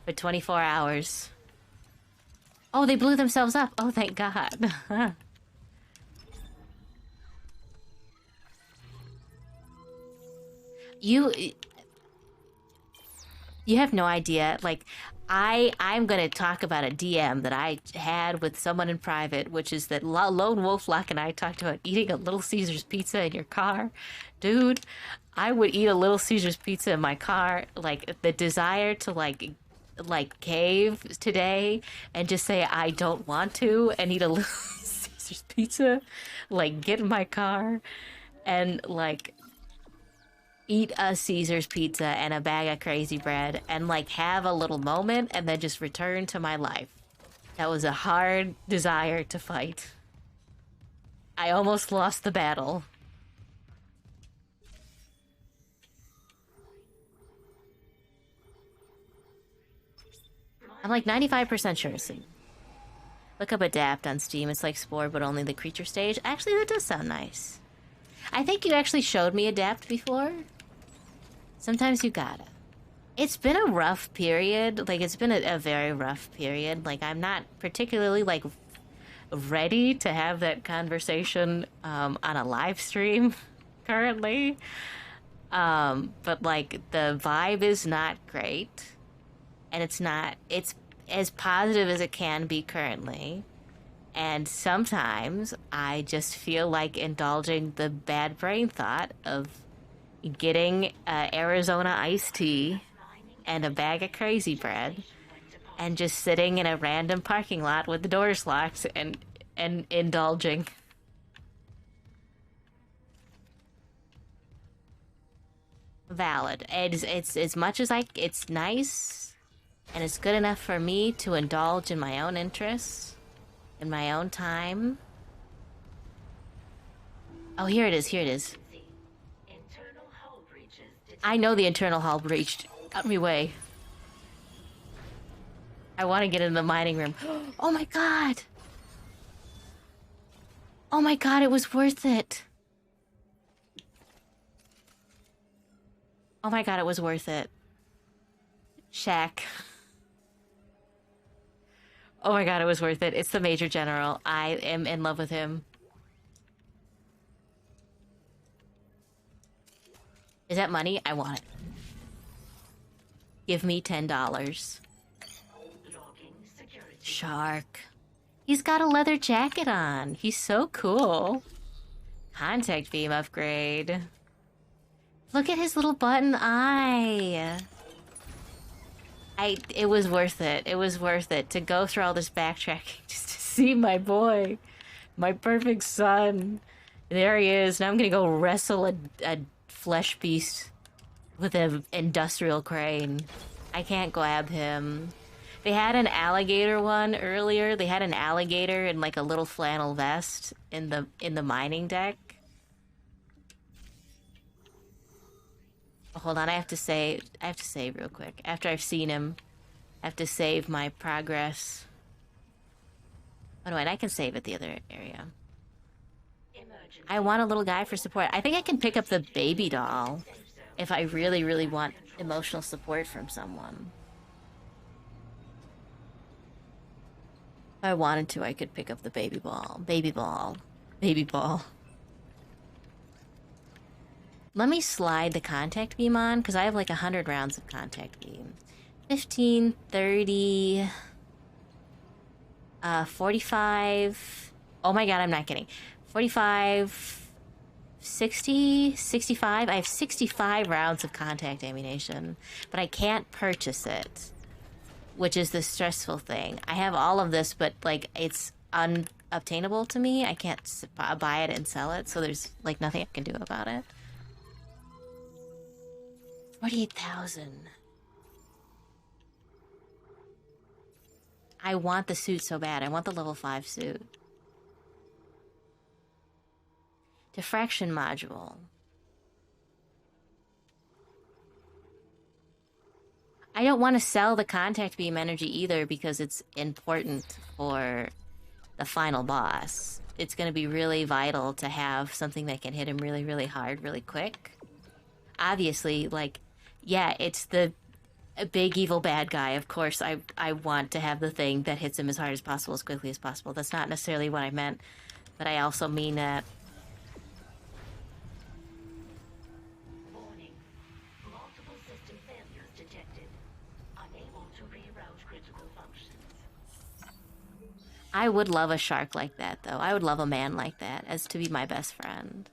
For 24 hours. Oh, they blew themselves up. Oh, thank God. You have no idea. Like, I'm gonna talk about a DM that I had with someone in private, which is that Lone Wolf Lock and I talked about eating a Little Caesars pizza in your car. Dude, I would eat a Little Caesars pizza in my car. Like, the desire to, like cave today and just say I don't want to and eat a Little Caesars pizza. Like, get in my car and, like, eat a Caesar's pizza and a bag of crazy bread and, like, have a little moment and then just return to my life. That was a hard desire to fight. I almost lost the battle. I'm like 95% sure. So look up Adapt on Steam. It's like Spore, but only the creature stage. Actually, that does sound nice. I think you actually showed me Adapt before. Sometimes you gotta. It's been a rough period. Like, it's been a very rough period. Like, I'm not particularly, like, ready to have that conversation on a live stream currently. But, like, the vibe is not great. And it's as positive as it can be currently. And sometimes I just feel like indulging the bad brain thought of getting Arizona iced tea and a bag of crazy bread and just sitting in a random parking lot with the doors locked and indulging. Valid. It's as much as it's nice and it's good enough for me to indulge in my own interests in my own time. Oh, here it is, here it is. I know the internal hull breach. Out of my way. I want to get in the mining room. Oh my god! Oh my god, it was worth it. Oh my god, it was worth it. Shaq. Oh my god, it was worth it. It's the Major General. I am in love with him. Is that money? I want it. Give me $10. Shark. He's got a leather jacket on. He's so cool. Contact beam upgrade. Look at his little button eye. It was worth it. It was worth it to go through all this backtracking just to see my boy. My perfect son. There he is. Now I'm gonna go wrestle a flesh beast with an industrial crane. I can't grab him. They had an alligator one earlier. They had an alligator in like a little flannel vest in the mining deck. Oh, hold on, I have to save real quick. After I've seen him, I have to save my progress. Oh no, and I can save at the other area. I want a little guy for support. I think I can pick up the baby doll if I really, really want emotional support from someone. If I wanted to, I could pick up the baby ball. Baby ball. Baby ball. Let me slide the contact beam on, because I have like 100 rounds of contact beam. 15, 30... 45... Oh my god, I'm not kidding. 45... 60... 65? I have 65 rounds of contact ammunition, but I can't purchase it, which is the stressful thing. I have all of this, but like it's unobtainable to me. I can't buy it and sell it, so there's like nothing I can do about it. 48,000. I want the suit so bad. I want the level 5 suit. Diffraction module. I don't want to sell the contact beam energy either because it's important for the final boss. It's going to be really vital to have something that can hit him really, really hard, really quick. Obviously, like, yeah, it's the big evil bad guy. Of course, I want to have the thing that hits him as hard as possible, as quickly as possible. That's not necessarily what I meant, but I also mean that. Warning. Multiple system failures detected. Unable to reroute critical functions. I would love a shark like that, though. I would love a man like that as to be my best friend.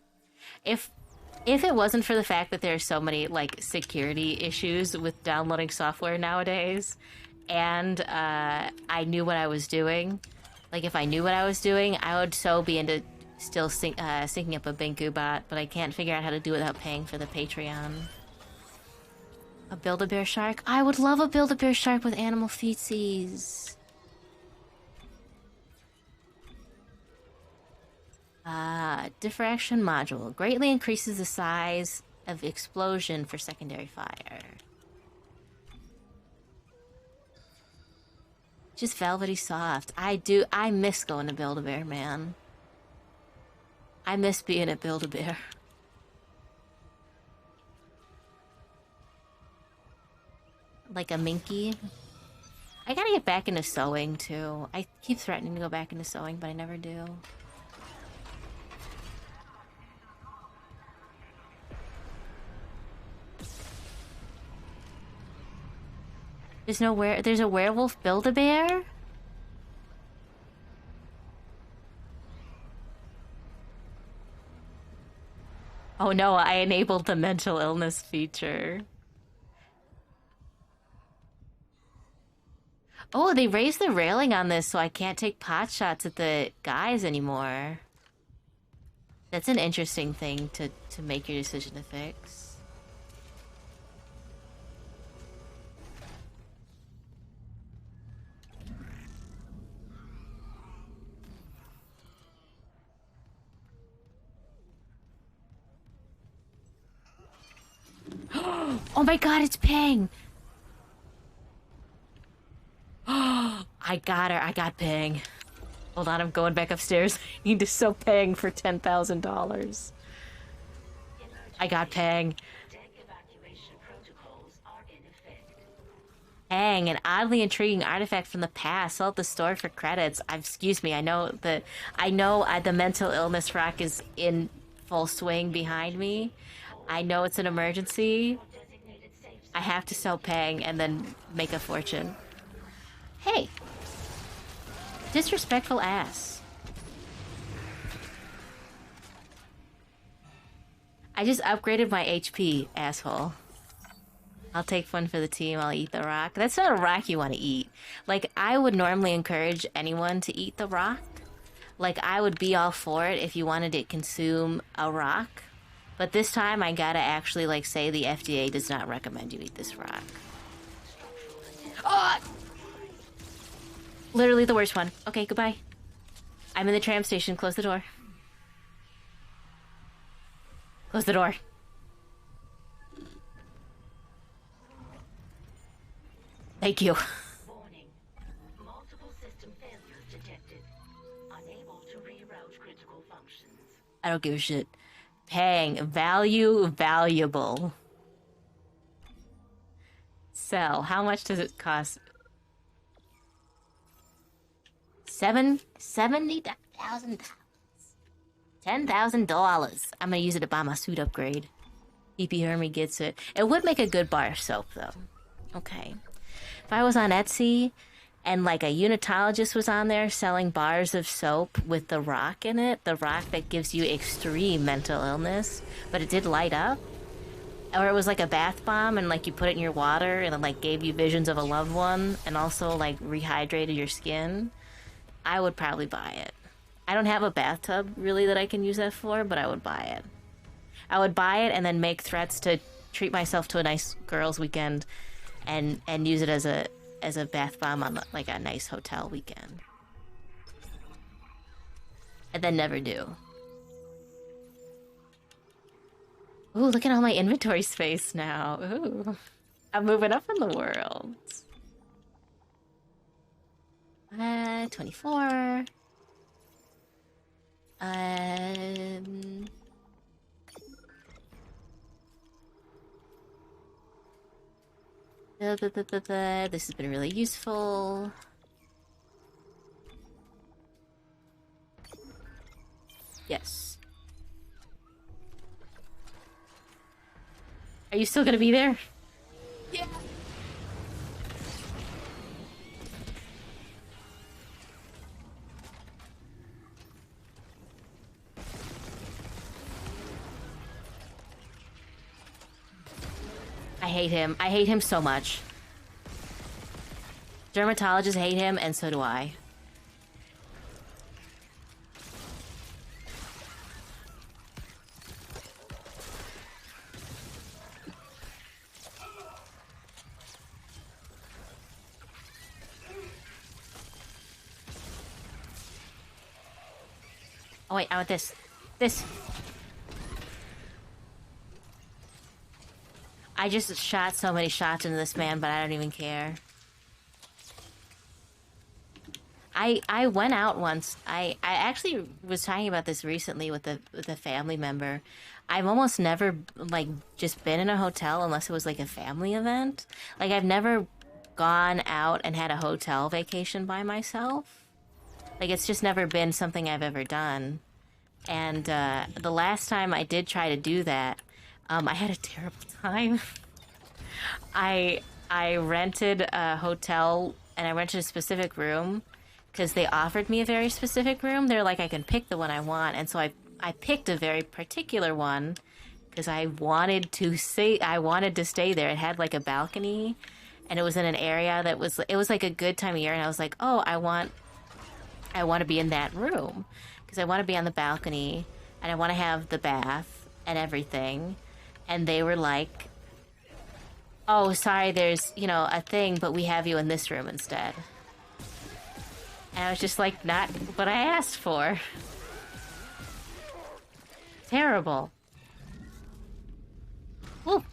If it wasn't for the fact that there are so many, like, security issues with downloading software nowadays, and I knew what I was doing, like, if I knew what I was doing, I would so be into still syncing up a Binku bot, but I can't figure out how to do it without paying for the Patreon. A Build-A-Bear shark? I would love a Build-A-Bear shark with animal feces. Diffraction module. Greatly increases the size of explosion for secondary fire. Just velvety soft. I miss going to Build-A-Bear, man. I miss being at Build-A-Bear. like a minky. I gotta get back into sewing too. I keep threatening to go back into sewing, but I never do. There's a werewolf Build-A-Bear? Oh no, I enabled the mental illness feature. Oh, they raised the railing on this so I can't take pot shots at the guys anymore. That's an interesting thing to make your decision to fix. Oh my god, it's Pang! I got her. I got Pang. Hold on, I'm going back upstairs. I need to sell Pang for $10,000. I got Pang. Pang, an oddly intriguing artifact from the past. Sold at the store for credits. Excuse me. I know the mental illness rock is in full swing behind me. I know it's an emergency. I have to sell Pang and then make a fortune. Hey! Disrespectful ass. I just upgraded my HP, asshole. I'll take one for the team, I'll eat the rock. That's not a rock you want to eat. Like, I would normally encourage anyone to eat the rock. Like, I would be all for it if you wanted to consume a rock. But this time, I gotta actually, like, say the FDA does not recommend you eat this rock. Oh! Literally the worst one. Okay, goodbye. I'm in the tram station. Close the door. Close the door. Thank you. Warning. Multiple system failures detected. Unable to reroute critical functions. I don't give a shit. Pang. Valuable. Sell. How much does it cost? $70,000. $10,000. I'm gonna use it to buy my suit upgrade. EP Hermie gets it. It would make a good bar of soap, though. Okay. If I was on Etsy and like a unitologist was on there selling bars of soap with the rock in it, the rock that gives you extreme mental illness, but it did light up, or it was like a bath bomb and like you put it in your water and it like gave you visions of a loved one and also like rehydrated your skin, I would probably buy it. I don't have a bathtub really that I can use that for, but I would buy it. I would buy it and then make threats to treat myself to a nice girls' weekend and use it as a bath bomb on like a nice hotel weekend. And then never do. Ooh, look at all my inventory space now. Ooh. I'm moving up in the world. 24. This has been really useful. Yes. Are you still gonna be there? Yeah. I hate him. I hate him so much. Dermatologists hate him, and so do I. Oh wait, I want this. This. I just shot so many shots into this man, but I don't even care. I went out once. I actually was talking about this recently with a family member. I've almost never like just been in a hotel unless it was like a family event. Like I've never gone out and had a hotel vacation by myself. Like it's just never been something I've ever done. And the last time I did try to do that, I had a terrible time. I I rented a hotel and I rented a specific room because they offered me a very specific room. They're like, I can pick the one I want, and so I picked a very particular one because I wanted to stay there. It had like a balcony, and it was in an area that was like a good time of year, and I was like, oh, I want to be in that room because I want to be on the balcony and I want to have the bath and everything. And they were like, oh, sorry, there's, a thing, but we have you in this room instead. And I was just like, not what I asked for. Terrible. Woo.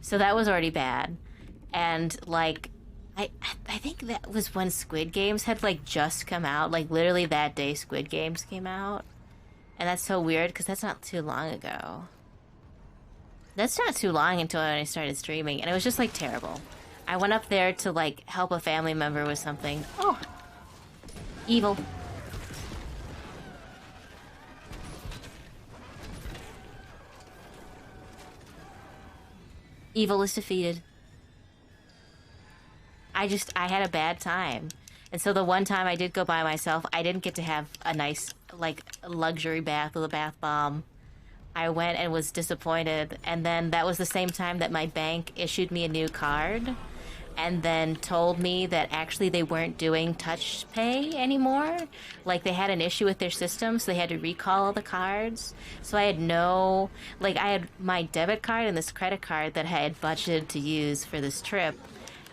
So that was already bad. And, like, I think that was when Squid Games had, like, just come out. Like, literally that day Squid Games came out. And that's so weird, because that's not too long ago. That's not too long until I started streaming, and it was just, like, terrible. I went up there to, like, help a family member with something. Oh! Evil. Evil is defeated. I had a bad time. And so the one time I did go by myself, I didn't get to have a nice, like, luxury bath with a bath bomb. I went and was disappointed. And then that was the same time that my bank issued me a new card and then told me that actually they weren't doing touch pay anymore. Like, they had an issue with their system, so they had to recall all the cards. So I had I had my debit card and this credit card that I had budgeted to use for this trip.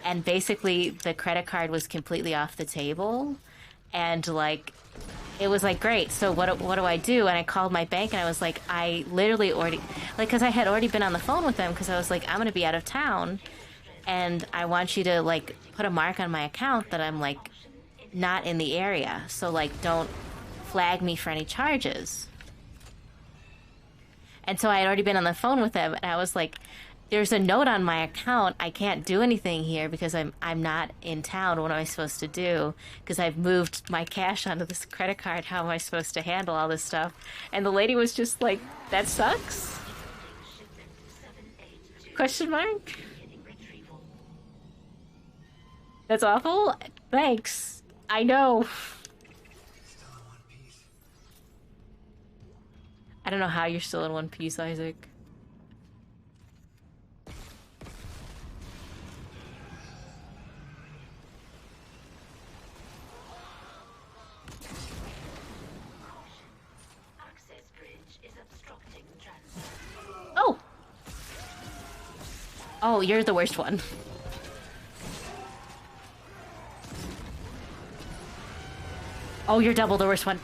And basically, the credit card was completely off the table. And, like, it was, like, great. So what do I do? And I called my bank, and I was like, I literally already... Like, because I had already been on the phone with them, because I was like, I'm going to be out of town. And I want you to, like, put a mark on my account that I'm, like, not in the area. So, like, don't flag me for any charges. And so I had already been on the phone with them, and I was like... There's a note on my account. I can't do anything here because I'm not in town. What am I supposed to do? Because I've moved my cash onto this credit card. How am I supposed to handle all this stuff? And the lady was just like, that sucks? Question mark? That's awful? Thanks. I know. I don't know how you're still in one piece, Isaac. Oh! Oh, you're the worst one. Oh, you're double the worst one.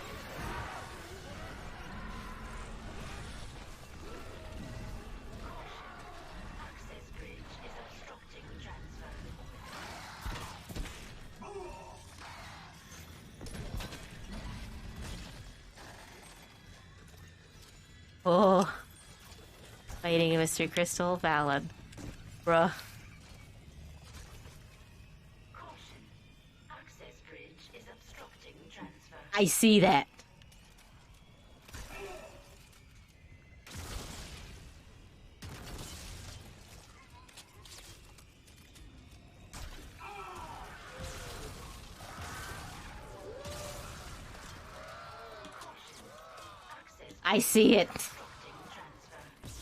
Oh. Fighting a mystery crystal, valid. Bruh. I see that. I see it.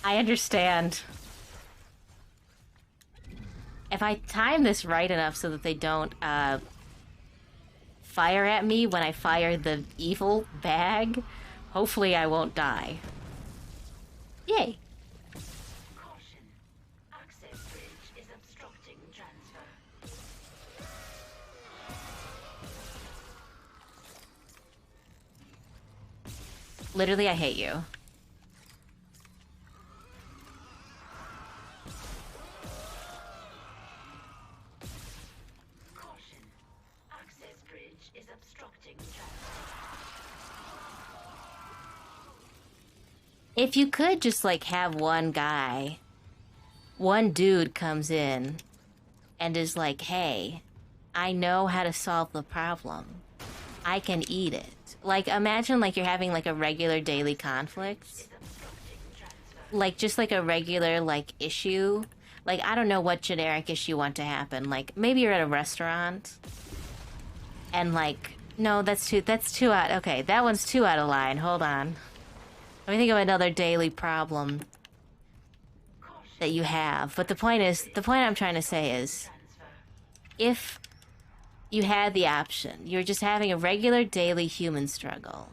I understand. If I time this right enough so that they don't fire at me when I fire the evil bag, hopefully I won't die. Yay. Literally, I hate you. If you could just, like, have one dude comes in and is like, hey, I know how to solve the problem. I can eat it. Like, imagine, like, you're having, like, a regular daily conflict. Like, just, like, a regular, like, issue. Like, I don't know what generic issue you want to happen. Like, maybe you're at a restaurant. And, like, no, that's too out. Okay, that one's too out of line. Hold on. Let me think of another daily problem that you have. But the point I'm trying to say is, if you had the option, you're just having a regular daily human struggle,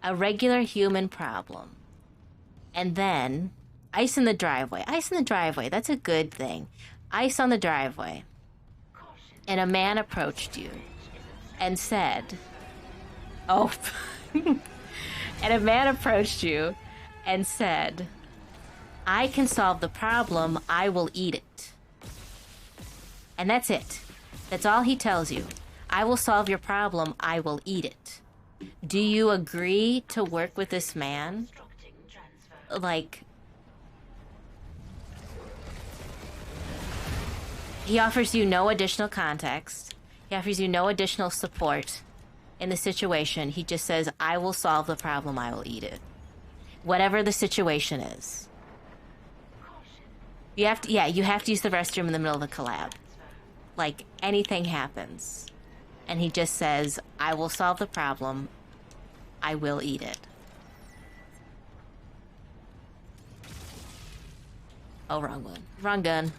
a regular human problem, and then ice in the driveway. Ice in the driveway, that's a good thing. Ice on the driveway. And a man approached you and said, oh, and a man approached you and said, I can solve the problem, I will eat it. And that's it. That's all he tells you. I will solve your problem, I will eat it. Do you agree to work with this man? Like, he offers you no additional context. He offers you no additional support in the situation. He just says, I will solve the problem, I will eat it. Whatever the situation is. You have to use the restroom in the middle of the collab. Like, anything happens. And he just says, I will solve the problem, I will eat it. Oh, wrong one. Wrong gun.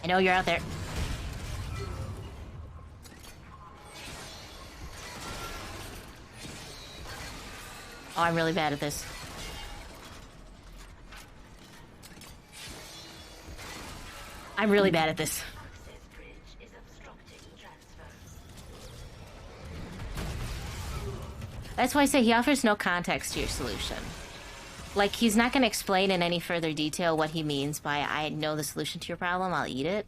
I know you're out there. Oh, I'm really bad at this. I'm really bad at this. That's why I say he offers no context to your solution. Like, he's not going to explain in any further detail what he means by, I know the solution to your problem, I'll eat it.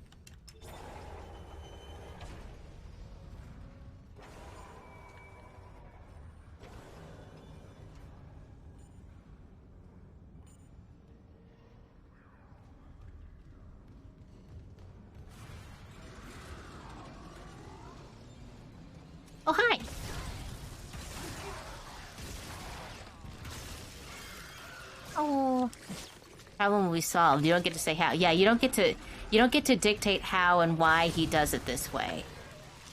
Oh, hi! Oh. Problem will be solved. You don't get to say how. Yeah, you don't get to dictate how and why he does it this way.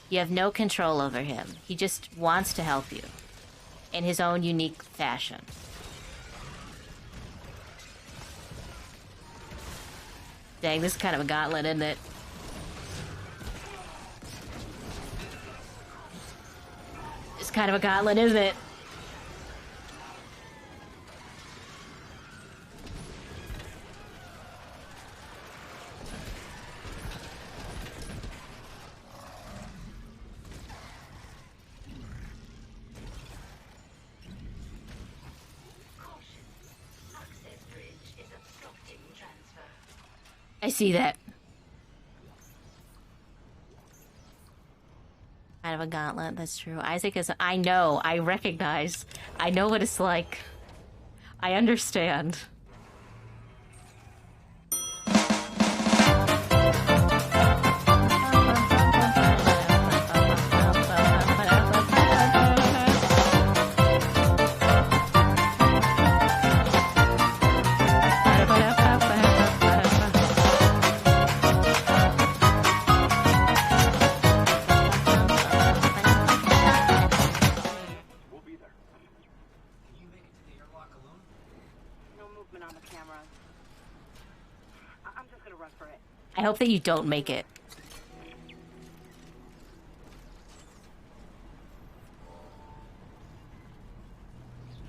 You have no control over him. He just wants to help you in his own unique fashion. Dang, this is kind of a gauntlet, isn't it? It's kind of a gauntlet, isn't it? I see that. Kind of a gauntlet, that's true. Isaac is, I know, I recognize. I know what it's like. I understand. I hope that you don't make it.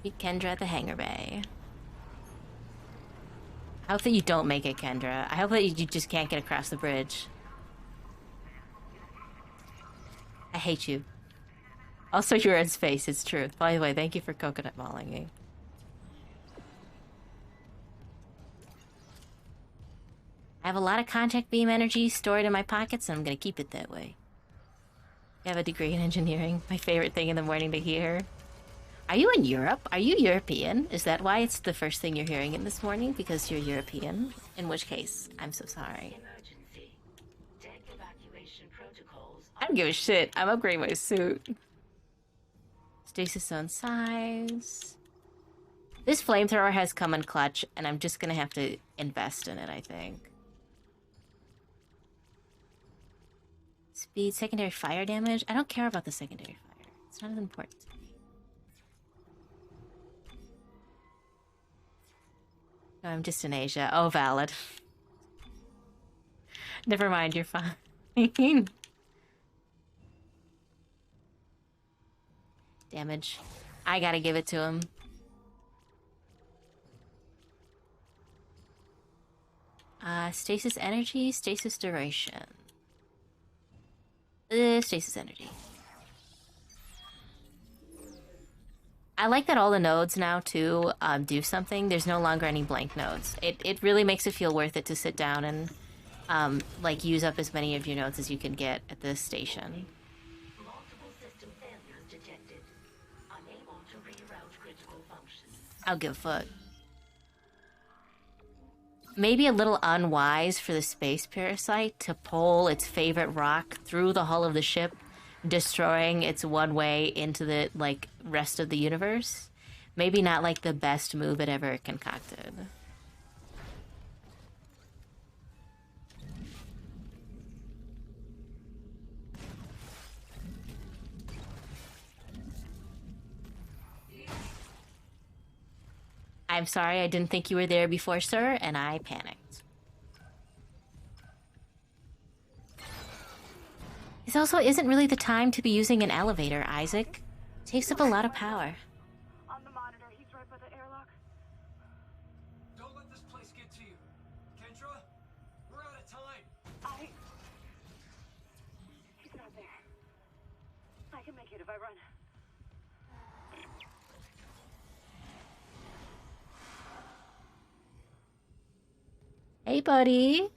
Meet Kendra at the hangar bay. I hope that you don't make it, Kendra. I hope that you just can't get across the bridge. I hate you. Also, you're in space, it's true. By the way, thank you for coconut malling me. I have a lot of contact beam energy stored in my pockets, and I'm gonna keep it that way. I have a degree in engineering. My favorite thing in the morning to hear. Are you in Europe? Are you European? Is that why it's the first thing you're hearing in this morning? Because you're European? In which case, I'm so sorry. Emergency. Deck evacuation protocols. I don't give a shit. I'm upgrading my suit. Stasis zone size. This flamethrower has come in clutch, and I'm just gonna have to invest in it, I think. Speed, secondary fire damage. I don't care about the secondary fire. It's not as important to me. No, I'm just in Asia. Oh, valid. Never mind, you're fine. Damage. I gotta give it to him. Stasis energy, stasis duration. Stasis energy. I like that all the nodes now, too, do something. There's no longer any blank nodes. It really makes it feel worth it to sit down and, like, use up as many of your nodes as you can get at this station. Multiple system failures detected. Unable to reroute critical functions. I'll give a fuck. Maybe a little unwise for the space parasite to pull its favorite rock through the hull of the ship, destroying its one way into the, like, rest of the universe. Maybe not, like, the best move it ever concocted. I'm sorry, I didn't think you were there before, sir, and I panicked. This also isn't really the time to be using an elevator, Isaac. It takes up a lot of power. On the monitor, he's right by the airlock. Don't let this place get to you. Kendra, we're out of time. He's not there. I can make it if I run. Hey, buddy.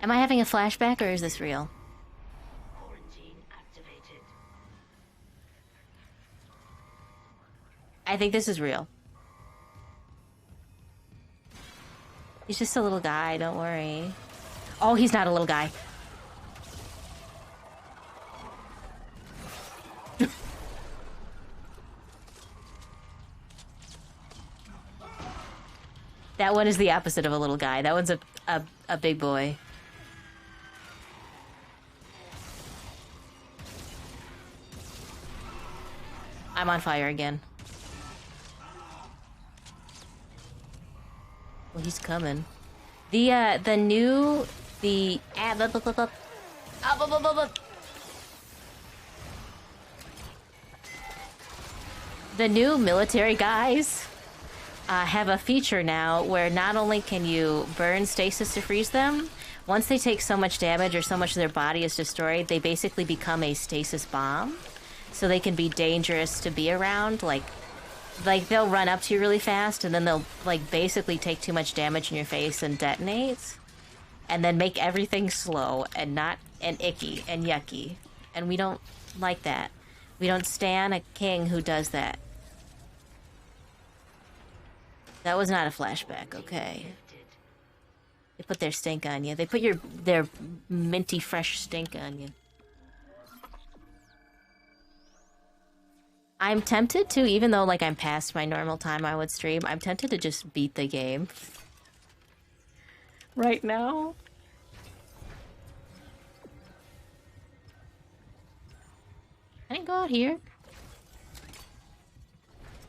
Am I having a flashback or is this real? Quarantine activated. I think this is real. He's just a little guy, don't worry. Oh, he's not a little guy. That one is the opposite of a little guy. That one's a big boy. I'm on fire again. Well, he's coming. The new military guys have a feature now where not only can you burn stasis to freeze them, once they take so much damage or so much of their body is destroyed, they basically become a stasis bomb. So they can be dangerous to be around. Like they'll run up to you really fast and then they'll like basically take too much damage in your face and detonate. And then make everything slow and icky and yucky. And we don't like that. We don't stan a king who does that. That was not a flashback, okay. They put their stink on you. They put their minty fresh stink on you. I'm tempted to, even though like I'm past my normal time I would stream, I'm tempted to just beat the game. Right now. I didn't go out here.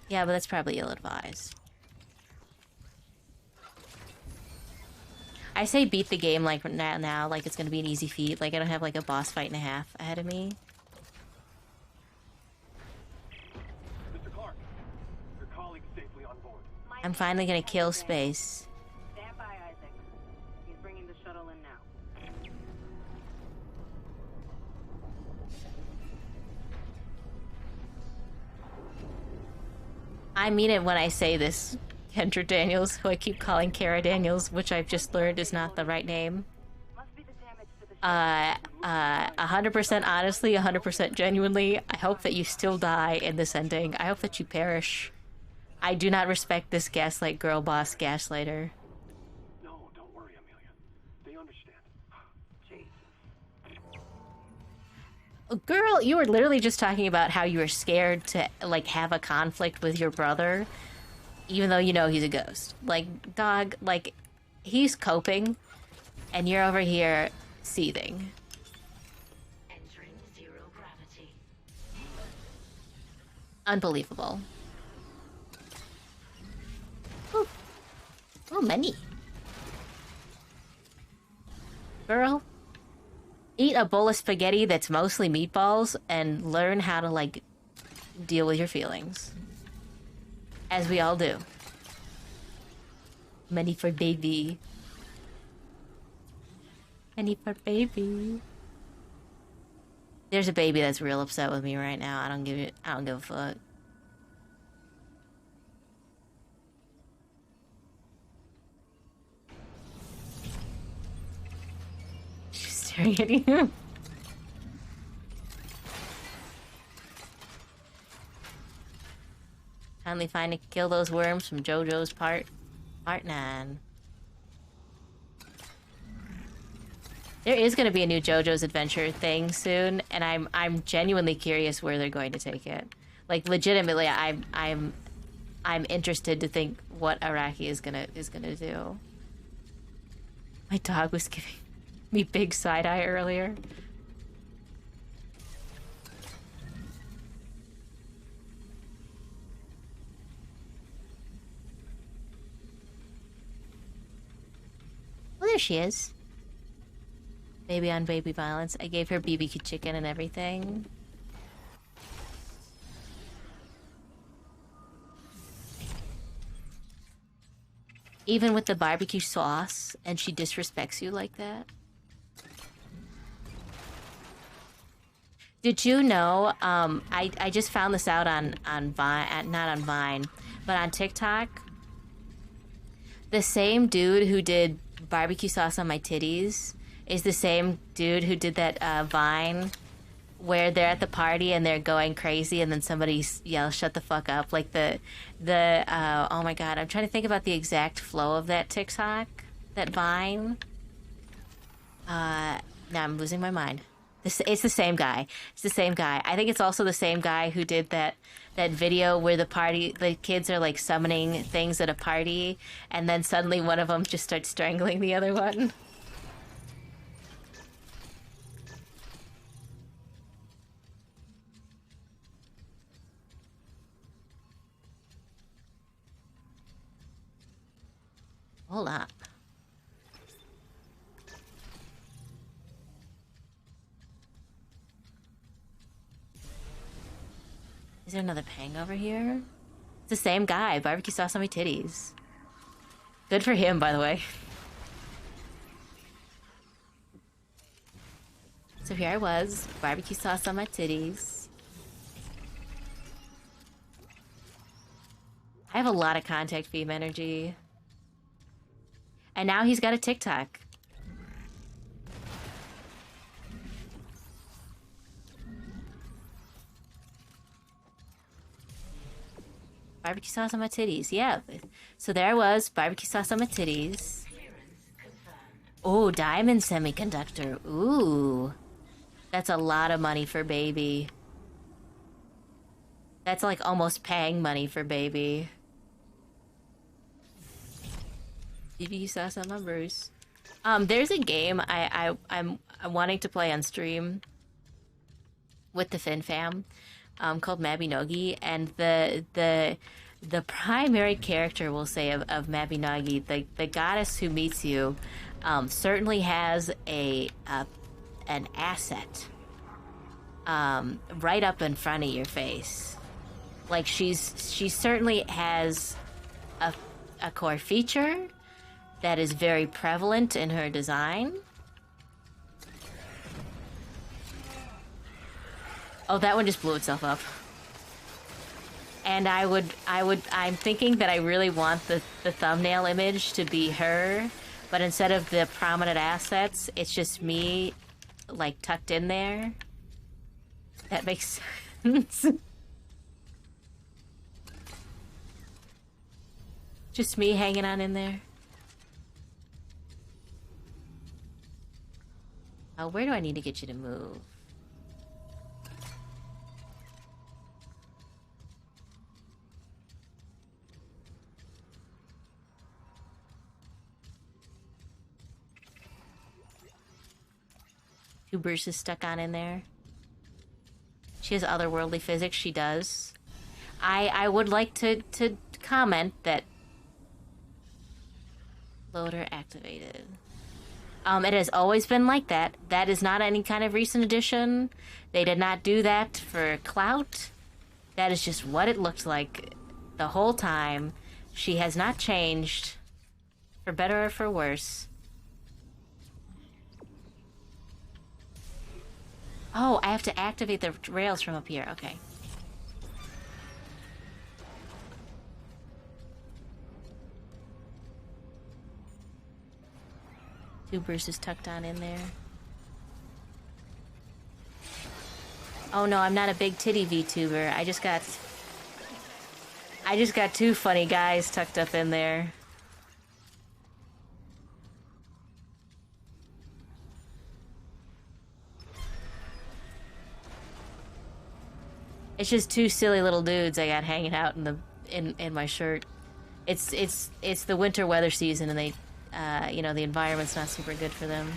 Yeah, but that's probably ill-advised. I say beat the game like now, like it's gonna be an easy feat. Like I don't have like a boss fight and a half ahead of me. Mr. Clark, your colleague's safely on board. I'm finally gonna kill Space. Stand by, Isaac. He's bringing the shuttle in now. I mean it when I say this, Kendra Daniels, who I keep calling Kara Daniels, which I've just learned is not the right name. 100% honestly, 100% genuinely, I hope that you still die in this ending. I hope that you perish. I do not respect this gaslight girl boss gaslighter. No, don't worry, Amelia. They understand. Jesus. Girl, you were literally just talking about how you were scared to, like, have a conflict with your brother, even though you know he's a ghost. Like, dog, like, he's coping, and you're over here seething. Entering zero gravity. Unbelievable. Ooh. Oh, money. Girl, eat a bowl of spaghetti that's mostly meatballs and learn how to, like, deal with your feelings. As we all do. Money for baby. Money for baby. There's a baby that's real upset with me right now. I don't give a fuck. She's staring at you. Finally find to kill those worms from JoJo's part 9. There is going to be a new JoJo's Adventure thing soon, and I'm genuinely curious where they're going to take it. Like, legitimately, I'm interested to think what Araki is gonna do. My dog was giving me big side eye earlier. Well, there she is. Baby on baby violence. I gave her BBQ chicken and everything. Even with the barbecue sauce, and she disrespects you like that? Did you know, I just found this out on Vine, not on Vine, but on TikTok. The same dude who did barbecue sauce on my titties is the same dude who did that Vine where they're at the party and they're going crazy and then somebody yells, "Shut the fuck up." Like the oh my god, I'm trying to think about the exact flow of that TikTok, that Vine. Now I'm losing my mind. It's the same guy. It's the same guy. I think it's also the same guy who did that video where the kids are like summoning things at a party and then suddenly one of them just starts strangling the other one. Hold up. Is there another Pang over here? It's the same guy. Barbecue sauce on my titties. Good for him, by the way. So here I was. Barbecue sauce on my titties. I have a lot of contact beam energy. And now he's got a TikTok. Barbecue sauce on my titties. Yeah. So there I was. Barbecue sauce on my titties. Oh, diamond semiconductor. Ooh. That's a lot of money for baby. That's like almost Pang money for baby. BBQ sauce on my Bruce. There's a game I'm wanting to play on stream with the Fin Fam, called Mabinogi, and the primary character, we'll say, of Mabinogi, the goddess who meets you, certainly has an asset right up in front of your face. Like she certainly has a core feature that is very prevalent in her design. Oh, that one just blew itself up. And I'm thinking that I really want the thumbnail image to be her, but instead of the prominent assets, it's just me, like, tucked in there. That makes sense. Just me hanging on in there. Oh, where do I need to get you to move? Tubers is stuck on in there. She has otherworldly physics, she does. I would like to comment that loader activated. It has always been like that. That is not any kind of recent addition. They did not do that for clout. That is just what it looked like the whole time. She has not changed, for better or for worse. Oh, I have to activate the rails from up here. Okay. Tubers is tucked on in there. Oh no, I'm not a big titty VTuber. I just got two funny guys tucked up in there. It's just two silly little dudes I got hanging out in my shirt. It's the winter weather season, and they, you know, the environment's not super good for them.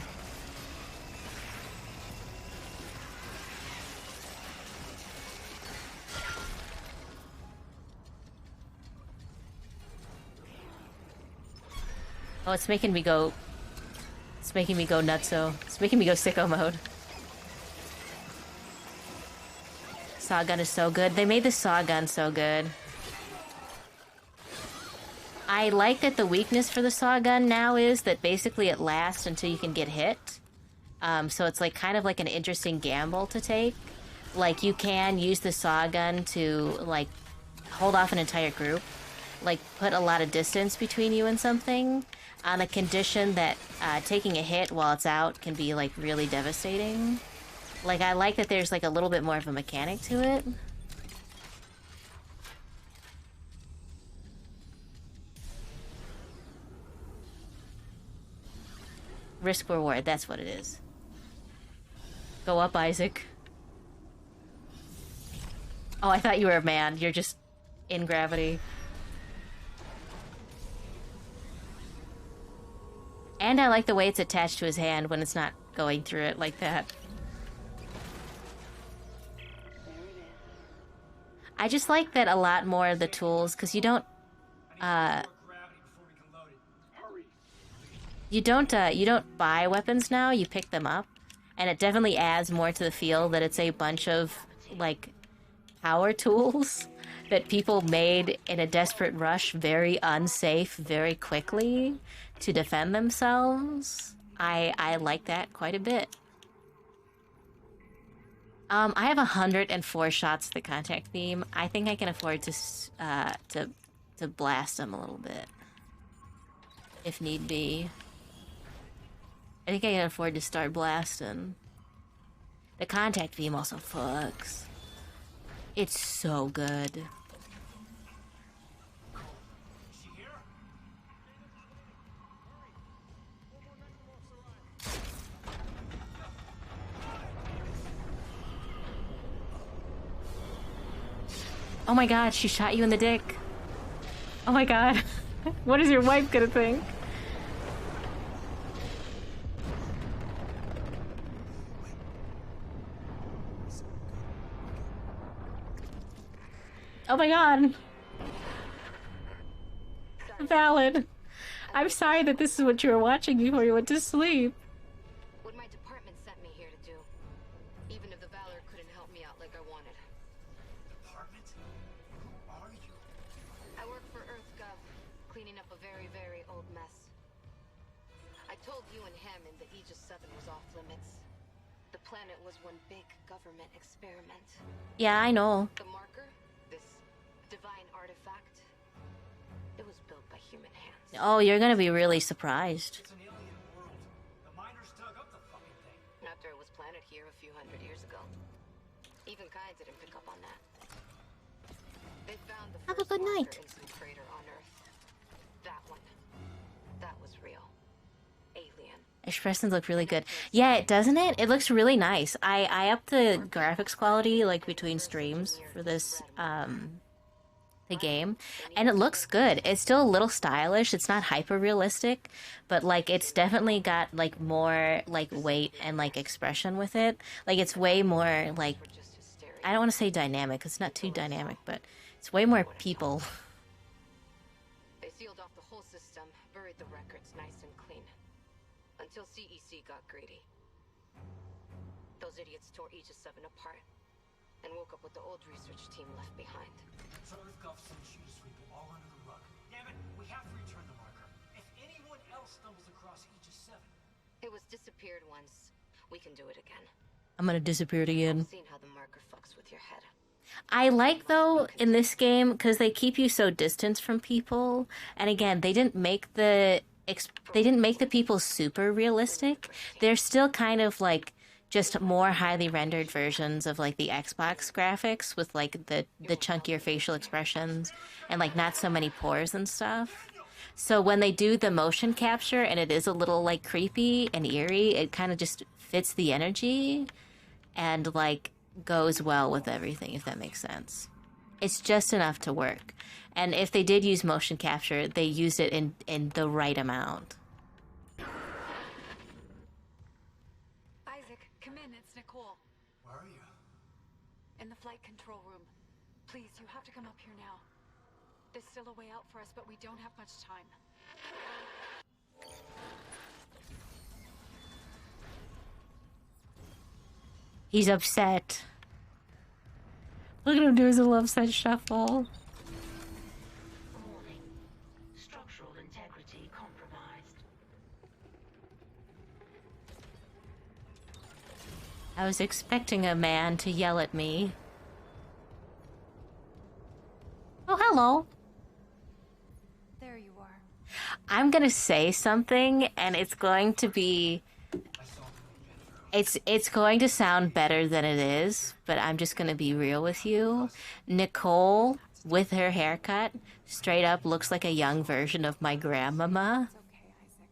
Oh, it's making me go nutso. It's making me go sicko mode. Saw gun is so good. They made the saw gun so good. I like that the weakness for the saw gun now is that basically it lasts until you can get hit. So it's like kind of like an interesting gamble to take. Like you can use the saw gun to like hold off an entire group. Like put a lot of distance between you and something on the condition that taking a hit while it's out can be like really devastating. Like, I like that there's, like, a little bit more of a mechanic to it. Risk reward, that's what it is. Go up, Isaac. Oh, I thought you were a man. You're just in gravity. And I like the way it's attached to his hand when it's not going through it like that. I just like that a lot more of the tools, because you don't buy weapons now, you pick them up. And it definitely adds more to the feel that it's a bunch of, like, power tools that people made in a desperate rush, very unsafe, very quickly, to defend themselves. I like that quite a bit. I have 104 shots to the contact beam. I think I can afford to blast them a little bit, if need be. I think I can afford to start blasting. The contact beam also fucks. It's so good. Oh my god, she shot you in the dick. Oh my god. What is your wife gonna think? Oh my god. Valid. I'm sorry that this is what you were watching before you went to sleep. What my department sent me here to do. Even if the Valor couldn't help me out like I wanted. Department? Who are you? I work for EarthGov, cleaning up a very, very old mess. I told you and Hammond that Aegis 7 was off limits. The planet was one big government experiment. Yeah, I know. The marker? This Oh, you're gonna be really surprised. It's an alien world. The miners dug up the fucking thing. After it was planted here a few hundred years ago. Even Kai didn't pick up on that. They found the Have a first good marker night. in some crater on Earth. That one. That was real. Alien. Expressions look really good. Yeah, doesn't it? It looks really nice. I upped the graphics quality like between streams for this the game, and it looks good. It's still a little stylish. It's not hyper realistic, but like it's definitely got like more like weight and like expression with it. Like it's way more like, I don't want to say dynamic. It's not too dynamic, but it's way more people. They sealed off the whole system, buried the records nice and clean. Until CEC got greedy. Those idiots tore Aegis 7 apart and woke up with the old research team left behind. So Earth Golf sends you to sweep it all under the rug. Damn it, we have to return the marker. If anyone else stumbles across Aegis 7... It was disappeared once. We can do it again. I'm gonna disappear it again. I've seen how the marker fucks with your head. I like though in this game because they keep you so distant from people, and again they didn't make the people super realistic. They're still kind of like just more highly rendered versions of like the Xbox graphics with like the chunkier facial expressions and like not so many pores and stuff. So when they do the motion capture and it is a little like creepy and eerie, it kind of just fits the energy and like goes well with everything, if that makes sense. It's just enough to work. And if they did use motion capture, they used it in the right amount. Isaac, come in. It's Nicole. Where are you? In the flight control room. Please, you have to come up here now. There's still a way out for us, but we don't have much time. He's upset. Look at him do his little upset shuffle. Warning. Structural integrity compromised. I was expecting a man to yell at me. Oh, hello. There you are. I'm gonna say something, and it's going to be... It's going to sound better than it is, but I'm just gonna be real with you. Nicole, with her haircut, straight up looks like a young version of my grandmama. It's okay, Isaac.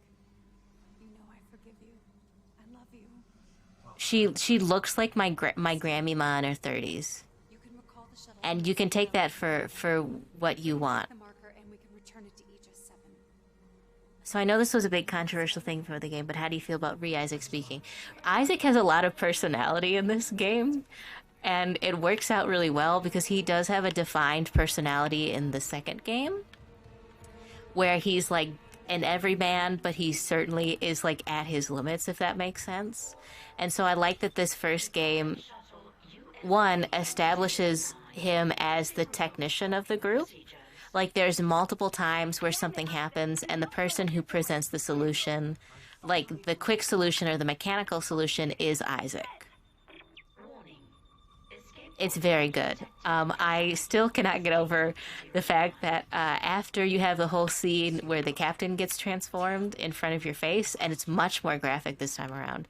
You know I forgive you. I love you. She looks like my Grammy-ma in her 30s. You can recall the shuttle. And you can take that for what you want. The marker and we can return it to Aegis 7. So I know this was a big controversial thing for the game, but how do you feel about Isaac speaking? Isaac has a lot of personality in this game, and it works out really well because he does have a defined personality in the second game, where he's like an everyman, but he certainly is like at his limits, if that makes sense. And so I like that this first game, one, establishes him as the technician of the group. Like, there's multiple times where something happens, and the person who presents the solution, like the quick solution or the mechanical solution, is Isaac. It's very good. I still cannot get over the fact that after you have the whole scene where the captain gets transformed in front of your face, and it's much more graphic this time around,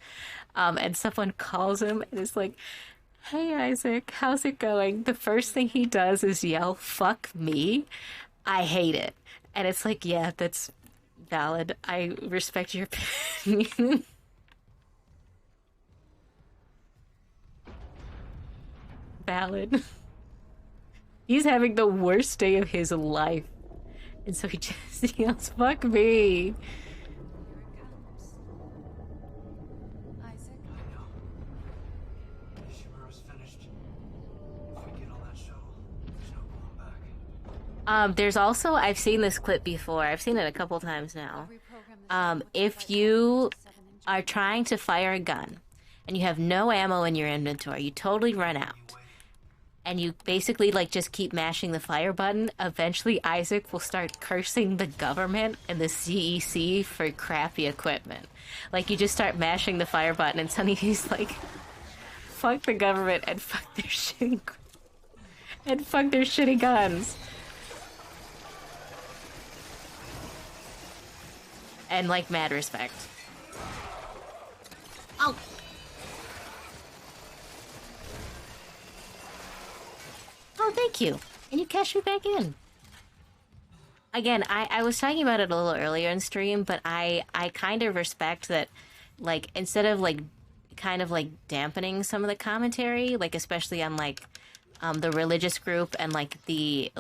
and someone calls him and is like, "Hey Isaac, how's it going?" The first thing he does is yell, "Fuck me." I hate it. And it's like, yeah, that's valid. I respect your opinion. Valid. He's having the worst day of his life. And so he just yells, "Fuck me." Here it comes. Isaac, Ishimura's finished. If we get on that shuttle, there's no going back. There's also, I've seen this clip before. I've seen it a couple times now. reprogram the If you are trying to fire a gun and you have no ammo in your inventory, you totally run out. And you basically like just keep mashing the fire button, eventually Isaac will start cursing the government and the CEC for crappy equipment. Like you just start mashing the fire button and suddenly he's like, fuck the government and fuck their shitty guns. And, like, mad respect. Oh! Oh, thank you. And you cashed me back in. Again, I was talking about it a little earlier in stream, but I kind of respect that, like, instead of, like, kind of, like, dampening some of the commentary, like, especially on, like, the religious group and, like, the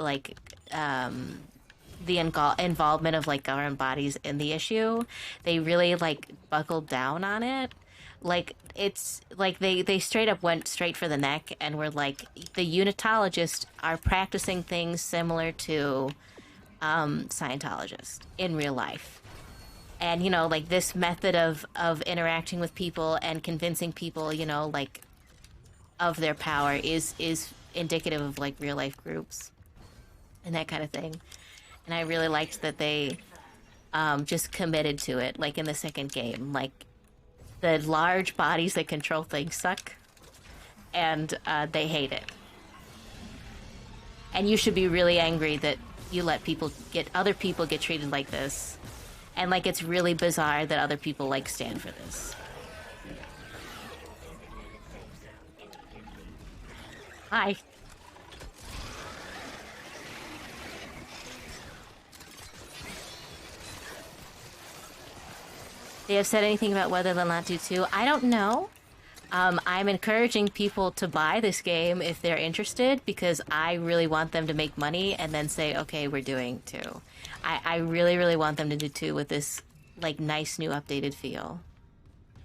involvement of, like, government bodies in the issue, they really, like, buckled down on it. Like, it's, like, they straight up went straight for the neck and were like, the Unitologists are practicing things similar to Scientologists in real life. And, you know, like, this method of interacting with people and convincing people, you know, like, of their power is indicative of, like, real life groups and that kind of thing. And I really liked that they just committed to it, like, in the second game. Like, the large bodies that control things suck, and they hate it. And you should be really angry that you let other people get treated like this. And, like, it's really bizarre that other people, like, stand for this. Hi. They have said anything about whether they'll not do 2? I don't know. I'm encouraging people to buy this game if they're interested, because I really want them to make money and then say, okay, we're doing 2. I really, really want them to do 2 with this, like, nice new updated feel.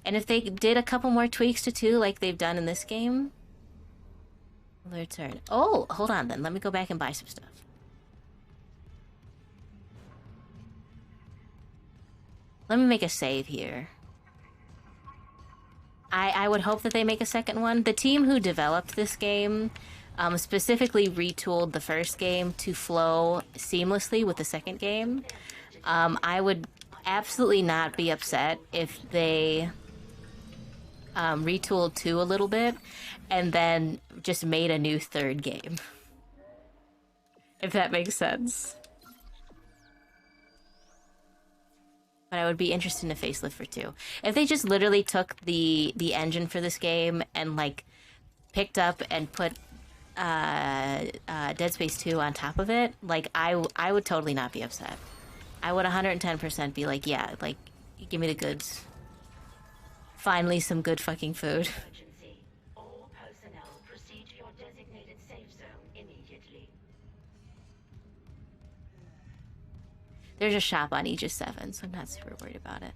And if they did a couple more tweaks to 2 like they've done in this game, their turn. Oh, hold on then. Let me go back and buy some stuff. Let me make a save here. I would hope that they make a second one. The team who developed this game specifically retooled the first game to flow seamlessly with the second game. I would absolutely not be upset if they retooled 2 a little bit and then just made a new third game. If that makes sense. But I would be interested in a facelift for 2. If they just literally took the engine for this game and, like, picked up and put Dead Space 2 on top of it, like, I would totally not be upset. I would 110% be like, yeah, like, give me the goods. Finally some good fucking food. All personnel proceed to your designated safe zone immediately. There's a shop on Aegis 7, so I'm not super worried about it.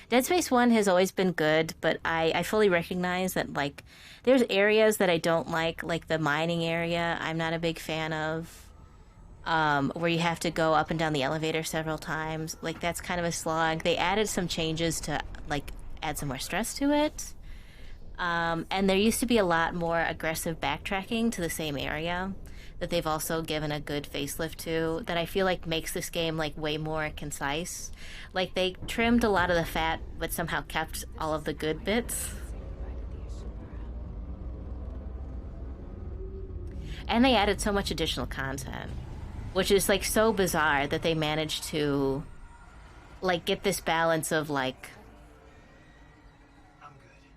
Dead Space 1 has always been good, but I fully recognize that, like, there's areas that I don't like the mining area I'm not a big fan of, where you have to go up and down the elevator several times. Like, that's kind of a slog. They added some changes to, like, add some more stress to it. And there used to be a lot more aggressive backtracking to the same area that they've also given a good facelift to, that I feel like makes this game, like, way more concise. Like, they trimmed a lot of the fat, but somehow kept all of the good bits. And they added so much additional content, which is, like, so bizarre that they managed to, like, get this balance of, like,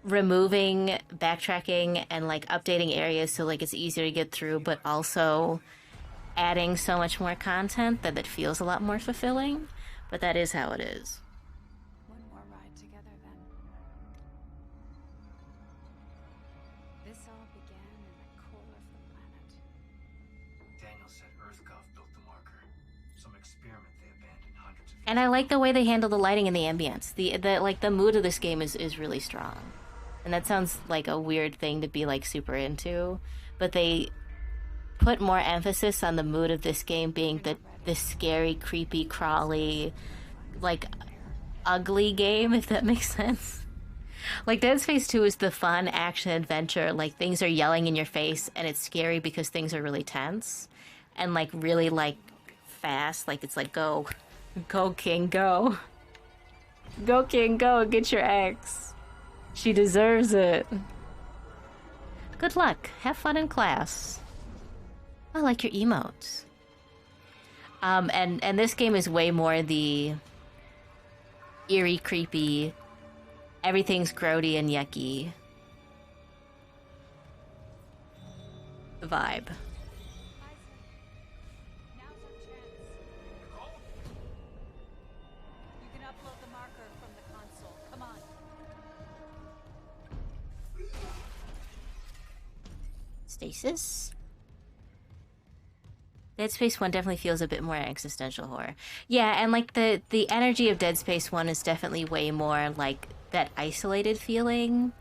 removing backtracking and, like, updating areas so, like, it's easier to get through, but also adding so much more content that it feels a lot more fulfilling. But that is how it is. One more ride together, then. This all began in the core of the planet. Daniel said EarthGov built the marker. Some experiment they abandoned hundreds of years. And I like the way they handle the lighting and the ambience. The mood of this game is really strong. And that sounds like a weird thing to be, like, super into, but they put more emphasis on the mood of this game being this scary, creepy, crawly, like, ugly game, if that makes sense. Like, Dead Space 2 is the fun action adventure, like, things are yelling in your face, and it's scary because things are really tense, and, like, really, like, fast, like, it's like, go, King, go. Go, King, go, get your ex. She deserves it. Good luck. Have fun in class. I like your emotes. And this game is way more the eerie, creepy, everything's grody and yucky vibe. You can upload the marker from the console. Come on. Stasis? Dead Space 1 definitely feels a bit more existential horror. Yeah, and like the energy of Dead Space 1 is definitely way more like that isolated feeling.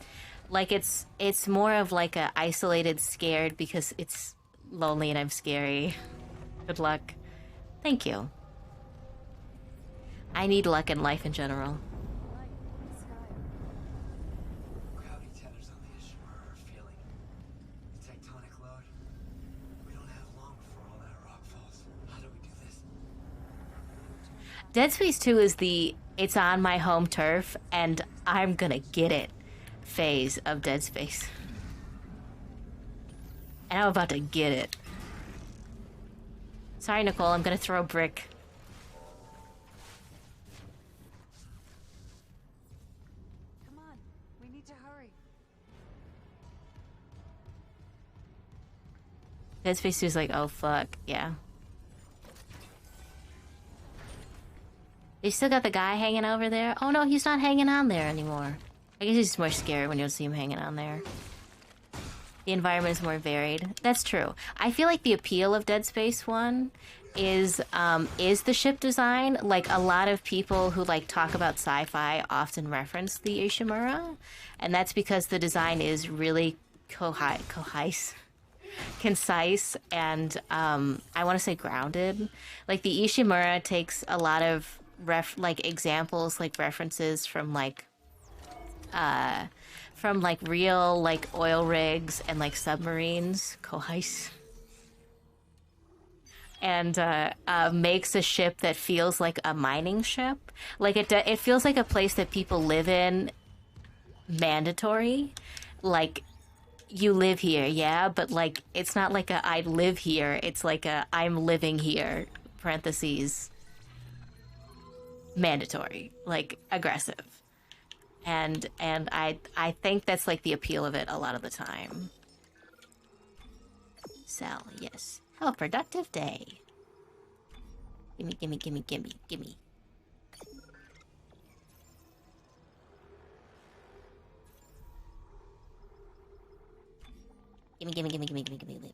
Like it's more of like a isolated scared because it's lonely and I'm scary. Good luck. Thank you. I need luck in life in general. Gravity tethers on the Ishimura are feeling the tectonic load. We don't have long before all that rock falls. How do we do this? Dead Space 2 is the it's on my home turf and I'm gonna get it phase of Dead Space. And I'm about to get it. Sorry, Nicole, I'm gonna throw a brick. Come on. We need to hurry. Dead Space 2 is like, oh fuck, yeah. They still got the guy hanging over there? Oh no, he's not hanging on there anymore. I guess he's more scary when you don't see him hanging on there. The environment is more varied. That's true. I feel like the appeal of Dead Space 1 is the ship design. Like, a lot of people who, like, talk about sci-fi often reference the Ishimura, and that's because the design is really concise, and, I want to say grounded. Like, the Ishimura takes a lot of, examples, like, references from, real, like, oil rigs and, like, submarines. Coheis. And, makes a ship that feels like a mining ship. Like, it feels like a place that people live in mandatory. Like, you live here, yeah? But, like, it's not like a I live here. It's like a I'm living here, parentheses, mandatory. Like, aggressive. And I think that's like the appeal of it a lot of the time. Sal, yes. Have a productive day. Gimme, gimme, gimme, gimme, gimme. Gimme, gimme, gimme, gimme, gimme, gimme.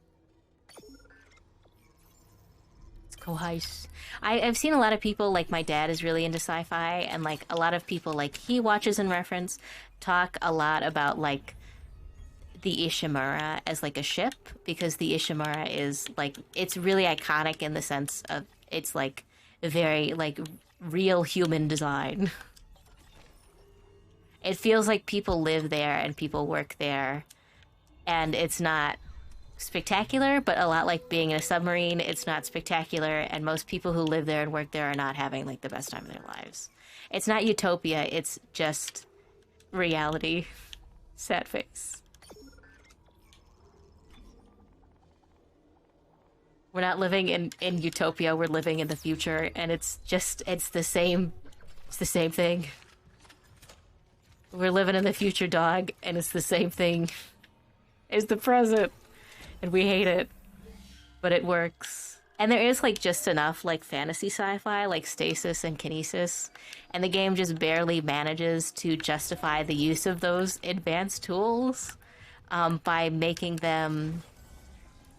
It's coheis. I've seen a lot of people, like my dad is really into sci-fi, and like a lot of people like he watches and reference talk a lot about like the Ishimura as like a ship, because the Ishimura is like, it's really iconic in the sense of it's like very like real human design. It feels like people live there and people work there, and it's not spectacular, but a lot like being in a submarine, it's not spectacular, and most people who live there and work there are not having like the best time of their lives. It's not utopia, it's just reality. Sad face. We're not living in utopia, we're living in the future, and it's the same thing. We're living in the future, dog, and it's the same thing as the present. And we hate it, but it works. And there is like just enough like fantasy sci-fi, like stasis and kinesis, and the game just barely manages to justify the use of those advanced tools by making them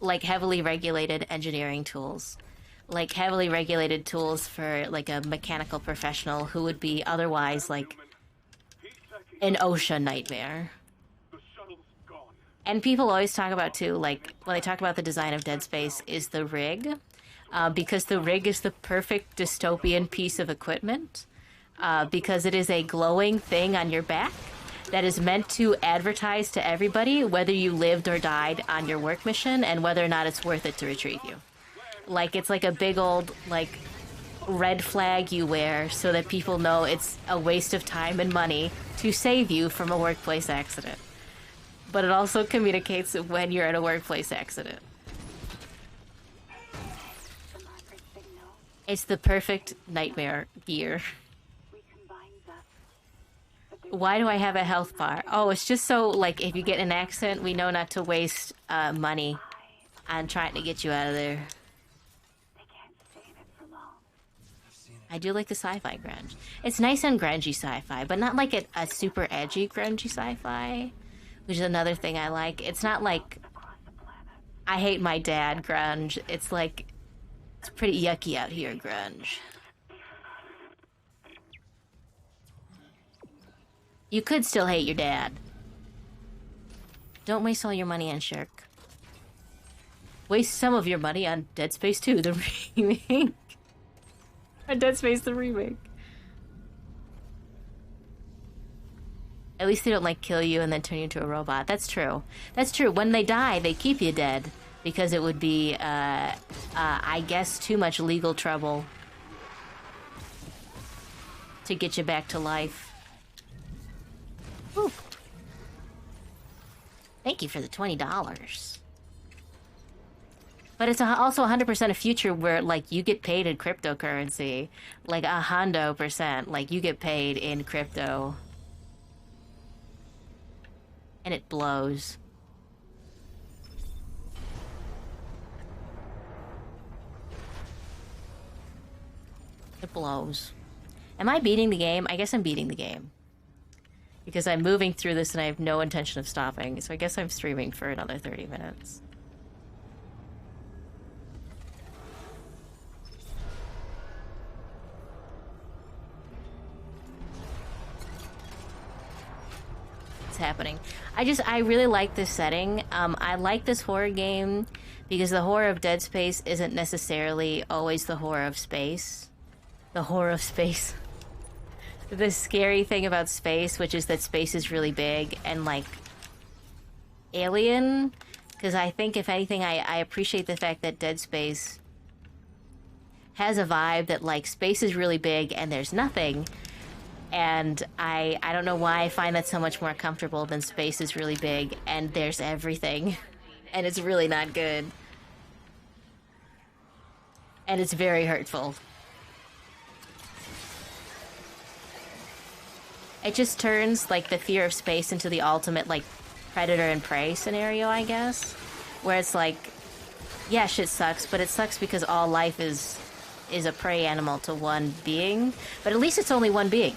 like heavily regulated engineering tools, like heavily regulated tools for like a mechanical professional who would be otherwise like an OSHA nightmare. And people always talk about, too, like, when they talk about the design of Dead Space, is the rig. Because the rig is the perfect dystopian piece of equipment. Because it is a glowing thing on your back that is meant to advertise to everybody whether you lived or died on your work mission and whether or not it's worth it to retrieve you. Like, it's like a big old, like, red flag you wear so that people know it's a waste of time and money to save you from a workplace accident. But it also communicates when you're in a workplace accident. The marker signal It's the perfect nightmare gear. Why do I have a health bar? Oh, it's just so, like, if you get in an accident, we know not to waste money on trying to get you out of there. I do like the sci-fi grunge. It's nice and grungy sci-fi, but not like a super edgy grungy sci-fi, which is another thing I like. It's not like I hate my dad grunge. It's like, it's pretty yucky out here grunge. You could still hate your dad. Don't waste all your money on Shirk. Waste some of your money on Dead Space 2, the remake. On Dead Space, the remake. At least they don't, like, kill you and then turn you into a robot. That's true. That's true. When they die, they keep you dead. Because it would be, I guess, too much legal trouble to get you back to life. Whew. Thank you for the $20. But it's also 100% a future where, like, you get paid in cryptocurrency. Like, 100%. Like, you get paid in crypto. And it blows. It blows. Am I beating the game? I guess I'm beating the game. Because I'm moving through this and I have no intention of stopping. So I guess I'm streaming for another 30 minutes. It's happening. I really like this setting. I like this horror game because the horror of Dead Space isn't necessarily always the horror of space. The horror of space. The scary thing about space, which is that space is really big and, like, alien. Because I think, if anything, I appreciate the fact that Dead Space has a vibe that, like, space is really big and there's nothing. And I don't know why I find that so much more comfortable than space is really big and there's everything. And it's really not good. And it's very hurtful. It just turns, like, the fear of space into the ultimate, like, predator and prey scenario, I guess. Where it's like, yeah, shit sucks, but it sucks because all life is a prey animal to one being. But at least it's only one being.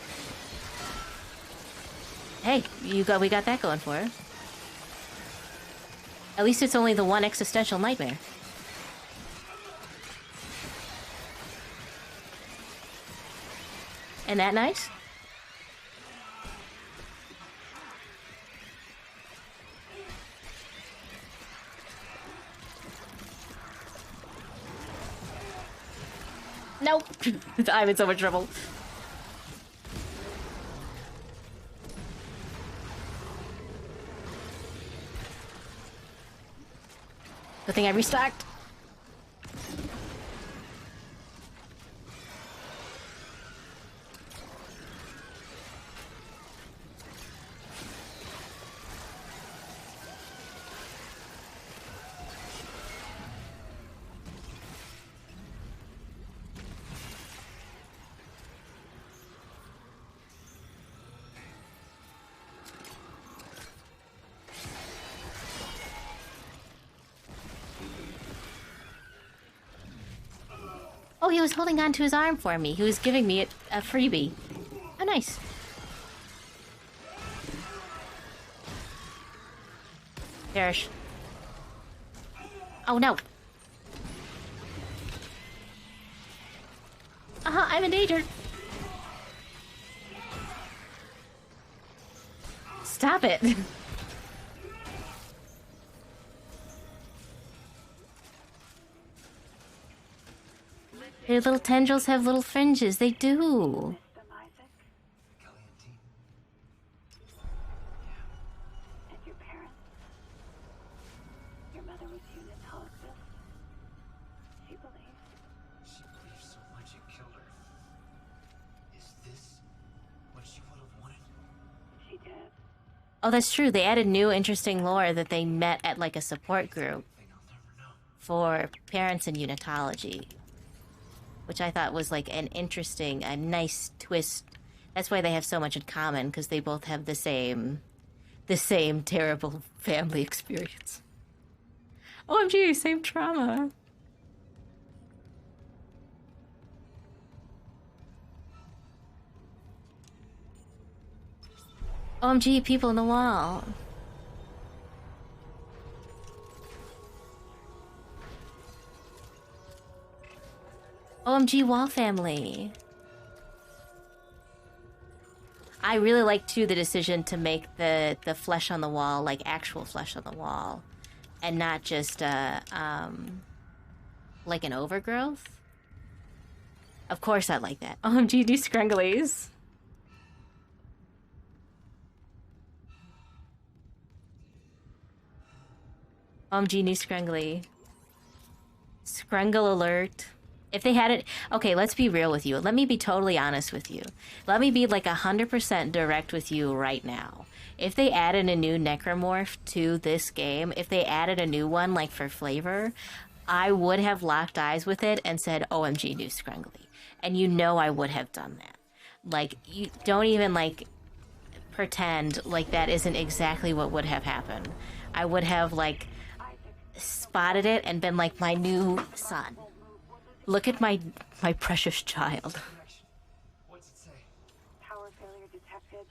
Hey, we got that going for us. At least it's only the one existential nightmare. Isn't that nice? Nope. I'm in so much trouble. Good thing I restocked. Oh, he was holding on to his arm for me. He was giving me a freebie. Oh, nice. Perish. Oh, no. I'm endangered. Stop it. Their little tendrils have little fringes. They do. And your parents? Your mother was Unitologist. She believes. She believed so much it killed her. Is this what she would have wanted? She did. Oh, that's true. They added new interesting lore that they met at, like, a support group for parents in unitology. which I thought was like an interesting, a nice twist. That's why they have so much in common, because they both have the same terrible family experience. OMG, same trauma. OMG, people in the wall. OMG, wall family. I really like, too, the decision to make the flesh on the wall, like, actual flesh on the wall. And not just, like an overgrowth. Of course I like that. OMG, do scrunglies. OMG, new scrungly. Scrungle alert. If they had it... Okay, let's be real with you. Let me be totally honest with you. Let me be like 100% direct with you right now. If they added a new necromorph to this game, if they added a new one, like for flavor, I would have locked eyes with it and said, OMG, new scrungly. And you know I would have done that. Like, you don't even, like, pretend like that isn't exactly what would have happened. I would have, like, spotted it and been like, my new son. Look at my precious child. What's it say? Power failure detected.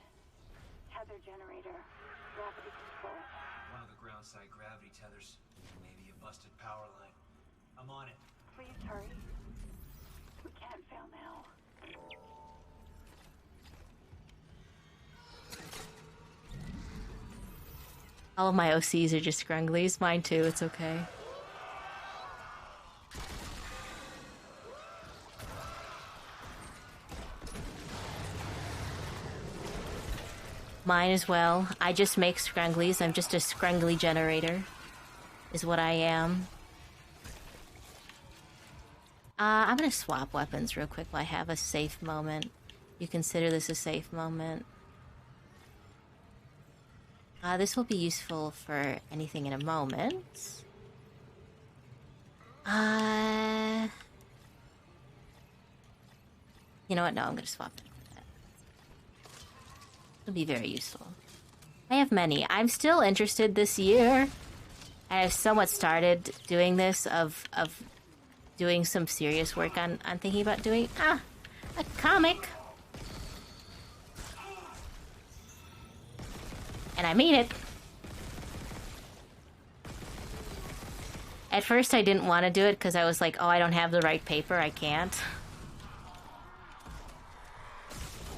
Tether generator. Gravity control. One of the ground side gravity tethers. Maybe a busted power line. I'm on it. Please hurry. We can't fail now. All of my OCs are just scrunglies. Mine too, it's okay. Mine as well. I just make scrunglies. I'm just a scrungly generator, is what I am. I'm gonna swap weapons real quick while I have a safe moment. You consider this a safe moment. This will be useful for anything in a moment. You know what? No, I'm gonna swap it. It'll be very useful. I have many. I'm still interested this year. I have somewhat started doing this of doing some serious work on thinking about doing a comic. And I mean it. At first I didn't want to do it because I was like, oh, I don't have the right paper, I can't.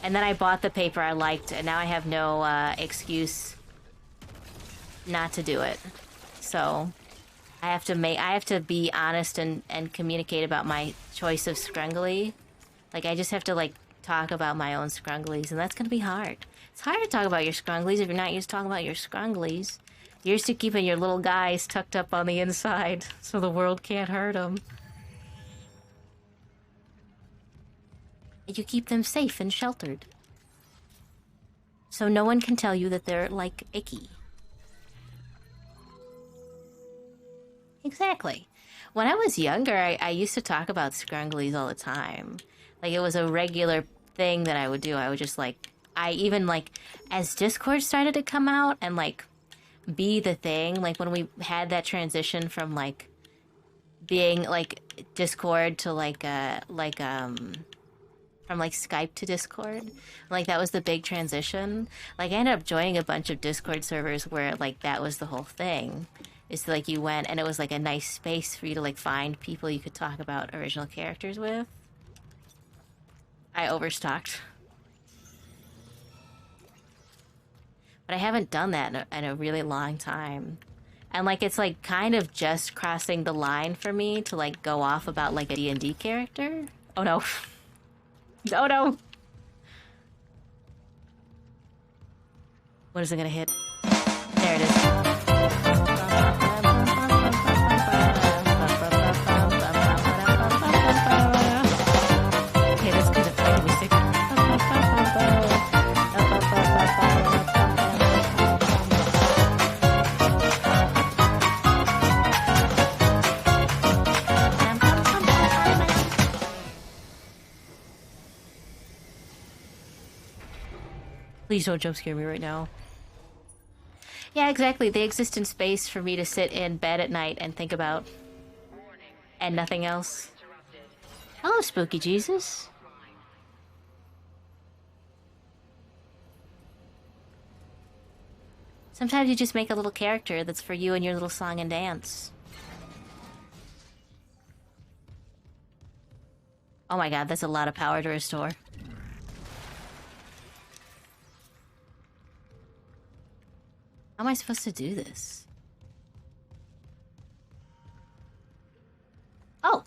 And then I bought the paper I liked, and now I have no excuse not to do it. So I have to be honest and communicate about my choice of scrungly. Like, I just have to, like, talk about my own scrunglies, and that's gonna be hard. It's hard to talk about your scrunglies if you're not used to talking about your scrunglies. You're used to keeping your little guys tucked up on the inside so the world can't hurt them. You keep them safe and sheltered. So no one can tell you that they're, like, icky. Exactly. When I was younger, I used to talk about scrunglies all the time. Like, it was a regular thing that I would do. I would just, like... I even, like, as Discord started to come out and, like, be the thing, like, when we had that transition from, like, being, like, Discord to, like, from, like, Skype to Discord. Like, that was the big transition. Like, I ended up joining a bunch of Discord servers where, like, that was the whole thing. Is, like, you went, and it was, like, a nice space for you to, like, find people you could talk about original characters with. I overstocked. But I haven't done that in a really long time. And, like, it's, like, kind of just crossing the line for me to, like, go off about, like, a D&D character. Oh, no. Oh no! What is it gonna hit? There it is. Okay, that's because of fighting music. Please don't jump scare me right now. Yeah, exactly. They exist in space for me to sit in bed at night and think about. And nothing else. Hello, Spooky Jesus. Sometimes you just make a little character that's for you and your little song and dance. Oh my god, that's a lot of power to restore. How am I supposed to do this? Oh!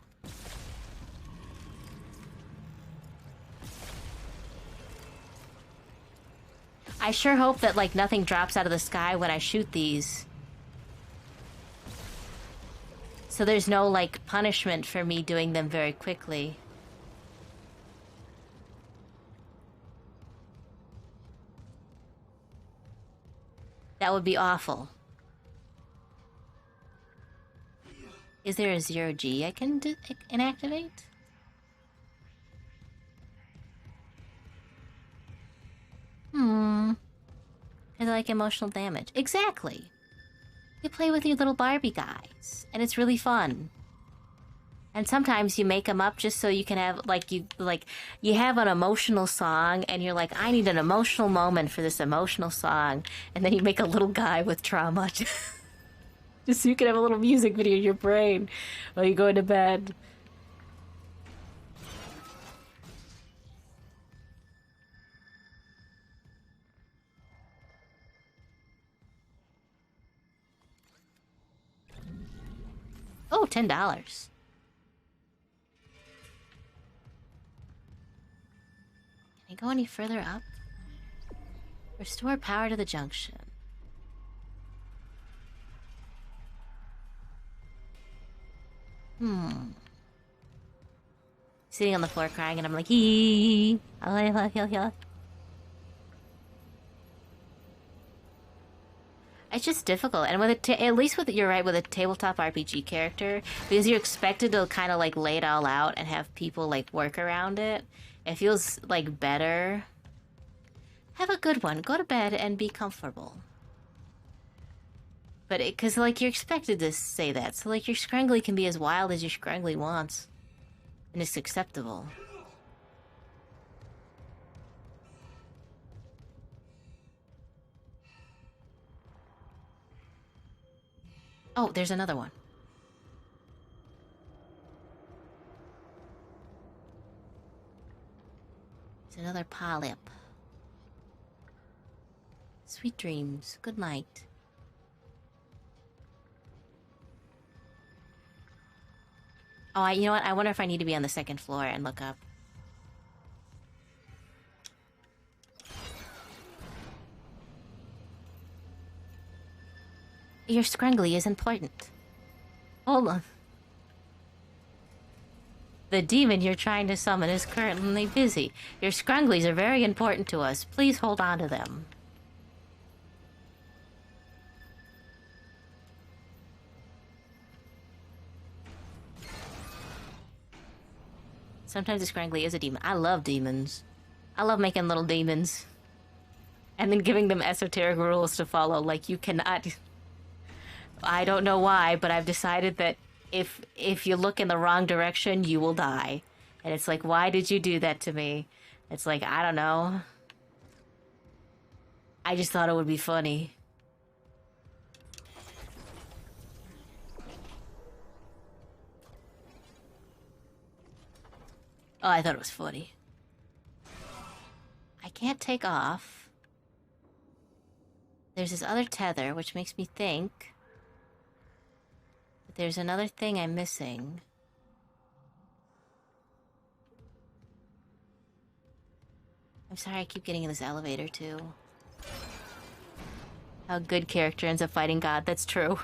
I sure hope that, like, nothing drops out of the sky when I shoot these. So there's no, like, punishment for me doing them very quickly. That would be awful. Is there a 0G I can inactivate? I like emotional damage. Exactly. You play with your little Barbie guys, and it's really fun. And sometimes you make them up just so you can have, you have an emotional song, and you're like, I need an emotional moment for this emotional song, and then you make a little guy with trauma, just so you can have a little music video in your brain while you go into bed. Oh, $10. Can I go any further up? Restore power to the junction. Sitting on the floor crying, and I'm like, hee. It's just difficult, and with at least with you're right with a tabletop RPG character, because you're expected to kind of like lay it all out and have people like work around it. It feels like better. Have a good one. Go to bed and be comfortable. But because like you're expected to say that, so like your scrangly can be as wild as your scrangly wants, and it's acceptable. Oh, there's another one. There's another polyp. Sweet dreams. Good night. Oh, you know what? I wonder if I need to be on the second floor and look up. Your scrangly is important. Hold on. The demon you're trying to summon is currently busy. Your scranglies are very important to us. Please hold on to them. Sometimes a scrangly is a demon. I love demons. I love making little demons. And then giving them esoteric rules to follow. Like, you cannot... I don't know why, but I've decided that if you look in the wrong direction, you will die. And it's like, why did you do that to me? It's like, I don't know. I just thought it would be funny. Oh, I thought it was funny. I can't take off. There's this other tether, which makes me think... There's another thing I'm missing. I'm sorry I keep getting in this elevator, too. How good character ends up fighting God. That's true.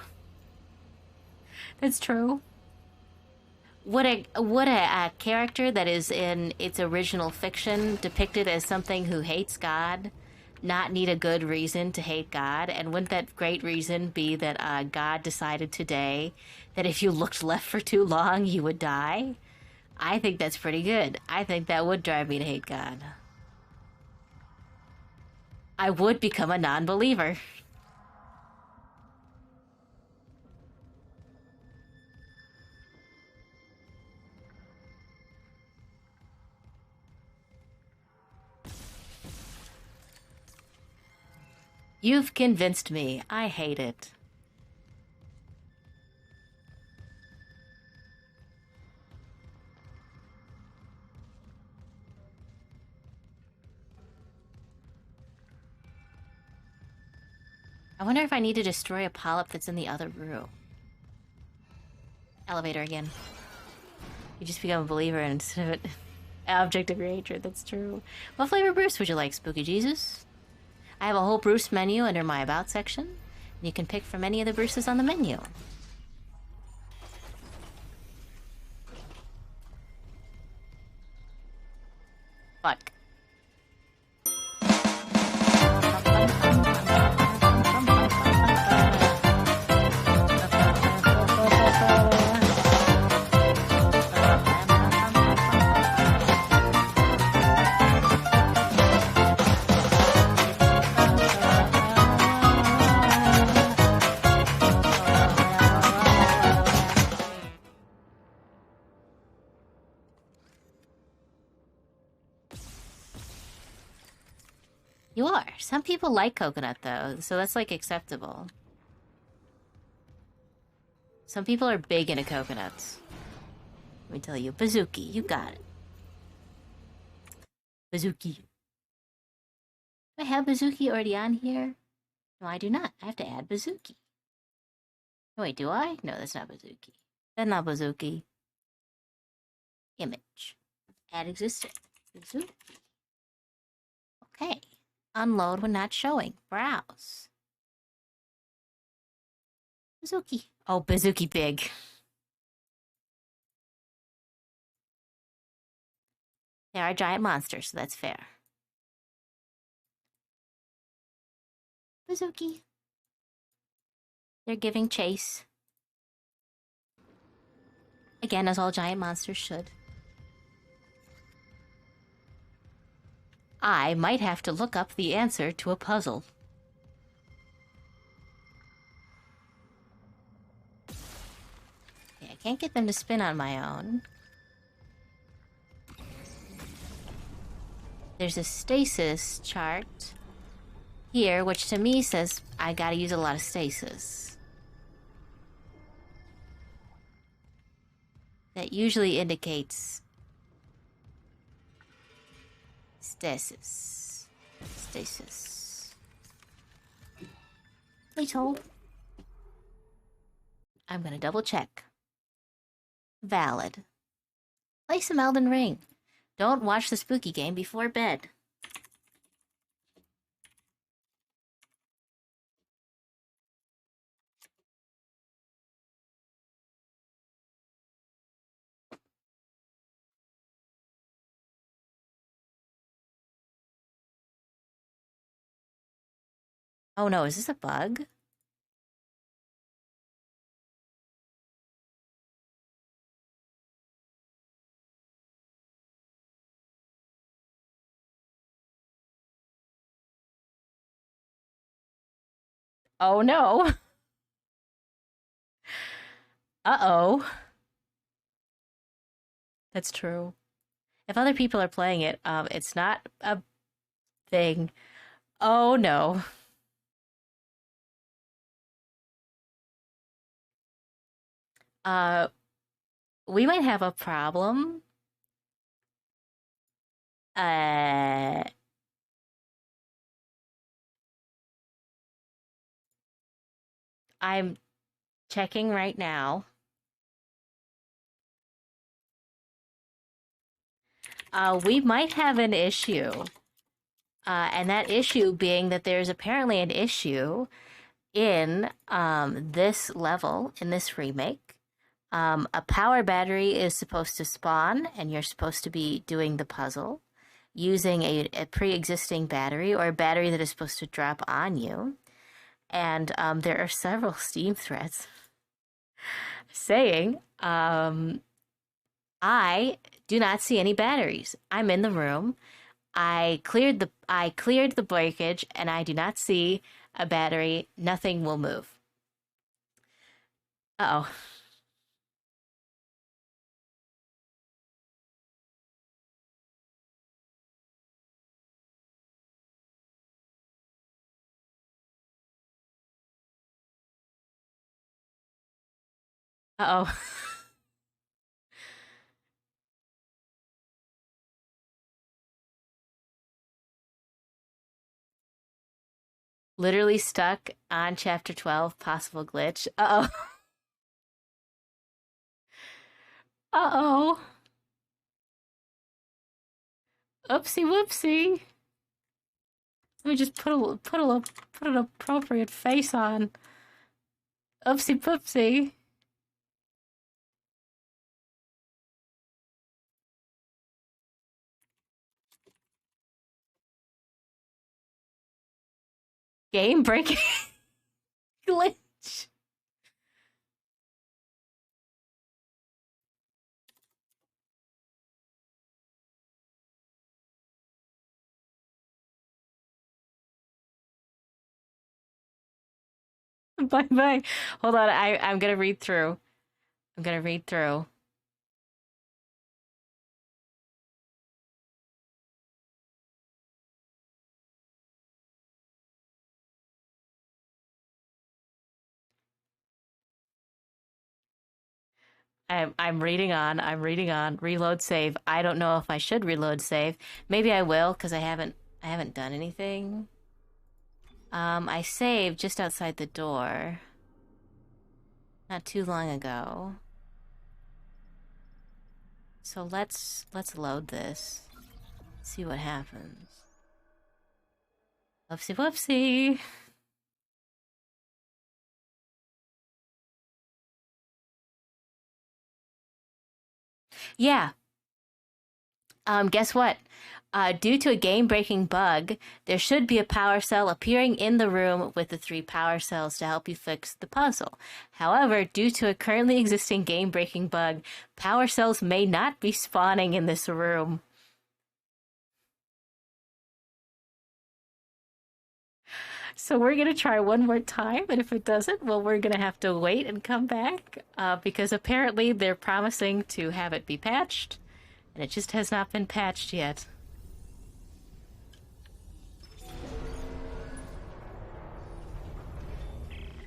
That's true. Would a character that is in its original fiction depicted as something who hates God not need a good reason to hate God? And wouldn't that great reason be that God decided today that if you looked left for too long, you would die? I think that's pretty good. I think that would drive me to hate God. I would become a non-believer. You've convinced me. I hate it. I wonder if I need to destroy a polyp that's in the other room. Elevator again. You just become a believer instead of an object of your hatred. That's true. What flavor Bruce would you like, Spooky Jesus? I have a whole Bruce menu under my About section. And you can pick from any of the Bruces on the menu. Fuck. You are. Some people like coconut, though, so that's, like, acceptable. Some people are big into coconuts. Let me tell you. Bazooki, you got it. Bazooki. Do I have Bazooki already on here? No, I do not. I have to add Bazooki. Oh, wait, do I? No, that's not Bazooki. That's not Bazooki. Image. Add existing. Bazooki. Okay. Unload when not showing. Browse. Bazooki. Oh, Bazooki big. They are giant monsters, so that's fair. Bazooki. They're giving chase. Again, as all giant monsters should. I might have to look up the answer to a puzzle. Okay, I can't get them to spin on my own. There's a stasis chart here, which to me says I gotta use a lot of stasis. That usually indicates stasis. Stasis. Please hold. I'm gonna double check. Valid. Play some Elden Ring. Don't watch the spooky game before bed. Oh no, is this a bug? Oh no. Uh-oh. That's true. If other people are playing it, it's not a thing. Oh no. We might have a problem. I'm checking right now. We might have an issue. And that issue being that there's apparently an issue in this level, in this remake. A power battery is supposed to spawn, and you're supposed to be doing the puzzle using a pre-existing battery or a battery that is supposed to drop on you. And there are several Steam threads saying, I do not see any batteries. I'm in the room. I cleared the breakage, and I do not see a battery. Nothing will move. Uh-oh. Uh-oh. Literally stuck on chapter 12, possible glitch. Uh-oh. Uh-oh. Oopsie whoopsie. Let me just put an appropriate face on. Oopsie poopsie. Game breaking glitch. Bye bye. Hold on, I'm gonna read through. I'm gonna read through. I'm reading on. I'm reading on. Reload save. I don't know if I should reload save. Maybe I will because I haven't done anything. I saved just outside the door. Not too long ago. So let's load this. See what happens. Whoopsie whoopsie. Yeah. Guess what? Due to a game-breaking bug, there should be a power cell appearing in the room with the 3 power cells to help you fix the puzzle. However, due to a currently existing game-breaking bug, power cells may not be spawning in this room. So we're gonna try one more time, and if it doesn't, well, we're gonna have to wait and come back, because apparently they're promising to have it be patched, and it just has not been patched yet.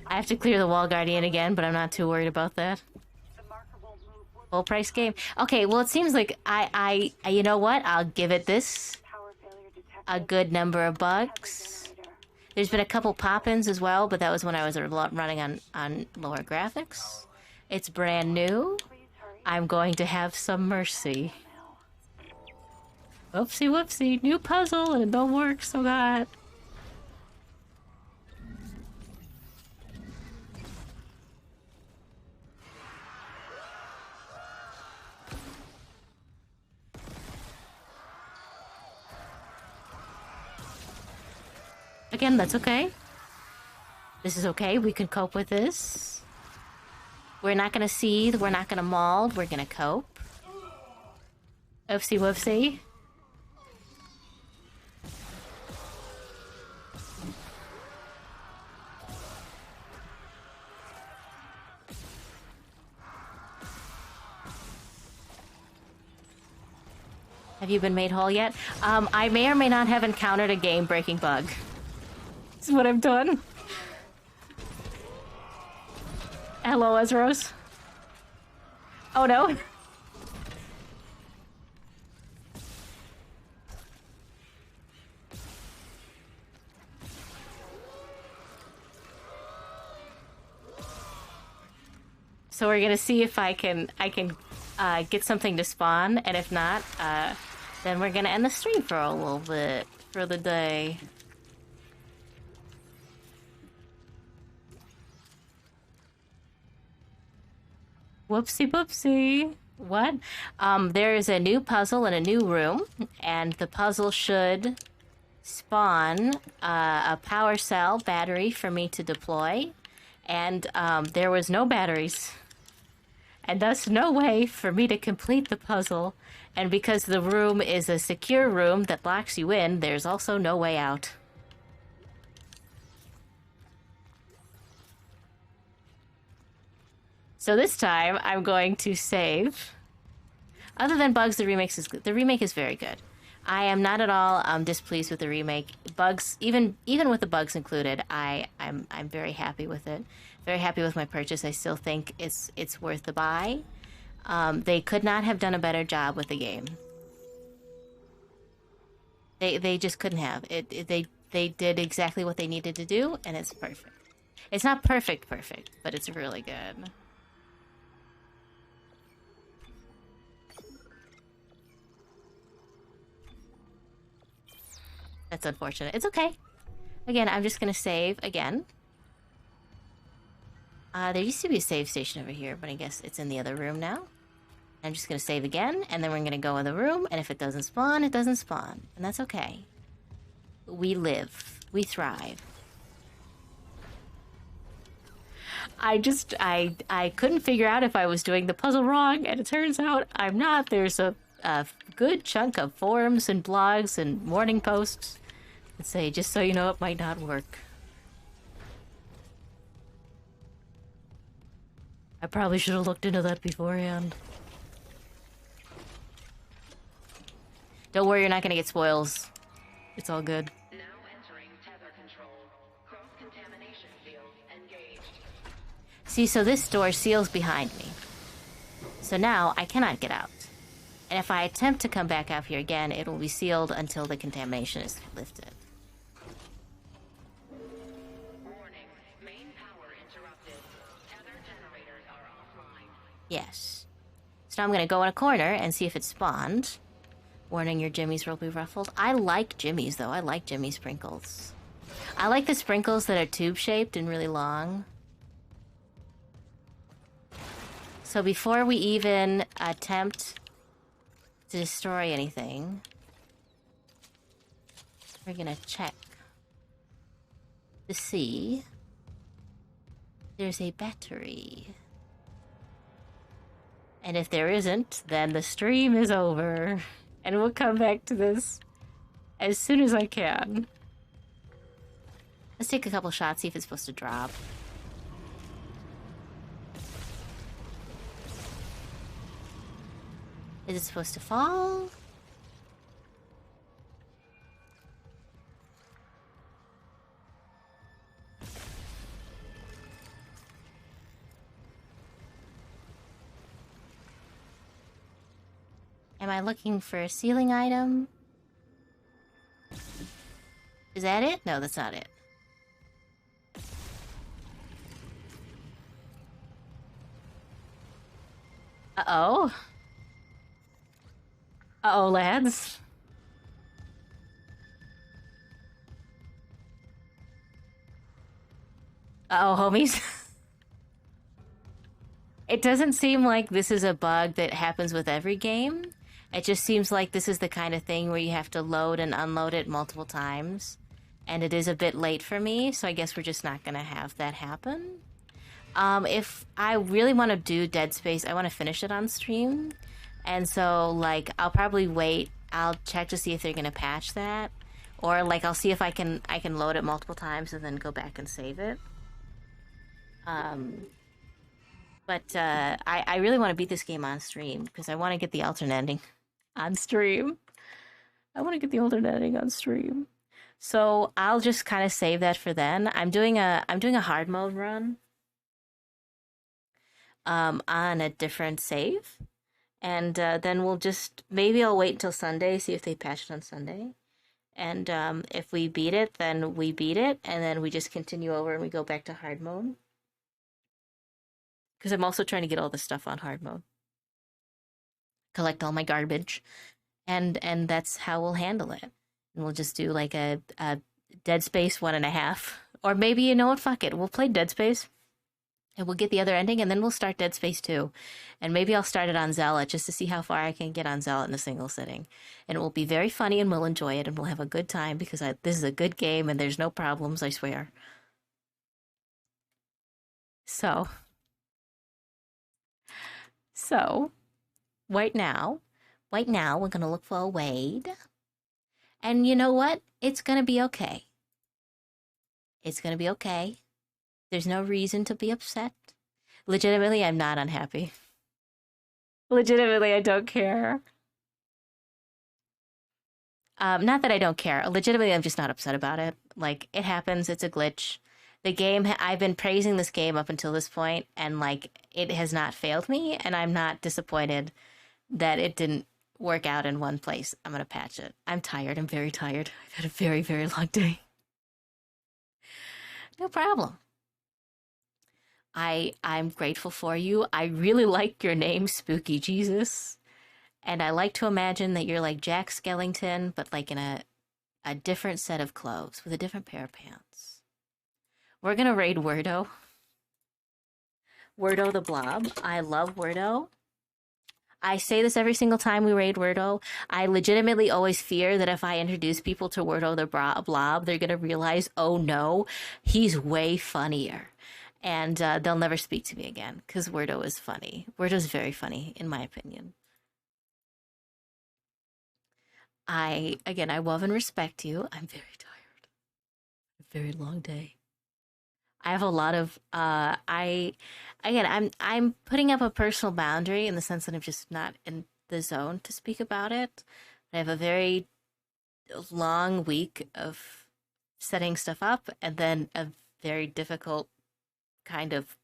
I have to clear the wall guardian again, but I'm not too worried about that. Full price game. Okay, well, it seems like I you know what? I'll give it this. A good number of bugs. There's been a couple pop-ins as well, but that was when I was running on lower graphics. It's brand new. I'm going to have some mercy. Whoopsie whoopsie. New puzzle and it don't work, so God. Again, that's okay. This is okay. We can cope with this. We're not gonna seethe. We're not gonna mold. We're gonna cope. Oopsie whoopsie. Have you been made whole yet? I may or may not have encountered a game-breaking bug. This is what I've done. Hello, Ezros. Oh no. So we're gonna see if I can get something to spawn, and if not, then we're gonna end the stream for a little bit for the day. Whoopsie boopsie. What? There is a new puzzle in a new room, and the puzzle should spawn a power cell battery for me to deploy, and there was no batteries. and thus no way for me to complete the puzzle. And because the room is a secure room that locks you in, there's also no way out. So this time, I'm going to save. Other than bugs, the remake is very good. I am not at all displeased with the remake. Bugs, even with the bugs included, I'm very happy with it. Very happy with my purchase. I still think it's worth the buy. They could not have done a better job with the game. They just couldn't have. They did exactly what they needed to do, and it's perfect. It's not perfect, but it's really good. That's unfortunate. It's okay. Again, I'm just gonna save again. There used to be a save station over here, but I guess it's in the other room now. I'm just gonna save again, and then we're gonna go in the room, and if it doesn't spawn, it doesn't spawn. And that's okay. We live. We thrive. I couldn't figure out if I was doing the puzzle wrong, and it turns out I'm not. There's a good chunk of forums and blogs and morning posts that say, just so you know, it might not work. I probably should have looked into that beforehand. Don't worry, you're not gonna get spoils. It's all good. Now entering tether control. Cross-contamination field engaged. See, so this door seals behind me. So now I cannot get out. And if I attempt to come back out here again, it will be sealed until the contamination is lifted. Warning. Main power interrupted. Tether generators are offline. Yes. So now I'm gonna go in a corner and see if it spawned. Warning, your jimmies will be ruffled. I like jimmies, though. I like jimmy sprinkles. I like the sprinkles that are tube-shaped and really long. So before we even attempt to destroy anything, we're gonna check to see there's a battery. And if there isn't, then the stream is over. And we'll come back to this as soon as I can. Let's take a couple shots, see if it's supposed to drop. Is it supposed to fall? Am I looking for a ceiling item? Is that it? No, that's not it. Uh-oh. Uh-oh, lads. Uh-oh, homies. It doesn't seem like this is a bug that happens with every game. It just seems like this is the kind of thing where you have to load and unload it multiple times. And it is a bit late for me, so I guess we're just not going to have that happen. If I really want to do Dead Space, I want to finish it on stream. And so, like, I'll probably wait. I'll check to see if they're going to patch that. Or, like, I'll see if I can load it multiple times and then go back and save it. But I really want to beat this game on stream because I want to get the alternate ending on stream. I want to get the alternate ending on stream. So I'll just kind of save that for then. I'm doing a hard mode run on a different save. And then we'll just, maybe I'll wait until Sunday, see if they patch it on Sunday. And if we beat it, then we beat it. And then we just continue over and we go back to hard mode. Because I'm also trying to get all this stuff on hard mode. Collect all my garbage. And that's how we'll handle it. And we'll just do like a Dead Space 1.5. Or maybe, you know what, fuck it. We'll play Dead Space. And we'll get the other ending, and then we'll start Dead Space 2. And maybe I'll start it on Zealot, just to see how far I can get on Zealot in a single sitting. And it will be very funny, and we'll enjoy it, and we'll have a good time, because this is a good game, and there's no problems, I swear. So, So, right now, we're gonna look for a Wade. And you know what? It's gonna be okay. It's gonna be okay. There's no reason to be upset. Legitimately, I'm not unhappy. Legitimately, I don't care. Not that I don't care. Legitimately, I'm just not upset about it. Like, it happens. It's a glitch. The game, I've been praising this game up until this point, and, like, it has not failed me, and I'm not disappointed that it didn't work out in one place. I'm gonna patch it. I'm tired. I'm very tired. I've had a very, very long day. No problem. I'm grateful for you. I really like your name, Spooky Jesus. And I like to imagine that you're like Jack Skellington, but like in a different set of clothes with a different pair of pants. We're gonna raid Wordo. Wordo the Blob. I love Wordo. I say this every single time we raid Wordo. I legitimately always fear that if I introduce people to Wordo the Blob, they're gonna realize, oh no, he's way funnier. And they'll never speak to me again, because Wordo is funny. Wordo's very funny, in my opinion. I love and respect you. I'm very tired. A very long day. I have a lot of I'm putting up a personal boundary in the sense that I'm just not in the zone to speak about it. I have a very long week of setting stuff up and then a very difficult kind of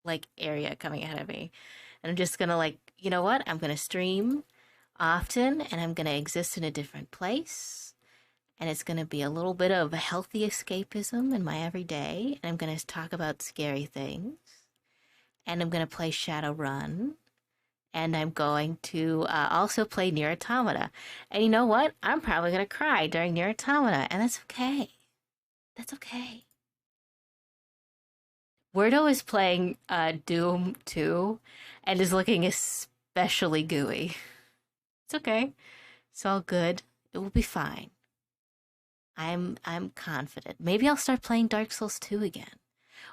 like area coming ahead of me. And I'm just gonna like, you know what? I'm gonna stream often and I'm gonna exist in a different place. And it's gonna be a little bit of a healthy escapism in my everyday. And I'm gonna talk about scary things. And I'm gonna play Shadowrun. And I'm going to also play Nier Automata. And you know what? I'm probably gonna cry during Nier Automata, and that's okay. That's okay. Wordo is playing Doom 2 and is looking especially gooey. It's okay. It's all good. It will be fine. I'm confident. Maybe I'll start playing Dark Souls 2 again.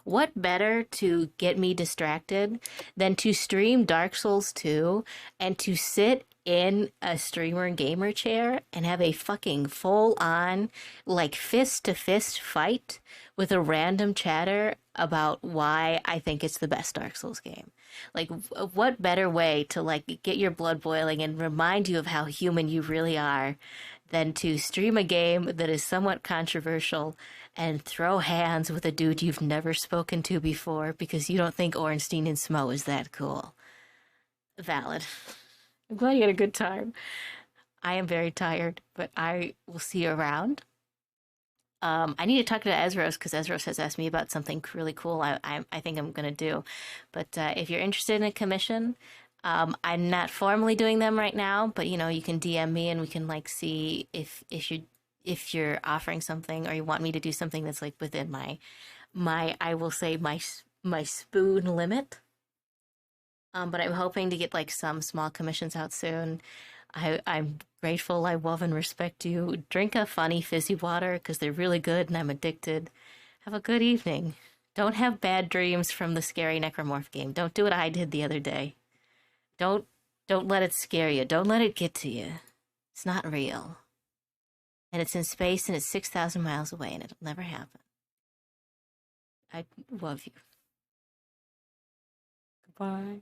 What better to get me distracted than to stream Dark Souls 2 and to sit in a streamer gamer chair and have a fucking full-on, like, fist-to-fist fight with a random chatter about why I think it's the best Dark Souls game. Like, what better way to, like, get your blood boiling and remind you of how human you really are than to stream a game that is somewhat controversial and throw hands with a dude you've never spoken to before because you don't think Ornstein and Smo is that cool. Valid. I'm glad you had a good time. I am very tired, but I will see you around. I need to talk to Ezros because Ezros has asked me about something really cool I think I'm going to do. But if you're interested in a commission, I'm not formally doing them right now, but you know, you can DM me and we can like see if you're offering something or you want me to do something that's like within my I will say my spoon limit. But I'm hoping to get like some small commissions out soon. I'm grateful. I love and respect you. Drink a funny fizzy water because they're really good and I'm addicted. Have a good evening. Don't have bad dreams from the scary necromorph game. Don't do what I did the other day. Don't let it scare you. Don't let it get to you. It's not real. And it's in space and it's 6,000 miles away and it'll never happen. I love you. Goodbye.